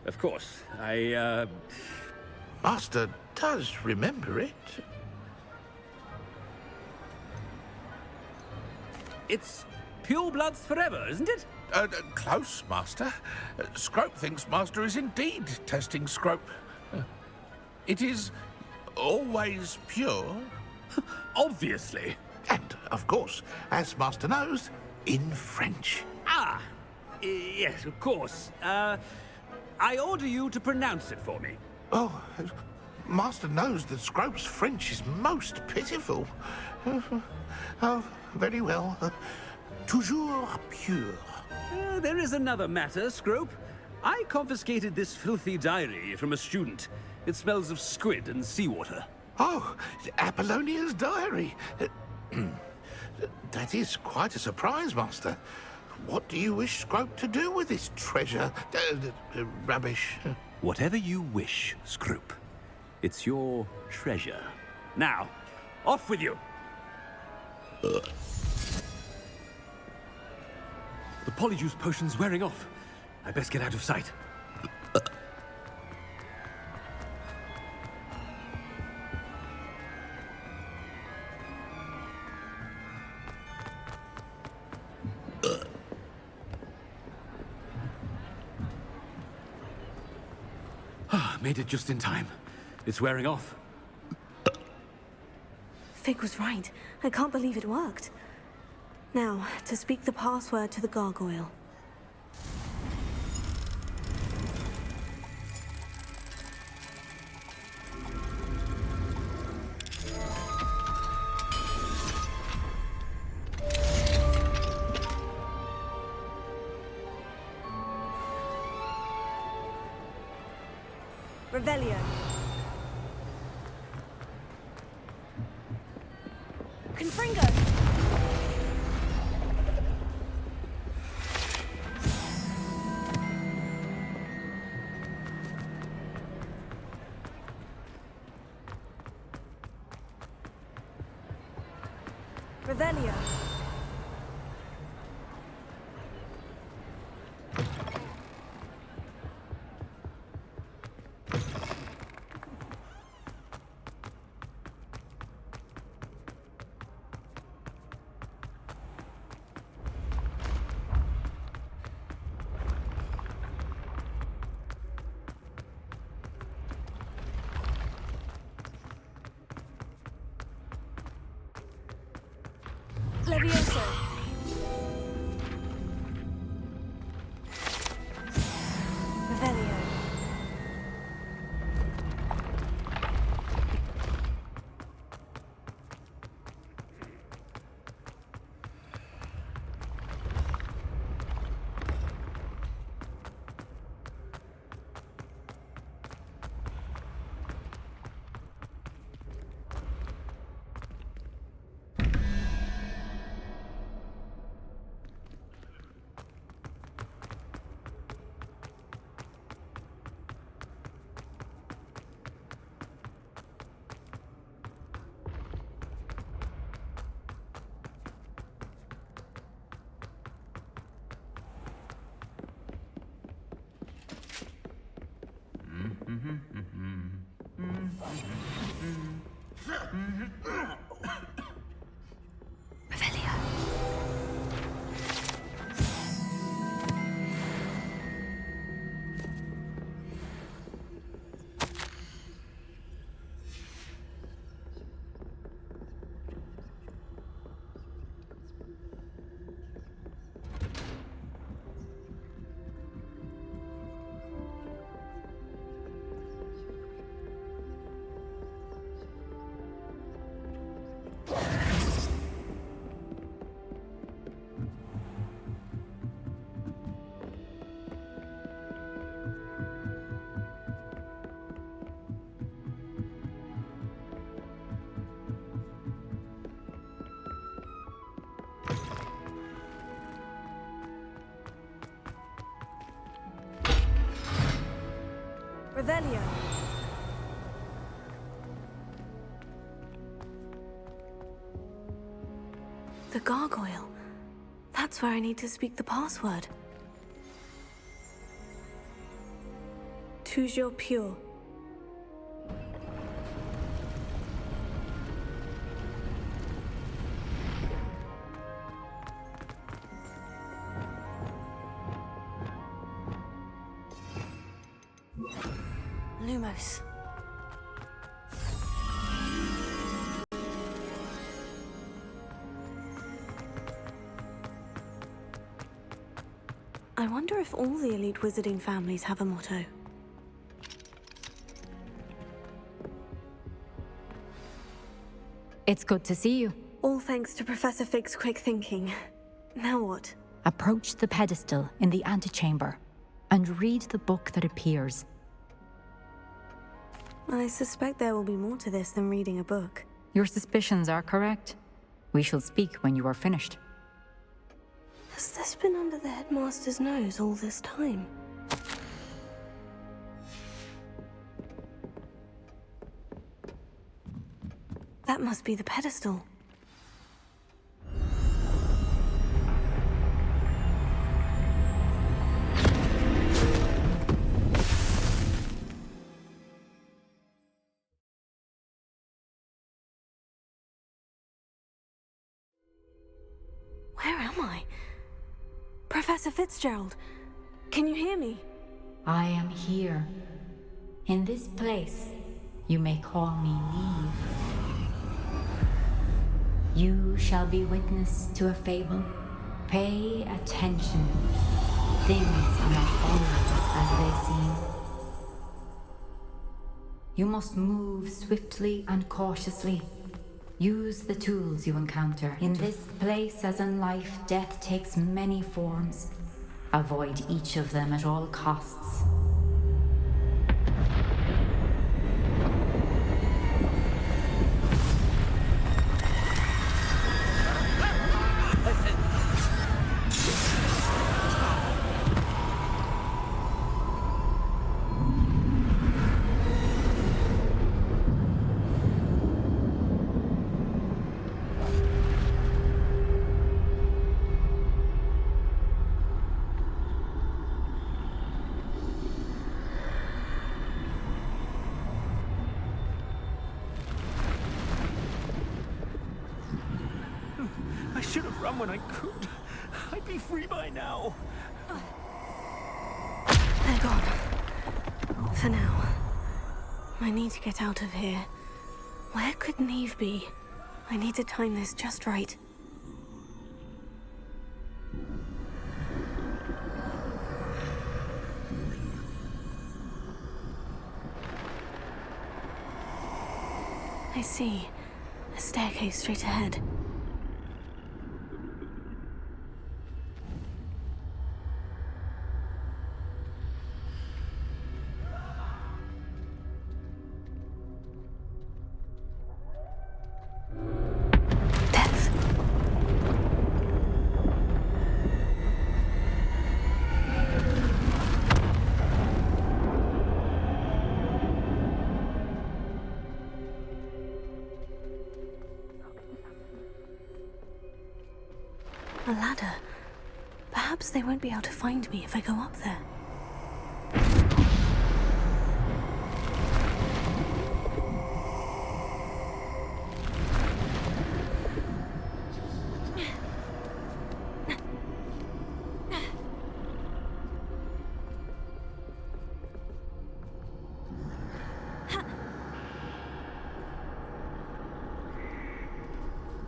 Of course. Master does remember it. It's pure bloods forever, isn't it? Close, Master. Scrope thinks Master is indeed testing Scrope. It is always pure. Obviously. And, of course, as Master knows, in French. Yes, of course. I order you to pronounce it for me. Oh, Master knows that Scrope's French is most pitiful. Oh, very well. Toujours pure. There is another matter, Scrope. I confiscated this filthy diary from a student. It smells of squid and seawater. Oh, Apollonia's diary. That is quite a surprise, Master. What do you wish Scrope to do with this treasure? Rubbish. Whatever you wish, Scrope. It's your treasure. Now, off with you. The polyjuice potion's wearing off. I best get out of sight. Made it just in time. It's wearing off. Fig was right. I can't believe it worked. Now, to speak the password to the gargoyle. Revelio. Confringo. Revelio. Levioso. Revelio. Revelio. The gargoyle. That's where I need to speak the password. Toujours pure. Lumos. I wonder if all the elite wizarding families have a motto. It's good to see you. All thanks to Professor Fig's quick thinking. Now what? Approach the pedestal in the antechamber and read the book that appears. I suspect there will be more to this than reading a book. Your suspicions are correct. We shall speak when you are finished. Has this been under the headmaster's nose all this time? That must be the pedestal. Where am I? Professor Fitzgerald, can you hear me? I am here. In this place, you may call me Neve. You shall be witness to a fable. Pay attention. Things are not always as they seem. You must move swiftly and cautiously. Use the tools you encounter. In this place, as in life, death takes many forms. Avoid each of them at all costs. I should have run when I could. I'd be free by now. They're gone. For now. I need to get out of here. Where could Neve be? I need to time this just right. I see. A staircase straight ahead. A ladder. Perhaps they won't be able to find me if I go up there.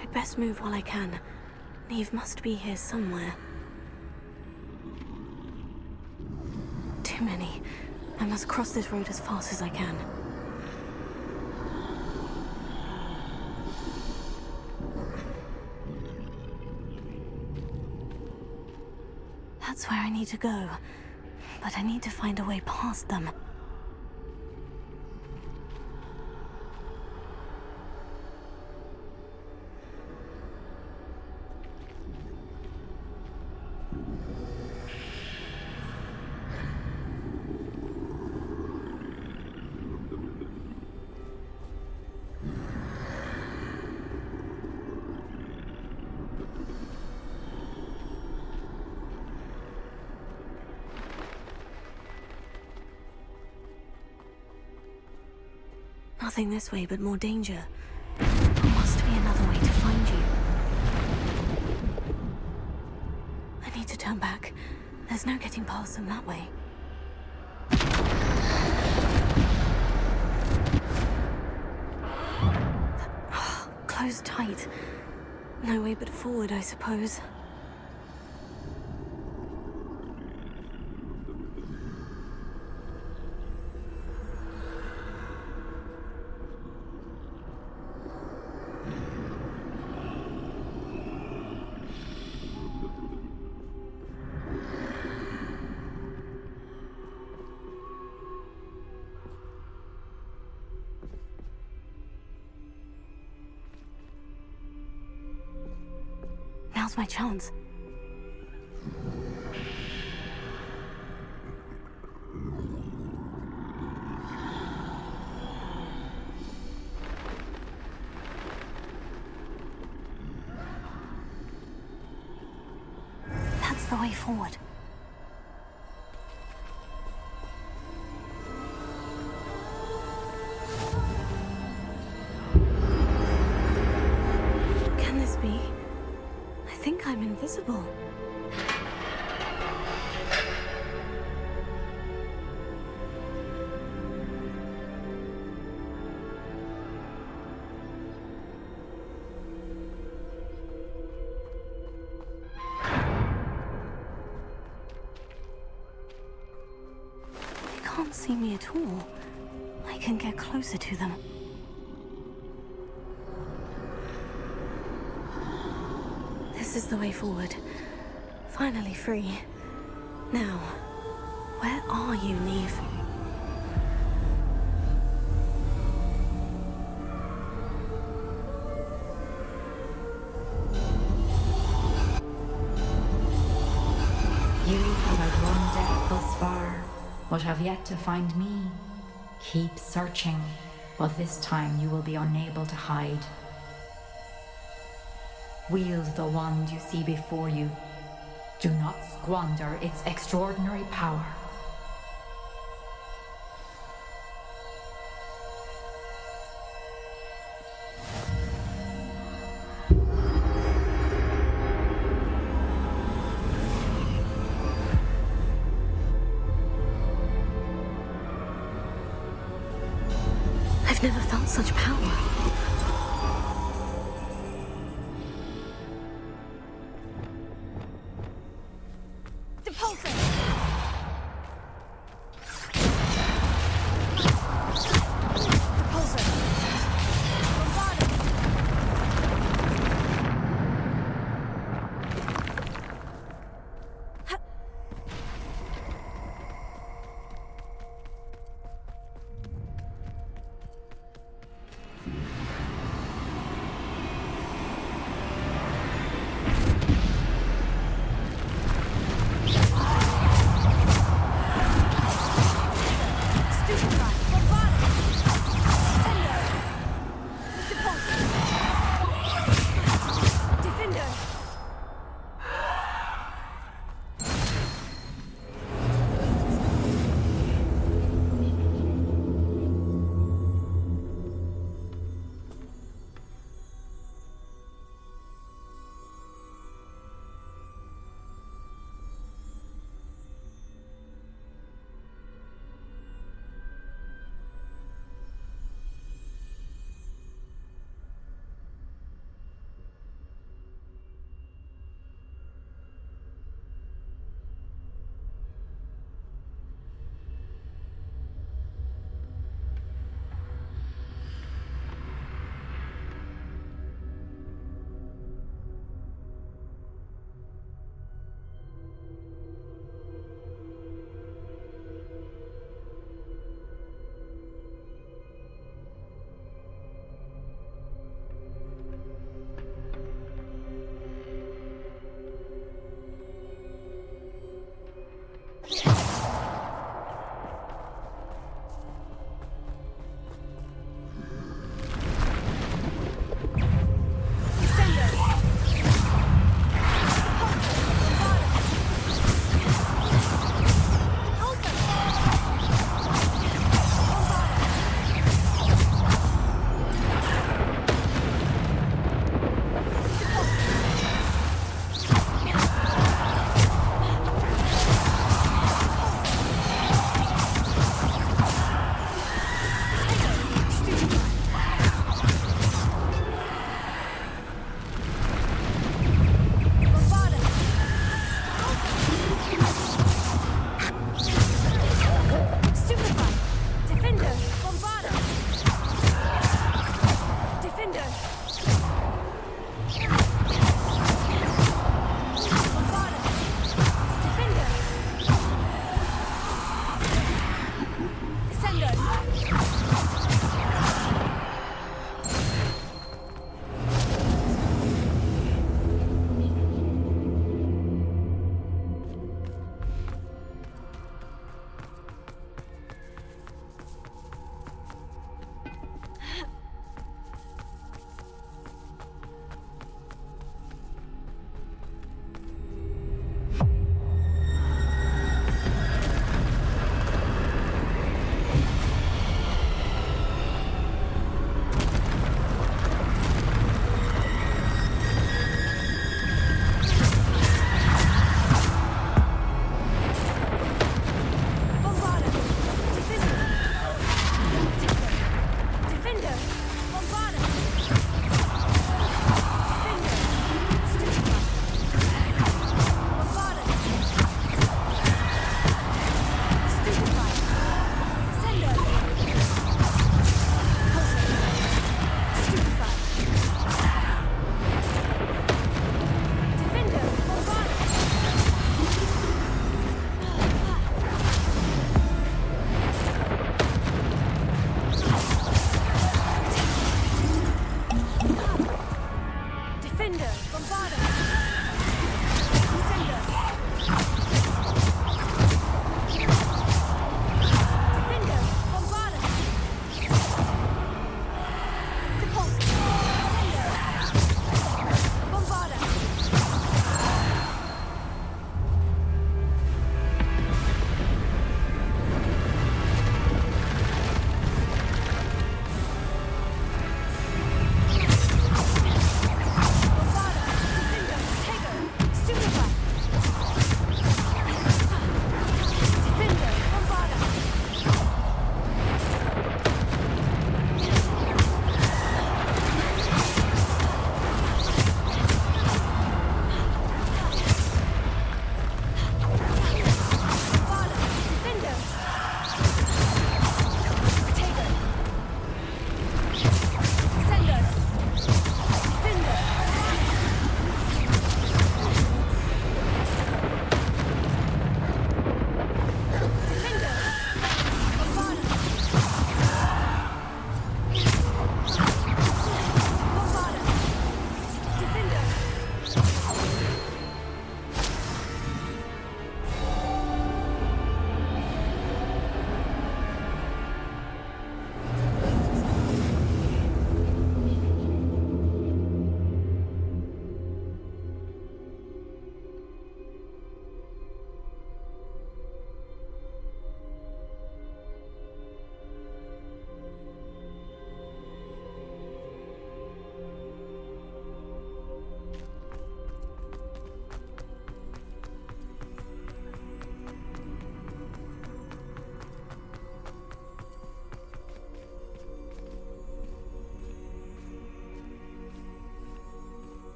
I'd best move while I can. Neve must be here somewhere. Too many. I must cross this road as fast as I can. That's where I need to go. But I need to find a way past them. Nothing this way, but more danger. There must be another way to find you. I need to turn back. There's no getting past them that way. Closed tight. No way but forward, I suppose. Now's my chance. That's the way forward. Can this be? I think I'm invisible. They can't see me at all. I can get closer to them. This is the way forward. Finally free. Now, where are you, Neve? You have outrun death thus far, but have yet to find me. Keep searching, but this time you will be unable to hide. Wield the wand you see before you. Do not squander its extraordinary power. I've never felt such power.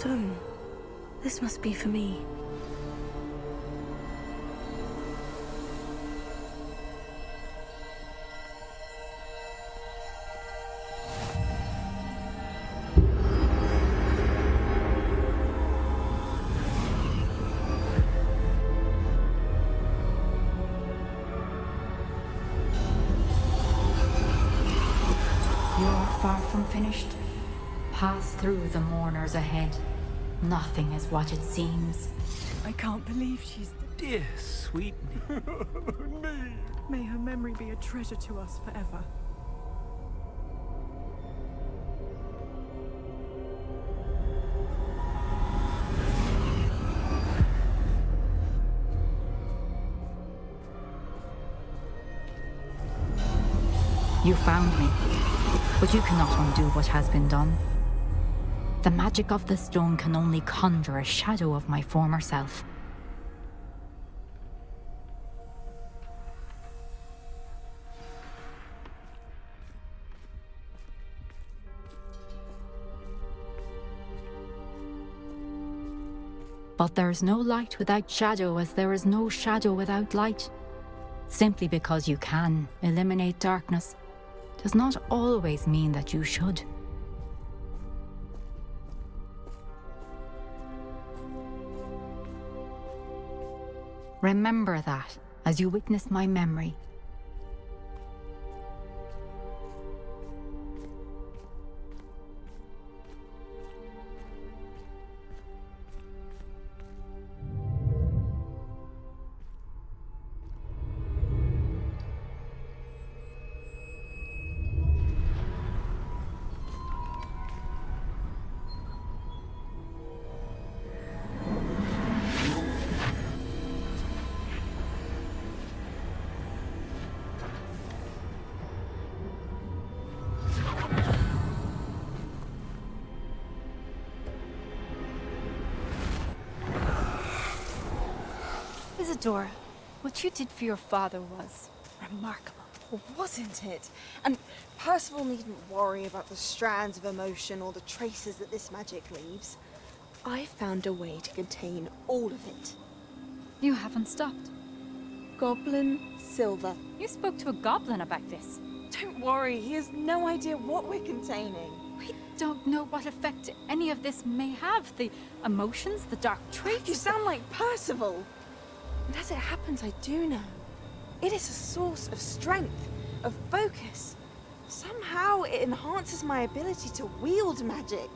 stone. This must be for me. You're far from finished. Pass through the mourners ahead. Nothing is what it seems. I can't believe she's dear, sweet me. May her memory be a treasure to us forever. You found me, but you cannot undo what has been done. The magic of the stone can only conjure a shadow of my former self. But there is no light without shadow, as there is no shadow without light. Simply because you can eliminate darkness does not always mean that you should. Remember that as you witness my memory. Isadora, what you did for your father was remarkable. Wasn't it? And Percival needn't worry about the strands of emotion or the traces that this magic leaves. I found a way to contain all of it. You haven't stopped. Goblin Silver. You spoke to a goblin about this. Don't worry, he has no idea what we're containing. We don't know what effect any of this may have. The emotions, the dark traits. You sound like Percival. And as it happens, I do know. It is a source of strength, of focus. Somehow it enhances my ability to wield magic.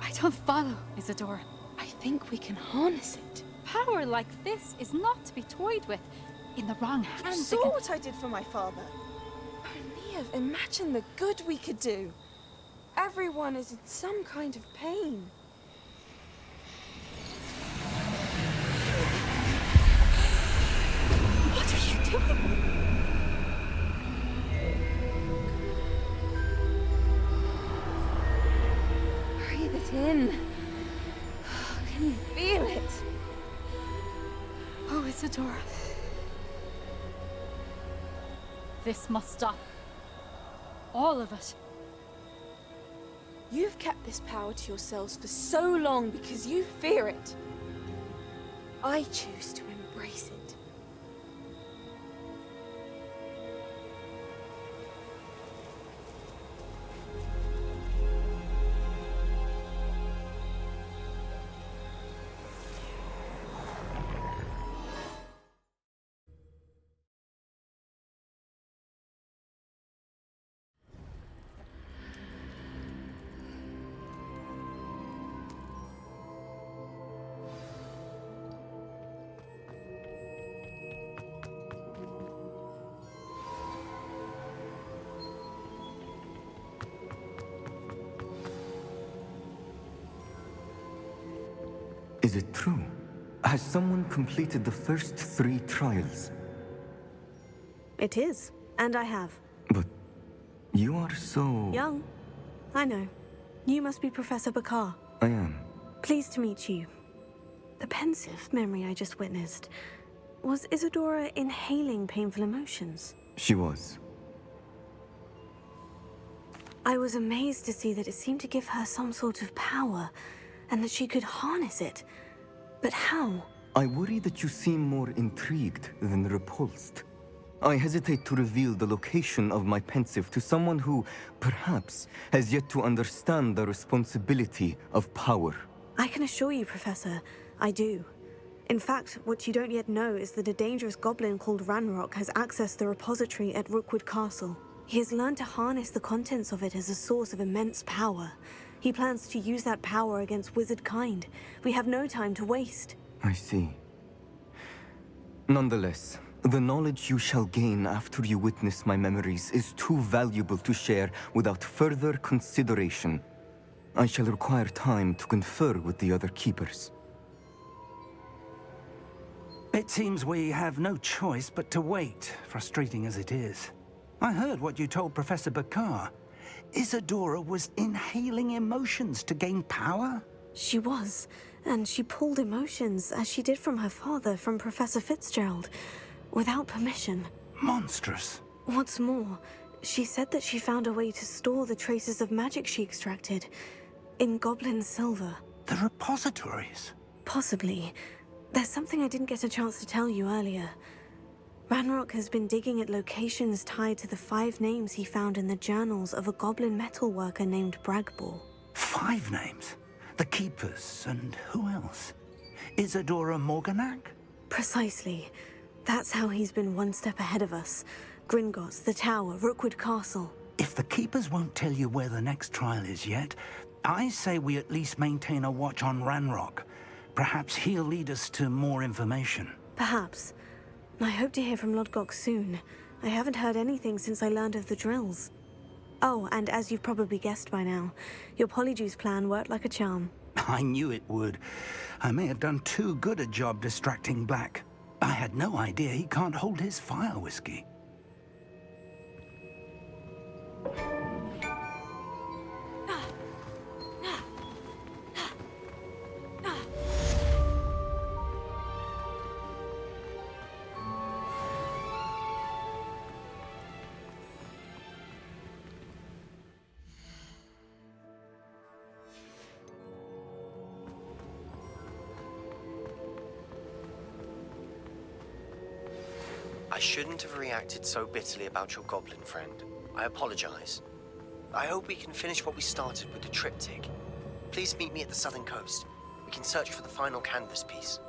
I don't follow, Isadora. I think we can harness it. Power like this is not to be toyed with. In the wrong hands. You saw what I did for my father. Only imagine the good we could do. Everyone is in some kind of pain. What are you doing? Breathe it in. Can you feel it? Oh, Isadora. This must stop. All of it. You've kept this power to yourselves for so long because you fear it. I choose to embrace it. Is it true? Has someone completed the first 3 trials? It is, and I have. But you are so... Young. I know. You must be Professor Bakar. I am. Pleased to meet you. The pensive memory I just witnessed. Was Isadora inhaling painful emotions? She was. I was amazed to see that it seemed to give her some sort of power. and that she could harness it. But how? I worry that you seem more intrigued than repulsed. I hesitate to reveal the location of my pensive to someone who, perhaps, has yet to understand the responsibility of power. I can assure you, Professor, I do. In fact, what you don't yet know is that a dangerous goblin called Ranrock has accessed the repository at Rookwood Castle. He has learned to harness the contents of it as a source of immense power. He plans to use that power against wizard kind. We have no time to waste. I see. Nonetheless, the knowledge you shall gain after you witness my memories is too valuable to share without further consideration. I shall require time to confer with the other keepers. It seems we have no choice but to wait, frustrating as it is. I heard what you told Professor Bakar. Isadora was inhaling emotions to gain power? She was, and she pulled emotions, as she did from her father, from Professor Fitzgerald, without permission. Monstrous. What's more, she said that she found a way to store the traces of magic she extracted in goblin silver. The repositories? Possibly. There's something I didn't get a chance to tell you earlier. Ranrock has been digging at locations tied to the 5 names he found in the journals of a goblin metalworker named Bragball. 5 names? The Keepers, and who else? Isadora Morganac? Precisely. That's how he's been one step ahead of us. Gringotts, the Tower, Rookwood Castle. If the Keepers won't tell you where the next trial is yet, I say we at least maintain a watch on Ranrock. Perhaps he'll lead us to more information. Perhaps. I hope to hear from Lodgok soon. I haven't heard anything since I learned of the drills. Oh, and as you've probably guessed by now, your Polyjuice plan worked like a charm. I knew it would. I may have done too good a job distracting Black. I had no idea he can't hold his fire whiskey. I shouldn't have reacted so bitterly about your goblin friend. I apologize. I hope we can finish what we started with the triptych. Please meet me at the southern coast. We can search for the final canvas piece.